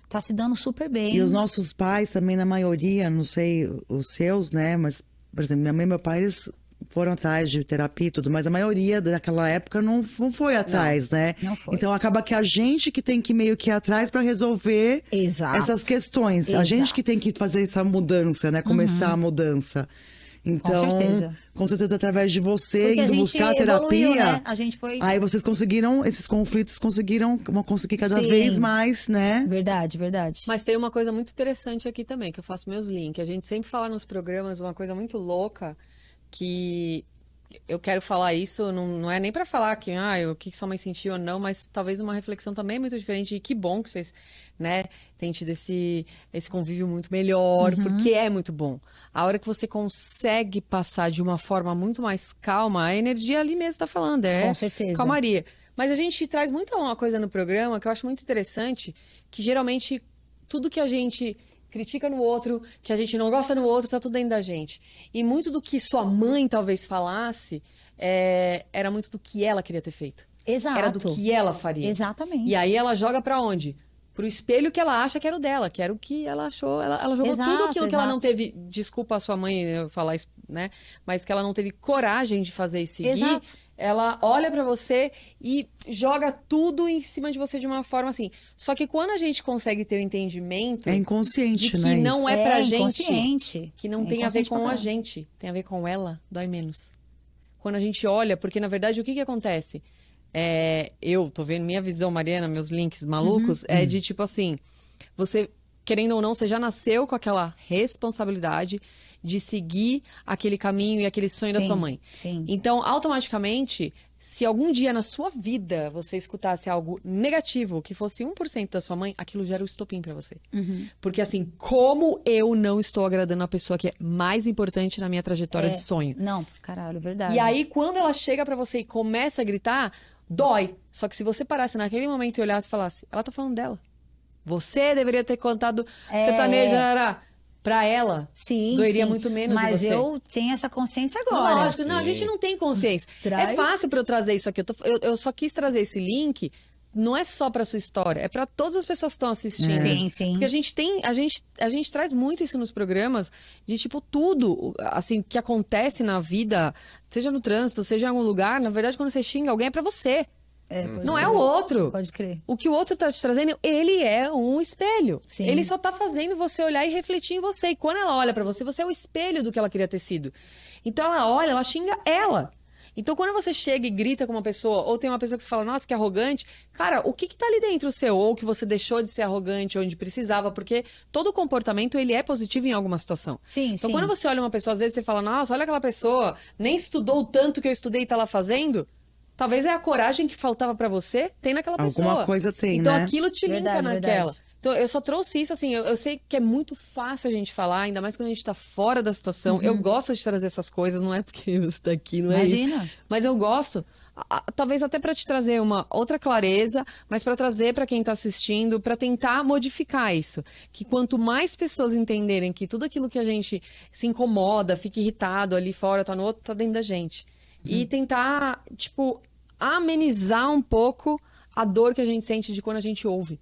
tá se dando super bem. E os nossos pais também, na maioria, não sei os seus, né? Mas, por exemplo, minha mãe e meu pai, eles foram atrás de terapia e tudo, mas a maioria daquela época não foi atrás, né? Não foi. Então acaba que a gente que tem que meio que ir atrás para resolver essas questões. A gente que tem que fazer essa mudança, né? Começar a mudança. Então, com certeza através de você indo buscar a terapia, evoluiu, né? A gente foi... Aí vocês conseguiram, esses conflitos vão conseguir cada vez mais, né? Verdade. Mas tem uma coisa muito interessante aqui também, que eu faço meus links. A gente sempre fala nos programas uma coisa muito louca, que eu quero falar isso, não é nem pra falar que, o que sua mãe sentiu ou não, mas talvez uma reflexão também muito diferente. E que bom que vocês, né, têm tido esse convívio muito melhor, porque é muito bom. A hora que você consegue passar de uma forma muito mais calma, a energia ali mesmo tá falando, com certeza. Calmaria. Mas a gente traz muito uma coisa no programa que eu acho muito interessante, que geralmente tudo que a gente critica no outro, que a gente não gosta no outro, tá tudo dentro da gente. E muito do que sua mãe talvez falasse, era muito do que ela queria ter feito. Exato. Era do que ela faria. Exatamente. E aí ela joga pra onde? Pro espelho que ela acha que era o dela, que era o que ela achou. Ela jogou Exato, tudo aquilo que ela não exato. teve. Desculpa a sua mãe eu falar isso, né? Mas que ela não teve coragem de fazer e seguir. Exato. Ela olha pra você e joga tudo em cima de você de uma forma assim. Só que quando a gente consegue ter o entendimento É inconsciente, de que né? não é pra gente, inconsciente. que não É tem a ver inconsciente pra com a caralho. gente, tem a ver com ela, dói menos. Quando a gente olha, porque na verdade o que acontece? Eu tô vendo minha visão, Mariana, meus links malucos, é de tipo assim, você, querendo ou não, você já nasceu com aquela responsabilidade de seguir aquele caminho e aquele sonho da Sim, sua mãe. sim. Então, automaticamente, se algum dia na sua vida você escutasse algo negativo, que fosse 1% da sua mãe, aquilo gera o estopim pra você. Porque assim, como eu não estou agradando a pessoa que é mais importante na minha trajetória de sonho? Não, caralho, é verdade. E aí, quando ela chega pra você e começa a gritar, dói. Só que se você parasse naquele momento e olhasse e falasse, ela tá falando dela. Você deveria ter contado sertaneja pra ela. Sim, Doeria sim. muito menos Mas em você. eu tenho essa consciência agora. Lógico, não, a gente não tem consciência. Traz. É fácil pra eu trazer isso aqui. Eu só quis trazer esse link, não é só pra sua história, é pra todas as pessoas que estão assistindo. Sim, sim. Porque a gente traz muito isso nos programas, de tipo, tudo, assim, que acontece na vida, seja no trânsito, seja em algum lugar, na verdade, quando você xinga alguém é pra você. Pode Não crer. é o outro. Pode crer. O que o outro tá te trazendo, ele é um espelho. Sim. Ele só tá fazendo você olhar e refletir em você. E quando ela olha pra você, você é o espelho do que ela queria ter sido. Então ela olha, ela xinga ela. Então quando você chega e grita com uma pessoa, ou tem uma pessoa que você fala, nossa, que arrogante, cara, o que tá ali dentro seu? Ou que você deixou de ser arrogante, onde precisava, porque todo comportamento, ele é positivo em alguma situação. Sim, Então sim. quando você olha uma pessoa, às vezes você fala, nossa, olha aquela pessoa, nem estudou o tanto que eu estudei e tá lá fazendo. Talvez é a coragem que faltava pra você, tem naquela pessoa. Alguma coisa tem, então, né? aquilo te linka Verdade, naquela. verdade. Então, eu só trouxe isso, assim, eu sei que é muito fácil a gente falar, ainda mais quando a gente tá fora da situação. Eu gosto de trazer essas coisas, não é porque você tá aqui, não é Imagina. isso. Mas eu gosto, talvez até pra te trazer uma outra clareza, mas pra trazer pra quem tá assistindo, pra tentar modificar isso. Que quanto mais pessoas entenderem que tudo aquilo que a gente se incomoda, fica irritado ali fora, tá no outro, tá dentro da gente. E tentar, tipo, amenizar um pouco a dor que a gente sente de quando a gente ouve.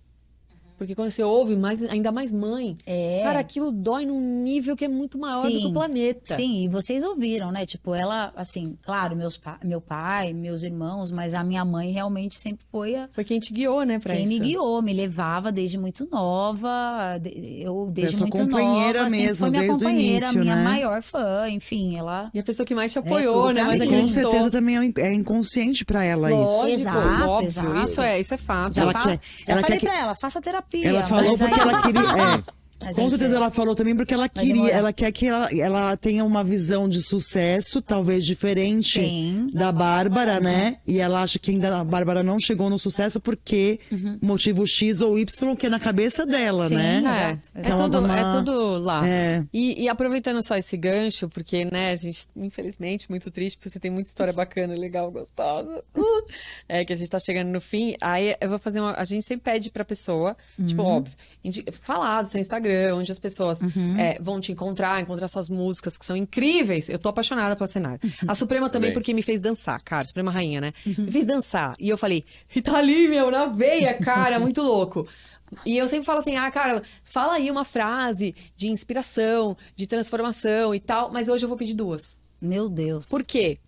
Porque quando você ouve, ainda mais mãe, cara, aquilo dói num nível que é muito maior do que o planeta. Sim, e vocês ouviram, né? Tipo, ela, assim, claro, meu pai, meus irmãos, mas a minha mãe realmente sempre foi Foi quem te guiou, né, pra quem isso. me guiou, me levava desde muito nova. Eu desde sua muito companheira nova, sempre mesmo, foi minha desde o companheira, início, minha né? maior fã, enfim, ela. E a pessoa que mais te apoiou, tudo né, pra mais mim. Com acreditou. certeza também é inconsciente pra ela Lógico, isso. Exato, óbvio. exato. Isso é fato. Já, Ela fala- quer- já ela falei quer que- pra ela, faça terapia. Ela falou mas porque aí- ela queria. Mas, Com gente, certeza ela falou também porque ela queria, demorar. ela quer que ela tenha uma visão de sucesso, talvez diferente Sim. da Bárbara, né? E ela acha que ainda a Bárbara não chegou no sucesso porque motivo X ou Y que é na cabeça dela, Sim, né? exato. É Ela tudo, dá uma- é tudo lá. É. E aproveitando só esse gancho, porque, né, a gente, infelizmente, muito triste, porque você tem muita história bacana, legal, gostosa. Que a gente tá chegando no fim. Aí eu vou fazer a gente sempre pede pra pessoa, tipo, óbvio, falar do seu Instagram, onde as pessoas vão te encontrar suas músicas, que são incríveis. Eu tô apaixonada pelo cenário. A Suprema também, Bem. porque me fez dançar, cara. Suprema Rainha, né? Me fez dançar. E eu falei, e tá ali, meu, na veia, cara, muito louco. E eu sempre falo assim, cara, fala aí uma frase de inspiração, de transformação e tal, mas hoje eu vou pedir 2. Meu Deus. Por quê?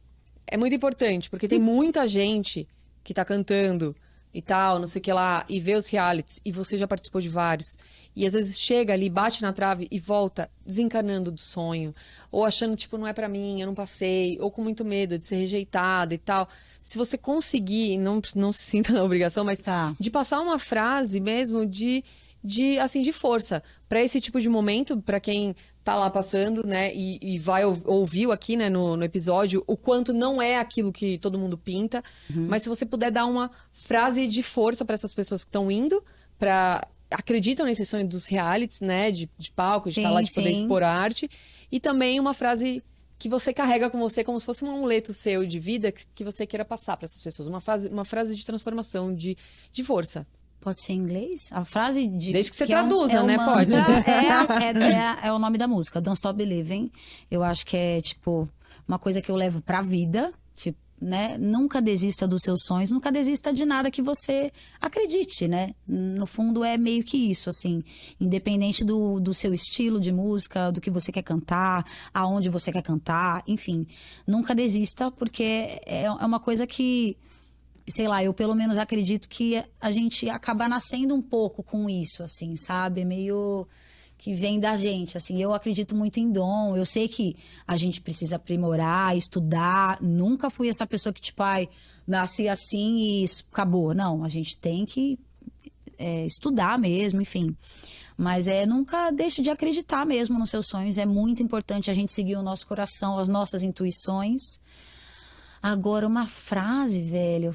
É muito importante, porque tem muita gente que tá cantando e tal, não sei o que lá, e vê os realities, e você já participou de vários. E às vezes chega ali, bate na trave e volta desencarnando do sonho, ou achando, tipo, não é pra mim, eu não passei, ou com muito medo de ser rejeitada e tal. Se você conseguir, não se sinta na obrigação, mas Tá. de passar uma frase mesmo de força pra esse tipo de momento, pra quem tá lá passando, né, e ouviu aqui, né, no episódio, o quanto não é aquilo que todo mundo pinta, mas se você puder dar uma frase de força pra essas pessoas que estão indo, acreditam nesse sonho dos realities, né, de palco, de Sim, estar lá, de poder sim. expor arte, e também uma frase que você carrega com você como se fosse um amuleto seu de vida que você queira passar pra essas pessoas, uma frase de transformação, de força. Pode ser em inglês? A frase de. Desde que você é um- traduza, é um né? mantra, Pode. É o nome da música, Don't Stop Believing. Eu acho que é, tipo, uma coisa que eu levo pra vida. Tipo, né? Nunca desista dos seus sonhos, nunca desista de nada que você acredite, né? No fundo é meio que isso, assim, independente do seu estilo de música, do que você quer cantar, aonde você quer cantar, enfim, nunca desista, porque é uma coisa que, sei lá, eu pelo menos acredito que a gente acaba nascendo um pouco com isso, assim, sabe? Meio que vem da gente, assim, eu acredito muito em dom, eu sei que a gente precisa aprimorar, estudar, nunca fui essa pessoa que, tipo, ai, nasci assim e isso acabou, não, a gente tem que estudar mesmo, enfim, mas nunca deixe de acreditar mesmo nos seus sonhos, é muito importante a gente seguir o nosso coração, as nossas intuições. Agora, uma frase, velho,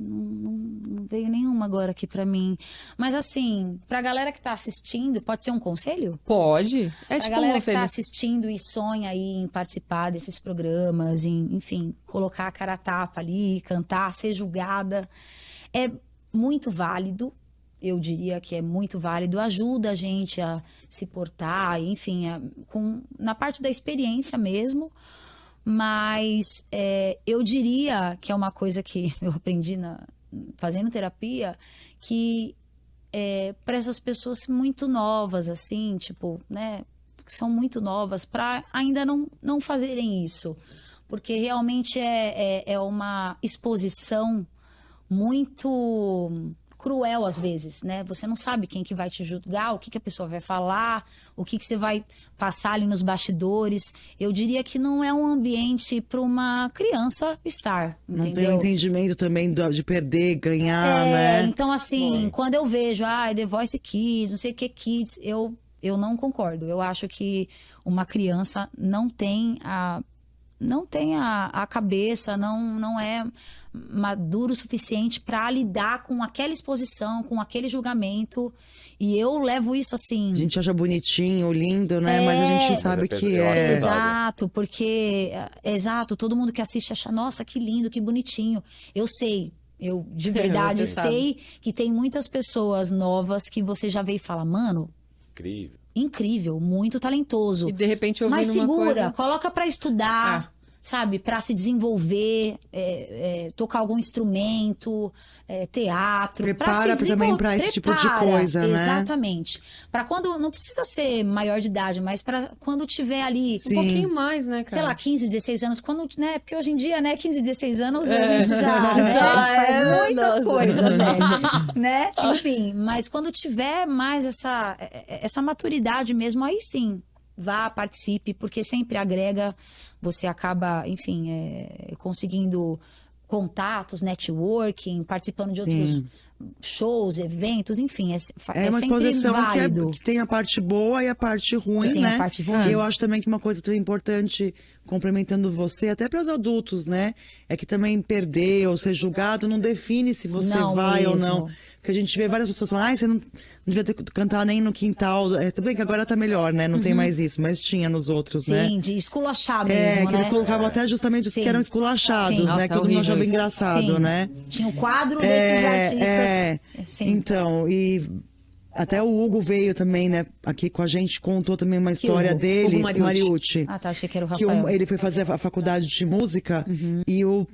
não veio nenhuma agora aqui pra mim. Mas assim, pra galera que tá assistindo, pode ser um conselho? Pode. É Pra tipo um galera que conselho. tá assistindo e sonha aí em participar desses programas, enfim, colocar a cara a tapa ali, cantar, ser julgada. É muito válido, eu diria que é muito válido, ajuda a gente a se portar, enfim, na parte da experiência mesmo. Mas eu diria que é uma coisa que eu aprendi fazendo terapia, que para essas pessoas muito novas, assim, tipo, né, que são muito novas, para ainda não fazerem isso. Porque realmente é uma exposição muito cruel às vezes, né? Você não sabe quem que vai te julgar, o que que a pessoa vai falar, o que que você vai passar ali nos bastidores. Eu diria que não é um ambiente para uma criança estar, Não entendeu? tem um entendimento também de perder, ganhar, né? Então assim, quando eu vejo, The Voice Kids, não sei o que Kids, eu não concordo. Eu acho que uma criança não tem a cabeça, não é maduro o suficiente para lidar com aquela exposição, com aquele julgamento. E eu levo isso assim. A gente acha bonitinho, lindo, né? Mas a gente sabe que eu acho é. pesado. Exato, porque todo mundo que assiste acha, nossa, que lindo, que bonitinho. Eu sei. Eu de verdade você sabe. sei que tem muitas pessoas novas que você já vê e fala, mano, Incrível. incrível, muito talentoso. E de repente ouvindo Mas uma segura, coisa... coloca pra estudar, sabe? Pra se desenvolver, tocar algum instrumento, teatro. Prepara também pra esse tipo de coisa, né? Exatamente. Pra quando, não precisa ser maior de idade, mas pra quando tiver ali... Um pouquinho mais, né, cara? Sei lá, 15, 16 anos, quando, né? Porque hoje em dia, né, 15, 16 anos, a gente já né, faz muitas coisas, né? Enfim, mas quando tiver mais essa maturidade mesmo, aí sim, vá, participe, porque sempre agrega, você acaba, enfim, conseguindo contatos, networking, participando de outros shows, eventos, enfim, É uma sempre exposição válido. que tem a parte boa e a parte ruim, Tem né? a parte ruim. E eu acho também que uma coisa também importante, complementando você, até para os adultos, né? É que também perder ou ser julgado não define se você Não vai ou mesmo. não. Porque a gente vê várias pessoas falando, você não devia ter cantar nem no quintal. Tudo bem que agora tá melhor, né? Não tem mais isso, mas tinha nos outros, né? Sim, de esculachar mesmo, Que né? eles colocavam até justamente os que Sim. eram esculachados, Sim. né? Nossa, Que todo mundo achava horrível isso. engraçado, Sim. né? Tinha o quadro desses artistas. Sim. Então, e até o Hugo veio também, né, aqui com a gente, contou também uma história Hugo? dele, Hugo Mariucci. Mariucci. Ah, tá, achei que era o Que Rafael. ele foi fazer a faculdade de música e o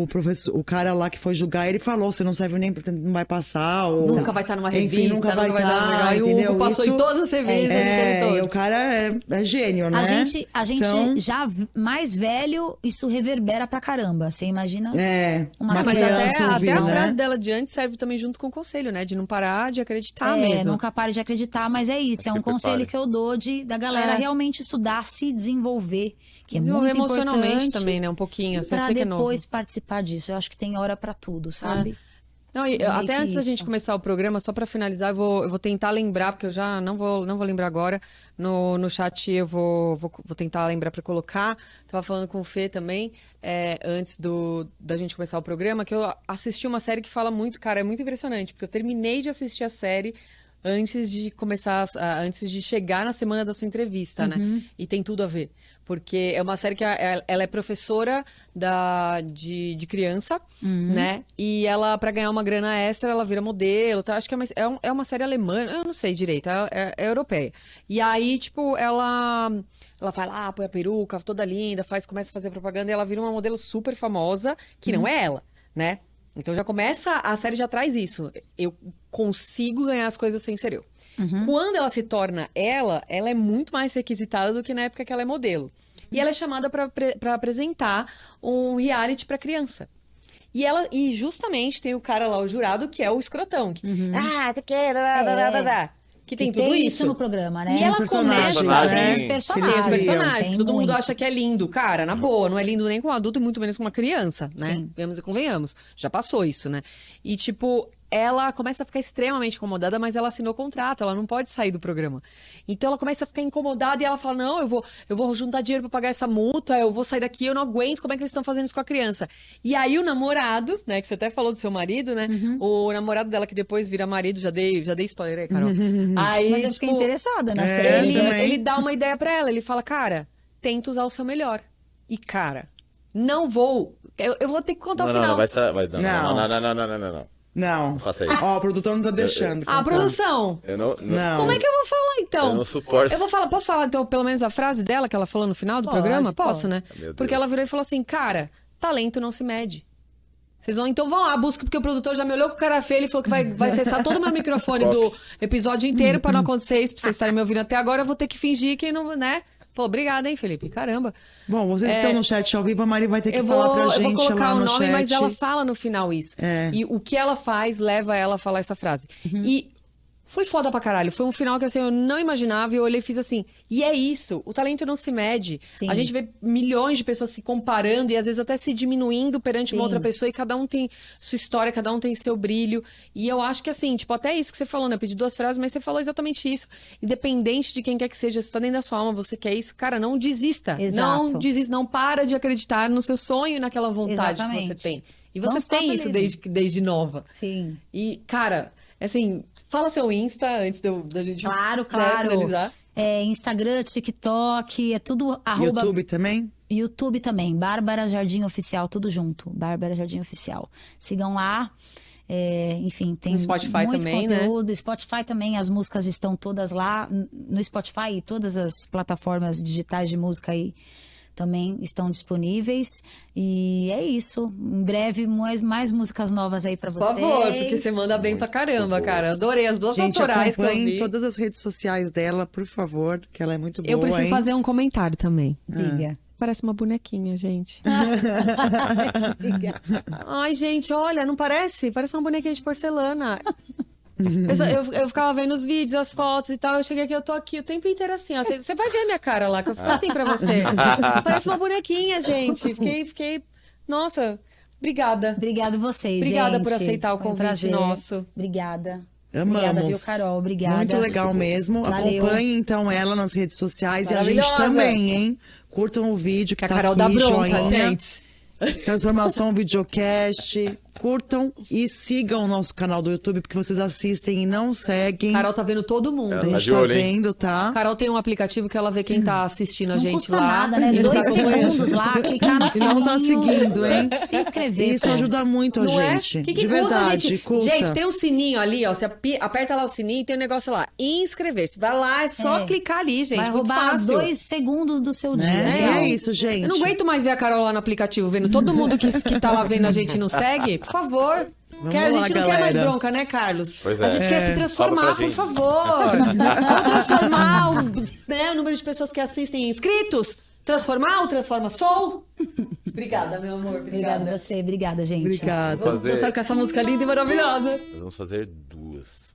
professor, o cara lá que foi julgar, ele falou, você não serve nem pra, não vai passar. Ou, Nunca vai estar numa enfim, revista, nunca vai estar estar, num lugar. E o entendeu? Hugo passou Isso- em todas as revistas. ele teve todo. E o cara é gênio, né? A gente Então, já mais velho, isso reverbera pra caramba. Você imagina? Uma Mas criança até ouvir, a né? frase dela de antes serve também junto com o conselho, né? De não parar de acreditar mesmo. Nunca pare de acreditar, mas é isso. É um que conselho prepare. que eu dou da galera realmente estudar, se desenvolver, que é Desenvolver muito emocionalmente importante. também, né? Um pouquinho. Pra Você que é novo. depois participar disso. Eu acho que tem hora pra tudo, sabe? Não, e Meio até que antes da gente isso. começar o programa, só pra finalizar, eu vou tentar lembrar, porque eu já não vou lembrar agora. No chat eu vou tentar lembrar pra colocar. Tava falando com o Fê também, antes da gente começar o programa, que eu assisti uma série que fala muito, cara, é muito impressionante, porque eu terminei de assistir a série antes de começar, antes de chegar na semana da sua entrevista, né? E tem tudo a ver. Porque é uma série que ela é professora de criança, né? E ela, pra ganhar uma grana extra, ela vira modelo, tá? Acho que é uma série alemã, eu não sei direito, é europeia. E aí, tipo, ela vai lá, põe a peruca, toda linda, começa a fazer propaganda e ela vira uma modelo super famosa, que não é ela, né? Então já começa, a série já traz isso. Eu consigo ganhar as coisas sem ser eu. Quando ela se torna ela é muito mais requisitada do que na época que ela é modelo. E ela é chamada pra apresentar um reality pra criança. E justamente tem o cara lá, o jurado, que é o escrotão. Que tem tudo isso no programa, né? E ela começa personagens. Os tem os personagens. personagens, Tem que todo mundo muito. acha que é lindo. Cara, na boa, não é lindo nem com um adulto, muito menos com uma criança, né? Sim. Vemos e convenhamos. Já passou isso, né? E, tipo, ela começa a ficar extremamente incomodada, mas ela assinou contrato, ela não pode sair do programa. Então ela começa a ficar incomodada e ela fala: não, eu vou juntar dinheiro pra pagar essa multa, eu vou sair daqui, eu não aguento, como é que eles estão fazendo isso com a criança? E aí o namorado, né, que você até falou do seu marido, né? O namorado dela que depois vira marido, já dei spoiler aí, Carol. Aí, Mas eu fiquei tipo, interessada na série. ele dá uma ideia pra ela, ele fala: cara, tenta usar o seu melhor. E, cara, não vou. Eu vou ter que contar o final. Não, não. Não. Faça isso. Ó, o produtor não tá deixando. A produção. Eu não. Não. Como é que eu vou falar, então? Eu não suporto. Eu vou falar, posso falar, então, pelo menos a frase dela que ela falou no final do Pode, programa? Posso, pode. né? Meu Porque Deus. ela virou e falou assim: cara, talento não se mede. Vocês vão, então vão lá, busca, porque o produtor já me olhou com cara feia, ele falou que vai cessar todo o meu microfone do episódio inteiro pra não acontecer isso, pra vocês estarem me ouvindo até agora, eu vou ter que fingir que não, né? Pô, obrigada, hein, Felipe? Caramba. Bom, vocês que estão no chat ao vivo, a Mari vai ter que falar pra gente eu vou colocar lá o no nome, chat. mas ela fala no final isso. É. E o que ela faz leva ela a falar essa frase. E foi foda pra caralho. Foi um final que assim, eu não imaginava e eu olhei e fiz assim. E é isso. O talento não se mede. Sim. A gente vê milhões de pessoas se comparando e às vezes até se diminuindo perante uma Sim. outra pessoa e cada um tem sua história, cada um tem seu brilho. E eu acho que assim, tipo, até isso que você falou, né? Eu pedi 2 frases, mas você falou exatamente isso. Independente de quem quer que seja, se tá dentro da sua alma, você quer isso, cara, não desista. Exato. Não desista, não para de acreditar no seu sonho e naquela vontade que Exatamente. você tem. E Não você stop tem isso believing. desde nova. Sim. E, cara, assim, fala seu Insta antes da gente Claro, né, claro. finalizar. É, Instagram, TikTok, é tudo arroba... YouTube também? YouTube também, Bárbara Jardim Oficial, tudo junto. Bárbara Jardim Oficial. Sigam lá. É, enfim, tem No Spotify muito também, conteúdo. Spotify também, as músicas estão todas lá. No Spotify e todas as plataformas digitais de música aí também estão disponíveis. E é isso. Em breve, mais músicas novas aí pra Por vocês. favor, porque você manda bem pra caramba, cara. Adorei as 2 Gente, autorais que eu acompanhem vi. todas as redes sociais dela, por favor, que ela é muito boa, Eu preciso hein? fazer um comentário também. Diga. Parece uma bonequinha, gente. Diga. Ai, gente, olha, não parece? Parece uma bonequinha de porcelana. Eu ficava vendo os vídeos, as fotos e tal. Eu cheguei aqui, eu tô aqui o tempo inteiro assim, ó. Você vai ver a minha cara lá, que eu fico assim pra você. Parece uma bonequinha, gente. Fiquei. Nossa, obrigada. Obrigada vocês, Obrigada gente. por aceitar o Foi um convite prazer. nosso. Obrigada. Amamos. Obrigada, viu, Carol? Obrigada. Muito legal mesmo. Valeu. Acompanhem, então, ela nas redes sociais. E a gente Maravilhosa. também, hein? Curtam o vídeo que Que a tá Carol aqui, dá bronca, joinha. gente. Transformação Videocast. Curtam e sigam o nosso canal do YouTube, porque vocês assistem e não seguem. Carol tá vendo todo mundo. a Tá gente de tá olho, hein? vendo, tá? Carol tem um aplicativo que ela vê quem tá assistindo a Não gente custa lá. nada, né? E não 2 tá acompanhando. segundos lá, clicar no E sininho. não tá seguindo, hein? Se inscrever. Isso pô. ajuda muito a Não é? gente. Que de custa, verdade, gente? custa. Gente, tem um sininho ali, ó. Você aperta lá o sininho e tem um negócio lá. Inscrever-se. Vai lá, é só É. clicar ali, gente. Vai Muito roubar fácil. 2 segundos do seu dia. Né? É, É isso, gente. Eu não aguento mais ver a Carol lá no aplicativo, vendo todo mundo que tá lá vendo a gente e não segue. Por favor. Que a lá, gente não quer mais galera. bronca, né, Carlos? Pois é. A gente quer se transformar, Sobra pra por gente. favor. Vamos transformar o número de pessoas que assistem em inscritos? Transformar ou transforma? Sou? Obrigada, meu amor. Obrigada a você. Obrigada, gente. Obrigada. Vamos dançar com essa música linda e maravilhosa. Nós vamos fazer 2.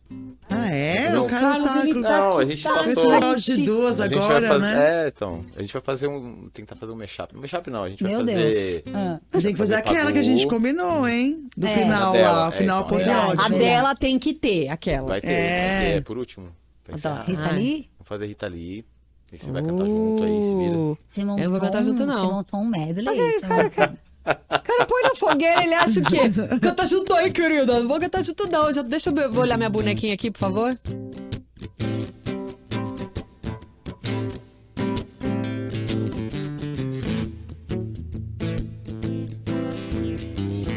Ah, é? Não, O Carlos Carlos, tá ele com Não, a gente Tá esse passou. negócio de 2 A gente vai agora, fazer, né? então. A gente vai fazer tentar fazer um mashup. Mashup não, a gente vai Meu fazer. Deus. Ah. A gente tem que fazer aquela que a gente combinou, hein? Do final A dela, lá, o final então, apoteótico. A dela tem que ter, aquela. Vai ter, É. vai ter, por último. Pra Tá. encerrar. Rita Lee? Vamos fazer Rita Lee. E você vai cantar junto aí, se vira. Você montou Eu não vou cantar junto, não. Você montou um medley. Olha aí, você montou- Cara, põe na fogueira, ele acha o quê? Canta junto aí, querida. Não vou cantar junto, não. Deixa eu vou olhar minha bonequinha aqui, por favor.